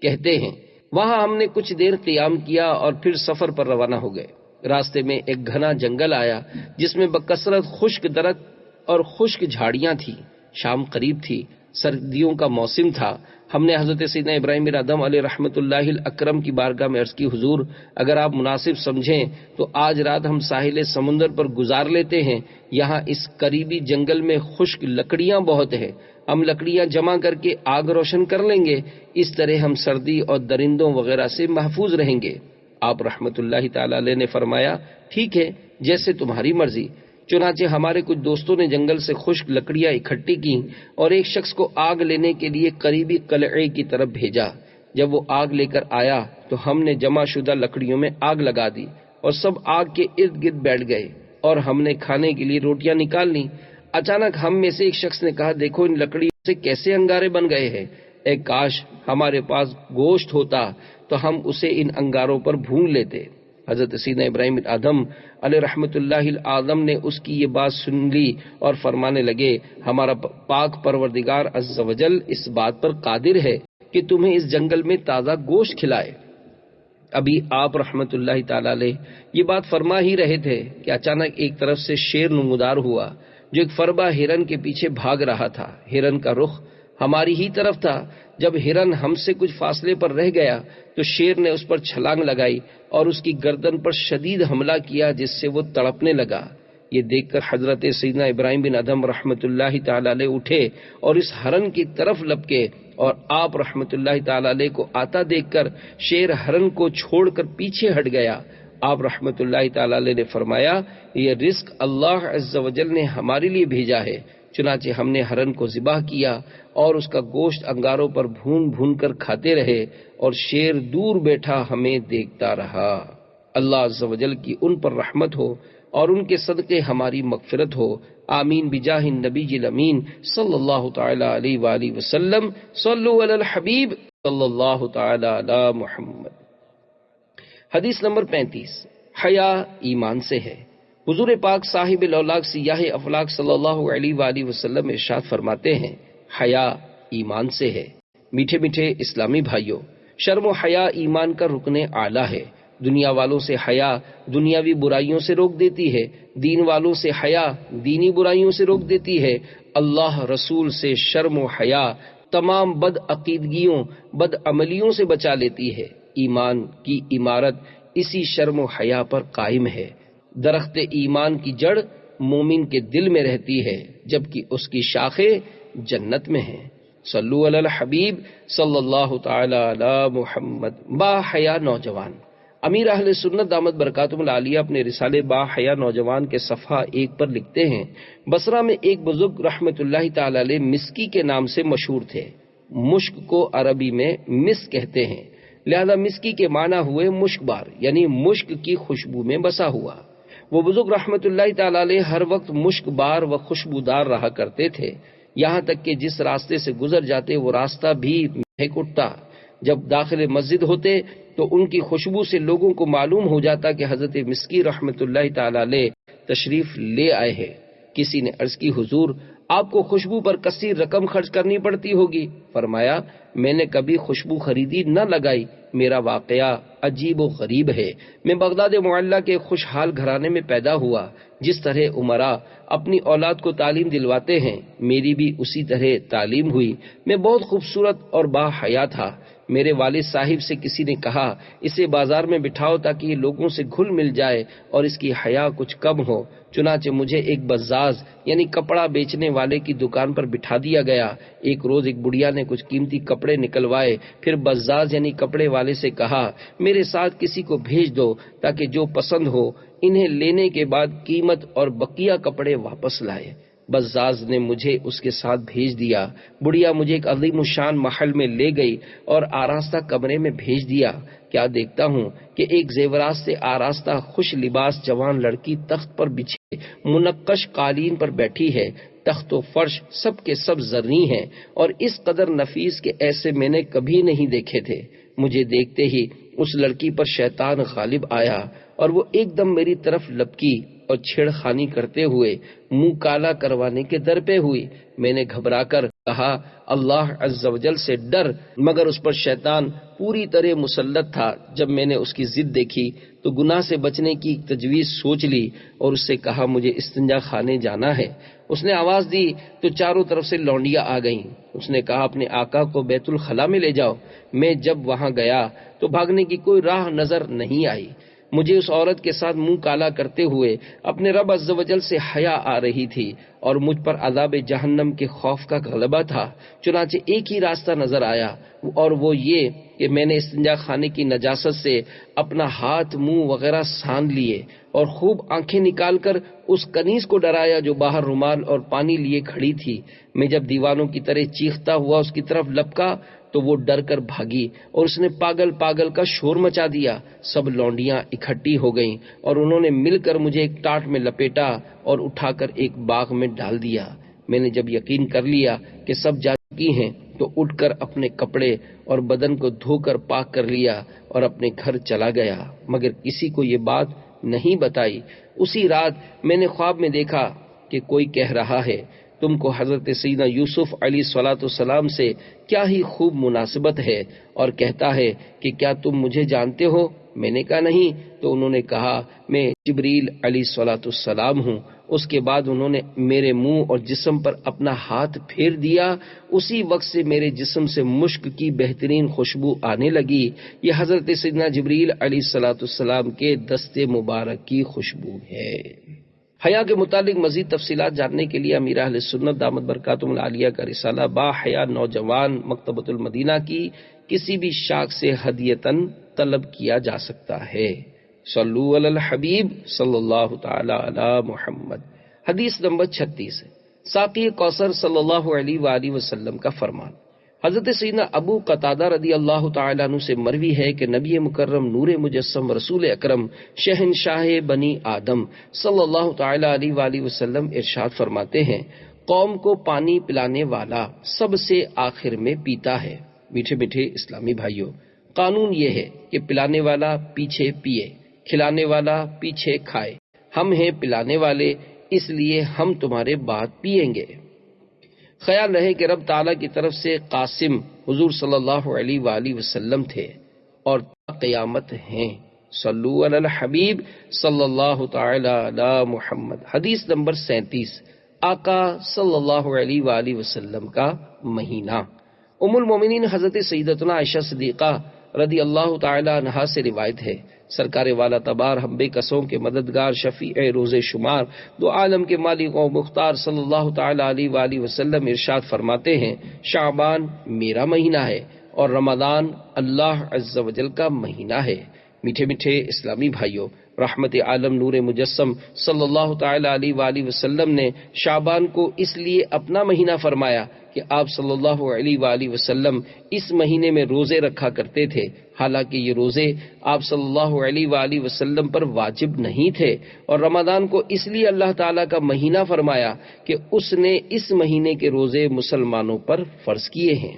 کہتے ہیں، وہاں ہم نے کچھ دیر قیام کیا اور پھر سفر پر روانہ ہو گئے۔ راستے میں ایک گھنا جنگل آیا جس میں بکثرت خشک درخت اور خشک جھاڑیاں تھی۔ شام قریب تھی، سردیوں کا موسم تھا۔ ہم نے حضرت سیدنا ابراہیم بن ادم علیہ رحمۃ اللہ الاکرم کی بارگاہ میں عرض کی، حضور اگر آپ مناسب سمجھیں تو آج رات ہم ساحل سمندر پر گزار لیتے ہیں، یہاں اس قریبی جنگل میں خشک لکڑیاں بہت ہیں، ہم لکڑیاں جمع کر کے آگ روشن کر لیں گے، اس طرح ہم سردی اور درندوں وغیرہ سے محفوظ رہیں گے۔ آپ رحمت اللہ تعالی علیہ نے فرمایا، ٹھیک ہے، جیسے تمہاری مرضی۔ چنانچہ ہمارے کچھ دوستوں نے جنگل سے خشک لکڑیاں اکٹھی کی اور ایک شخص کو آگ لینے کے لیے قریبی قلعے کی طرف بھیجا۔ جب وہ آگ لے کر آیا تو ہم نے جمع شدہ لکڑیوں میں آگ لگا دی اور سب آگ کے ارد گرد بیٹھ گئے اور ہم نے کھانے کے لیے روٹیاں نکال لی۔ اچانک ہم میں سے ایک شخص نے کہا، دیکھو ان لکڑیوں سے کیسے انگارے بن گئے ہیں، اے کاش ہمارے پاس گوشت ہوتا تو ہم اسے ان انگاروں پر بھون لیتے۔ حضرت سیدنا ابراہیم بن آدم علیہ رحمت اللہ العظم نے اس کی یہ بات سن لی اور فرمانے لگے، ہمارا پاک پروردگار عز و جل اس بات پر قادر ہے کہ تمہیں اس جنگل میں تازہ گوشت کھلائے۔ ابھی آپ رحمت اللہ تعالی علیہ یہ بات فرما ہی رہے تھے کہ اچانک ایک طرف سے شیر نمودار ہوا جو ایک فربا ہرن کے پیچھے بھاگ رہا تھا۔ ہرن کا رخ ہماری ہی طرف تھا۔ جب ہرن ہم سے کچھ فاصلے پر رہ گیا تو شیر نے اس پر چھلانگ لگائی اور اس کی گردن پر شدید حملہ کیا جس سے وہ تڑپنے لگا۔ یہ دیکھ کر حضرت سیدنا ابراہیم بن ادم رحمت اللہ تعالی علیہ اٹھے اور اس ہرن کی طرف لپکے اور آپ رحمت اللہ تعالی علیہ کو آتا دیکھ کر شیر ہرن کو چھوڑ کر پیچھے ہٹ گیا۔ آپ رحمت اللہ تعالی علیہ نے فرمایا، یہ رزق اللہ عز و جل نے ہمارے لیے بھیجا ہے۔ چنانچہ ہم نے ہرن کو ذبح کیا اور اس کا گوشت انگاروں پر بھون بھون کر کھاتے رہے اور شیر دور بیٹھا ہمیں دیکھتا رہا۔ اللہ عز و جل کی ان پر رحمت ہو اور ان کے صدقے ہماری مغفرت ہو، آمین بجاہ النبی الامین صلی اللہ تعالی علیہ وآلہ وسلم۔ صلو علی الحبیب صلی اللہ تعالی علی محمد۔ حدیث نمبر 35۔ حیا ایمان سے ہے۔ حضور پاک صاحب الاولاق سیاہ افلاق صلی اللہ علیہ وآلہ وسلم ارشاد فرماتے ہیں، حیا ایمان سے ہے۔ میٹھے میٹھے اسلامی بھائیوں، شرم و حیا ایمان کا رکن اعلیٰ ہے۔ دنیا والوں سے حیا دنیاوی برائیوں سے روک دیتی ہے، دین والوں سے حیا دینی برائیوں سے روک دیتی ہے۔ اللہ رسول سے شرم و حیا تمام بد عقیدگیوں بد عملیوں سے بچا لیتی ہے۔ ایمان کی عمارت اسی شرم و حیا پر قائم ہے۔ درخت ایمان کی جڑ مومن کے دل میں رہتی ہے جبکہ اس کی شاخیں جنت میں ہیں۔ صلو علی الحبیب صلی اللہ تعالی علی محمد۔ با حیا نوجوان۔ امیر اہل سنت دامت برکاتہم العالیہ اپنے رسالے با حیا نوجوان کے صفحہ 1 پر لکھتے ہیں، بصرہ میں ایک بزرگ رحمت اللہ تعالی علیہ مسکی کے نام سے مشہور تھے۔ مشک کو عربی میں مسک کہتے ہیں، لہذا مسکی کے معنی ہوئے مشک بار، یعنی مشک کی خوشبو میں بسا ہوا۔ وہ بزرگ رحمت اللہ تعالی علیہ ہر وقت مشک بار و خوشبودار رہا کرتے تھے، یہاں تک کہ جس راستے سے گزر جاتے وہ راستہ بھی مہک اٹھتا۔ جب داخل مسجد ہوتے تو ان کی خوشبو سے لوگوں کو معلوم ہو جاتا کہ حضرت مسکی رحمت اللہ تعالی علیہ تشریف لے آئے ہیں۔ کسی نے عرض کی، حضور آپ کو خوشبو پر کثیر رقم خرچ کرنی پڑتی ہوگی۔ فرمایا، میں نے کبھی خوشبو خریدی نہ لگائی، میرا واقعہ عجیب و غریب ہے۔ میں بغداد معلیٰ کے خوشحال گھرانے میں پیدا ہوا۔ جس طرح امراء اپنی اولاد کو تعلیم دلواتے ہیں، میری بھی اسی طرح تعلیم ہوئی۔ میں بہت خوبصورت اور با حیا تھا۔ میرے والد صاحب سے کسی نے کہا، اسے بازار میں بٹھاؤ تاکہ یہ لوگوں سے گھل مل جائے اور اس کی حیا کچھ کم ہو۔ چنانچہ مجھے ایک بزاز یعنی کپڑا بیچنے والے کی دکان پر بٹھا دیا گیا۔ ایک روز ایک بڑھیا نے کچھ قیمتی کپڑے نکلوائے، پھر بزاز یعنی کپڑے والے سے کہا، میرے ساتھ کسی کو بھیج دو تاکہ جو پسند ہو انہیں لینے کے بعد قیمت اور بقیہ کپڑے واپس لائے۔ بزاز نے مجھے اس کے ساتھ بھیج دیا۔ بڑھیا مجھے ایک عظیم الشان محل میں لے گئی اور آراستہ کمرے میں بھیج دیا۔ کیا دیکھتا ہوں کہ ایک زیورات سے آراستہ خوش لباس جوان لڑکی تخت پر بچھے منقش قالین پر بیٹھی ہے۔ تخت و فرش سب کے سب زرعی ہیں اور اس قدر نفیس کہ ایسے میں نے کبھی نہیں دیکھے تھے۔ مجھے دیکھتے ہی اس لڑکی پر شیطان غالب آیا اور وہ ایک دم میری طرف لپکی اور چھیڑخانی کرتے ہوئے منہ کالا کروانے کے در پہ ہوئی۔ میں نے گھبرا کر کہا اللہ عز و جل سے ڈر، مگر اس پر شیطان پوری طرح مسلط تھا۔ جب میں نے اس کی ضد دیکھی تو گناہ سے بچنے کی تجویز سوچ لی اور اس سے کہا مجھے استنجا خانے جانا ہے۔ اس نے آواز دی تو چاروں طرف سے لونڈیاں آ گئیں۔ اس نے کہا اپنے آقا کو بیت الخلا میں لے جاؤ۔ میں جب وہاں گیا تو بھاگنے کی کوئی راہ نظر نہیں آئی۔ مجھے اس عورت کے ساتھ منہ کالا کرتے ہوئے اپنے رب عز و جل سے حیا آ رہی تھی اور مجھ پر عذاب جہنم کے خوف کا غلبہ تھا۔ چنانچہ ایک ہی راستہ نظر آیا اور وہ یہ کہ میں نے استنجا خانے کی نجاست سے اپنا ہاتھ، منہ وغیرہ سان لیے اور خوب آنکھیں نکال کر اس کنیز کو ڈرایا جو باہر رومال اور پانی لیے کھڑی تھی۔ میں جب دیوانوں کی طرح چیختا ہوا اس کی طرف لپکا تو وہ ڈر کر بھاگی اور اس نے پاگل پاگل کا شور مچا دیا۔ سب لونڈیاں اکٹھی ہو گئیں اور انہوں نے مل کر مجھے ایک ٹاٹ میں لپیٹا اور اٹھا کر ایک باغ میں ڈال دیا۔ میں نے جب یقین کر لیا کہ سب جا چکی ہیں تو اٹھ کر اپنے کپڑے اور بدن کو دھو کر پاک کر لیا اور اپنے گھر چلا گیا، مگر کسی کو یہ بات نہیں بتائی۔ اسی رات میں نے خواب میں دیکھا کہ کوئی کہہ رہا ہے تم کو حضرت سیدنا یوسف علیہ الصلوۃ والسلام سے کیا ہی خوب مناسبت ہے، اور کہتا ہے کہ کیا تم مجھے جانتے ہو؟ میں نے کہا نہیں۔ تو انہوں نے کہا میں جبریل علیہ الصلوۃ والسلام ہوں۔ اس کے بعد انہوں نے میرے منہ اور جسم پر اپنا ہاتھ پھیر دیا۔ اسی وقت سے میرے جسم سے مشک کی بہترین خوشبو آنے لگی۔ یہ حضرت سیدنا جبریل علیہ الصلوۃ والسلام کے دست مبارک کی خوشبو ہے۔ حیا کے متعلق مزید تفصیلات جاننے کے لیے امیر اہل سنت دامت برکاتہم العالیہ کا رسالہ با حیا نوجوان مکتبۃ المدینہ کی کسی بھی شاخ سے ہدیتاً طلب کیا جا سکتا ہے۔ صلو علی الحبیب صلی اللہ تعالی علی محمد۔ حدیث نمبر 36، ساقی کوثر صلی اللہ علیہ وآلہ وسلم کا فرمان۔ حضرت سیدنا ابو قتادہ رضی اللہ تعالیٰ عنہ سے مروی ہے کہ نبی مکرم نور مجسم رسول اکرم شہنشاہ بنی آدم صلی اللہ تعالیٰ علیہ وآلہ وسلم ارشاد فرماتے ہیں قوم کو پانی پلانے والا سب سے آخر میں پیتا ہے۔ میٹھے میٹھے اسلامی بھائیوں، قانون یہ ہے کہ پلانے والا پیچھے پیے، کھلانے والا پیچھے کھائے۔ ہم ہیں پلانے والے، اس لیے ہم تمہارے بعد پیئیں گے۔ خیال رہے کہ رب تعالیٰ کی طرف سے قاسم حضور صلی اللہ علیہ وآلہ وسلم تھے اور قیامت ہیں۔ صلو علی الحبیب صلی اللہ تعالی علی محمد۔ حدیث نمبر 37، آقا صلی اللہ علیہ وآلہ وسلم کا مہینہ۔ ام المومنین حضرت سیدتنا عائشہ صدیقہ رضی اللہ تعالی عنہا سے روایت ہے سرکار والا تبار ہم بے کسوں کے مددگار شفیع روز شمار دو عالم کے مالک و مختار صلی اللہ تعالی علیہ وآلہ وسلم ارشاد فرماتے ہیں شعبان میرا مہینہ ہے اور رمضان اللہ عز و جل کا مہینہ ہے۔ میٹھے میٹھے اسلامی بھائیوں، رحمت عالم نور مجسم صلی اللہ تعالی علیہ وآلہ وسلم نے شعبان کو اس لیے اپنا مہینہ فرمایا کہ آپ صلی اللہ علیہ وآلہ وسلم اس مہینے میں روزے رکھا کرتے تھے، حالانکہ یہ روزے آپ صلی اللہ علیہ وآلہ وسلم پر واجب نہیں تھے، اور رمضان کو اس لیے اللہ تعالیٰ کا مہینہ فرمایا کہ اس نے اس مہینے کے روزے مسلمانوں پر فرض کیے ہیں۔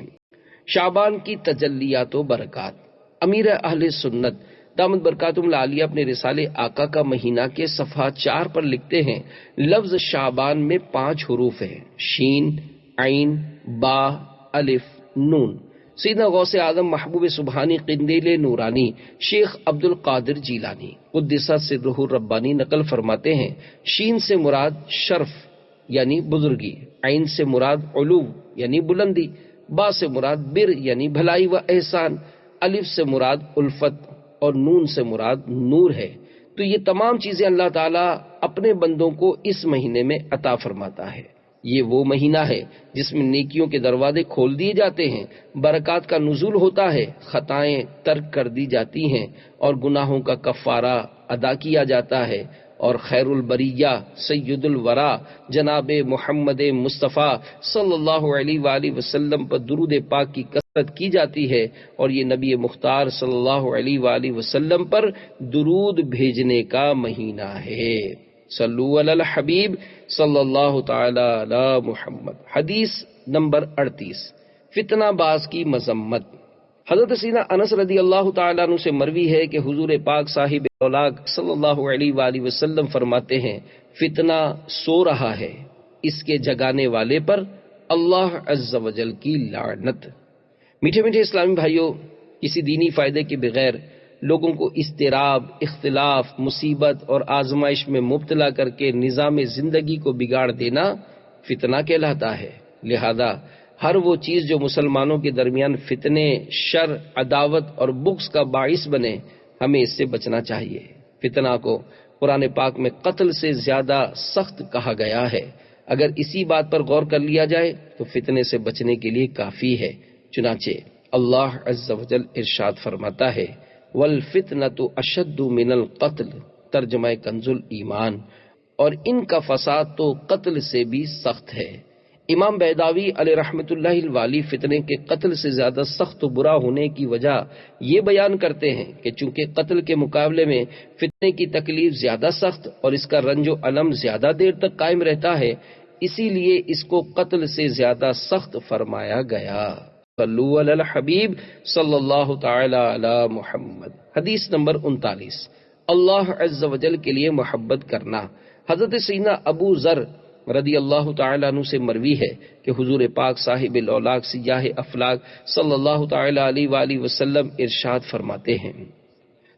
شعبان کی تجلیات و برکات۔ امیر اہل سنت دامت برکاتہم العالیہ اپنے رسالے آقا کا مہینہ کے صفحہ 4 پر لکھتے ہیں لفظ شعبان میں 5 حروف ہیں، شین، عین، با، الف، نون۔ سیدنا غوث اعظم محبوب سبحانی قندیل نورانی شیخ عبد القادر جیلانی قدس سرہ الربانی نقل فرماتے ہیں شین سے مراد شرف یعنی بزرگی، عین سے مراد علو یعنی بلندی، با سے مراد بر یعنی بھلائی و احسان، الف سے مراد الفت اور نون سے مراد نور ہے۔ تو یہ تمام چیزیں اللہ تعالیٰ اپنے بندوں کو اس مہینے میں عطا فرماتا ہے۔ یہ وہ مہینہ ہے جس میں نیکیوں کے دروازے کھول دیے جاتے ہیں، برکات کا نزول ہوتا ہے، خطائیں ترک کر دی جاتی ہیں اور گناہوں کا کفارہ ادا کیا جاتا ہے، اور خیر البریہ سید الورا جناب محمد مصطفیٰ صلی اللہ علیہ وآلہ وسلم پر درود پاک کی کثرت کی جاتی ہے، اور یہ نبی مختار صلی اللہ علیہ وآلہ وسلم پر درود بھیجنے کا مہینہ ہے۔ صلو علی الحبیب صلی اللہ تعالی علی محمد۔ حدیث نمبر 38، فتنہ باز کی مذمت۔ حضرت سیدنا انس رضی اللہ تعالیٰ عنہ سے مروی ہے کہ حضور پاک صاحب اولاق صلی اللہ علیہ وآلہ وسلم فرماتے ہیں، فتنہ سو رہا ہے، اس کے جگانے والے پر اللہ عز و جل کی لعنت۔ میٹھے میٹھے اسلامی بھائیوں، کسی دینی فائدے کے بغیر لوگوں کو اضطراب، اختلاف، مصیبت اور آزمائش میں مبتلا کر کے نظام زندگی کو بگاڑ دینا فتنہ کہلاتا ہے۔ لہذا ہر وہ چیز جو مسلمانوں کے درمیان فتنے، شر، عداوت اور بغض کا باعث بنے، ہمیں اس سے بچنا چاہیے۔ فتنہ کو قرآن پاک میں قتل سے زیادہ سخت کہا گیا ہے۔ اگر اسی بات پر غور کر لیا جائے تو فتنے سے بچنے کے لیے کافی ہے۔ چنانچہ اللہ عز و جل ارشاد فرماتا ہے، وَالْفِتْنَةُ أَشَدُّ مِنَ الْقَتْلِ، ترجمہ کنز ایمان، اور ان کا فساد تو قتل سے بھی سخت ہے۔ امام بیضاوی علیہ رحمۃ اللہ الوالی فتنے کے قتل سے زیادہ سخت و برا ہونے کی وجہ یہ بیان کرتے ہیں کہ چونکہ قتل کے مقابلے میں فتنے کی تکلیف زیادہ سخت اور اس کا رنج و الم زیادہ دیر تک قائم رہتا ہے، اسی لیے اس کو قتل سے زیادہ سخت فرمایا گیا۔ صلو علی الحبیب صلی اللہ تعالی علی محمد۔ حدیث نمبر 39، اللہ عز و جل کے لیے محبت کرنا۔ حضرت سیدنا ابو ذر رضی اللہ تعالیٰ عنہ سے مروی ہے کہ حضور پاک صاحب الاولاق سیاہ افلاق صلی اللہ تعالیٰ علیہ وآلہ وسلم ارشاد فرماتے ہیں،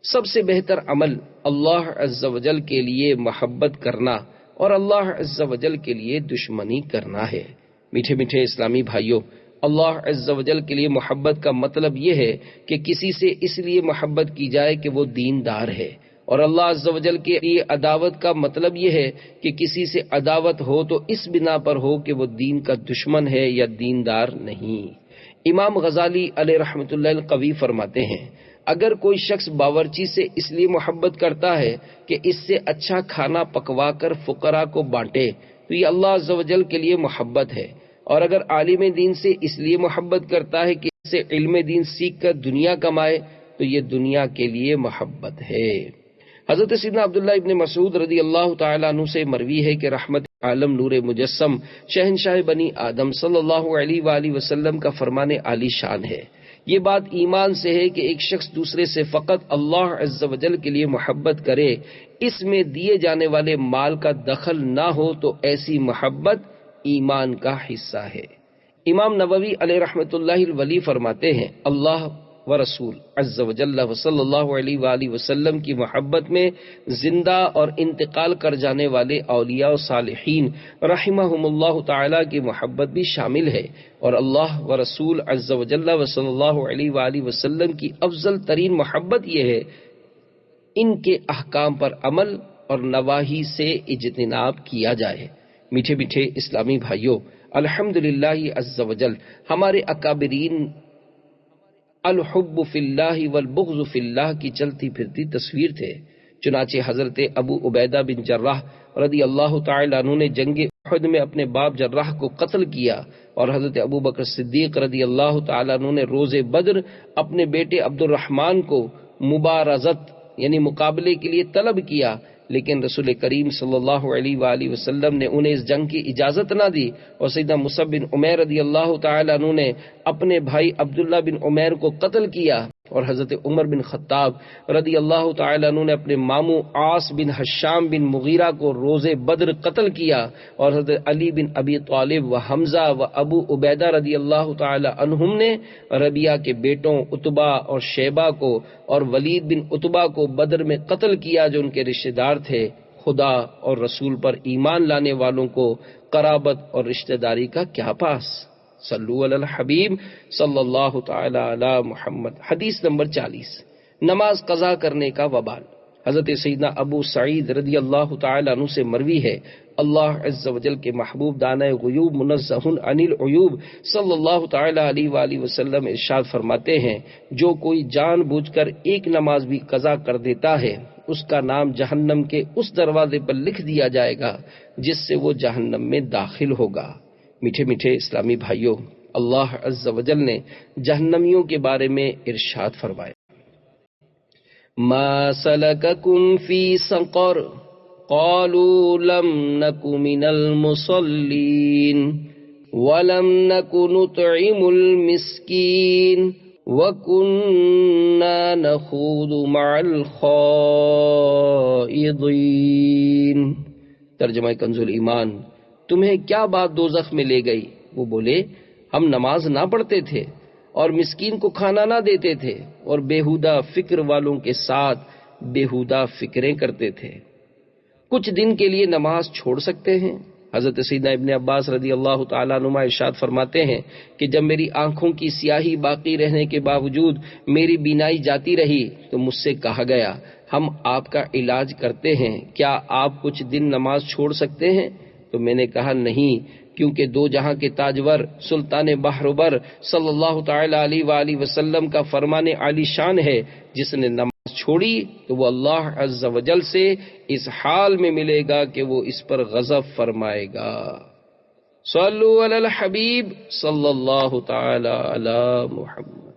سب سے بہتر عمل اللہ عز و جل کے لیے محبت کرنا اور اللہ عز و جل کے لیے دشمنی کرنا ہے۔ میٹھے میٹھے اسلامی بھائیوں، اللہ عز و جل کے لیے محبت کا مطلب یہ ہے کہ کسی سے اس لیے محبت کی جائے کہ وہ دیندار ہے، اور اللہ عز و جل کے لیے عداوت کا مطلب یہ ہے کہ کسی سے عداوت ہو تو اس بنا پر ہو کہ وہ دین کا دشمن ہے یا دیندار نہیں۔ امام غزالی علیہ رحمۃ اللہ القوی فرماتے ہیں، اگر کوئی شخص باورچی سے اس لیے محبت کرتا ہے کہ اس سے اچھا کھانا پکوا کر فقراء کو بانٹے تو یہ اللہ عز و جل کے لیے محبت ہے، اور اگر عالم دین سے اس لیے محبت کرتا ہے کہ اس سے علم دین سیکھ کر دنیا کمائے تو یہ دنیا کے لیے محبت ہے۔ حضرت سیدنا عبداللہ ابن مسعود رضی اللہ تعالیٰ عنہ سے مروی ہے کہ رحمت عالم نور مجسم شہنشاہ بنی آدم صلی اللہ علیہ وآلہ وسلم کا فرمان عالی شان ہے، یہ بات ایمان سے ہے کہ ایک شخص دوسرے سے فقط اللہ عز و جل کے لیے محبت کرے، اس میں دیے جانے والے مال کا دخل نہ ہو تو ایسی محبت ایمان کا حصہ ہے۔ امام نووی علیہ رحمۃ اللہ الولی فرماتے ہیں، اللہ و رسول عز و جل و صلی اللہ علیہ وآلہ وسلم کی محبت میں زندہ اور انتقال کر جانے والے اولیاء و صالحین رحمہم اللہ تعالی کی محبت بھی شامل ہے، اور اللہ و رسول عز و جل و صلی اللہ علیہ وآلہ وسلم کی افضل ترین محبت یہ ہے ان کے احکام پر عمل اور نواہی سے اجتناب کیا جائے۔ میٹھے میٹھے اسلامی بھائیوں، الحمدللہ عز و جل ہمارے اکابرین الحب فی اللہ والبغض فی اللہ کی چلتی پھرتی تصویر تھے۔ چنانچہ حضرت ابو عبیدہ بن جراح رضی اللہ تعالی عنہ نے جنگ احد میں اپنے باپ جراح کو قتل کیا، اور حضرت ابو بکر صدیق رضی اللہ تعالی عنہ نے روز بدر اپنے بیٹے عبد الرحمن کو مبارزت یعنی مقابلے کے لیے طلب کیا، لیکن رسول کریم صلی اللہ علیہ وآلہ وسلم نے انہیں اس جنگ کی اجازت نہ دی، اور سیدنا مصعب بن عمیر رضی اللہ تعالی عنہ نے اپنے بھائی عبداللہ بن عمیر کو قتل کیا، اور حضرت عمر بن خطاب رضی اللہ تعالی عنہ نے اپنے ماموں عاص بن حشام بن مغیرہ کو روز بدر قتل کیا، اور حضرت علی بن ابی طالب و حمزہ و ابو عبیدہ رضی اللہ تعالی عنہم نے ربیعہ کے بیٹوں عتبہ اور شیبہ کو اور ولید بن عتبہ کو بدر میں قتل کیا جو ان کے رشتہ دار تھے۔ خدا اور رسول پر ایمان لانے والوں کو قرابت اور رشتہ داری کا کیا پاس؟ صلو علی الحبیب صلی اللہ تعالی علی محمد۔ حدیث نمبر 40، نماز قضا کرنے کا وبال۔ حضرت سیدنا ابو سعید رضی اللہ تعالی عنہ سے مروی ہے، اللہ عز و جل کے محبوب دانۂ غیوب منزہ عن العیوب صلی اللہ تعالی علیہ وآلہ وسلم ارشاد فرماتے ہیں، جو کوئی جان بوجھ کر ایک نماز بھی قضا کر دیتا ہے اس کا نام جہنم کے اس دروازے پر لکھ دیا جائے گا جس سے وہ جہنم میں داخل ہوگا۔ میٹھے میٹھے اسلامی بھائیوں، اللہ عز و جل نے جہنمیوں کے بارے میں ارشاد فرمایا، ما سلککم فی سقر قالوا لم نک من المصلین ولم نک نطعم المسکین وَكُنَّا نَخُوضُ مَعَ الْخَائِضِينَ۔ ترجمہ کنز الایمان۔ تمہیں کیا بات دوزخ میں لے گئی؟ وہ بولے ہم نماز نہ پڑھتے تھے اور مسکین کو کھانا نہ دیتے تھے اور بیہودہ فکر والوں کے ساتھ بیہودہ فکریں کرتے تھے۔ کچھ دن کے لیے نماز چھوڑ سکتے ہیں؟ حضرت سیدنا ابن عباس رضی اللہ تعالیٰ عنہما ارشاد فرماتے ہیں کہ جب میری آنکھوں کی سیاہی باقی رہنے کے باوجود میری بینائی جاتی رہی تو مجھ سے کہا گیا ہم آپ کا علاج کرتے ہیں، کیا آپ کچھ دن نماز چھوڑ سکتے ہیں؟ تو میں نے کہا نہیں، کیونکہ دو جہاں کے تاجور سلطان بحربر صلی اللہ تعالی علیہ وآلہ وسلم کا فرمان عالی شان ہے، جس نے نماز چھوڑی تو وہ اللہ عز و جل سے اس حال میں ملے گا کہ وہ اس پر غضب فرمائے گا۔ صلو علی الحبیب صلی اللہ تعالی علی محمد۔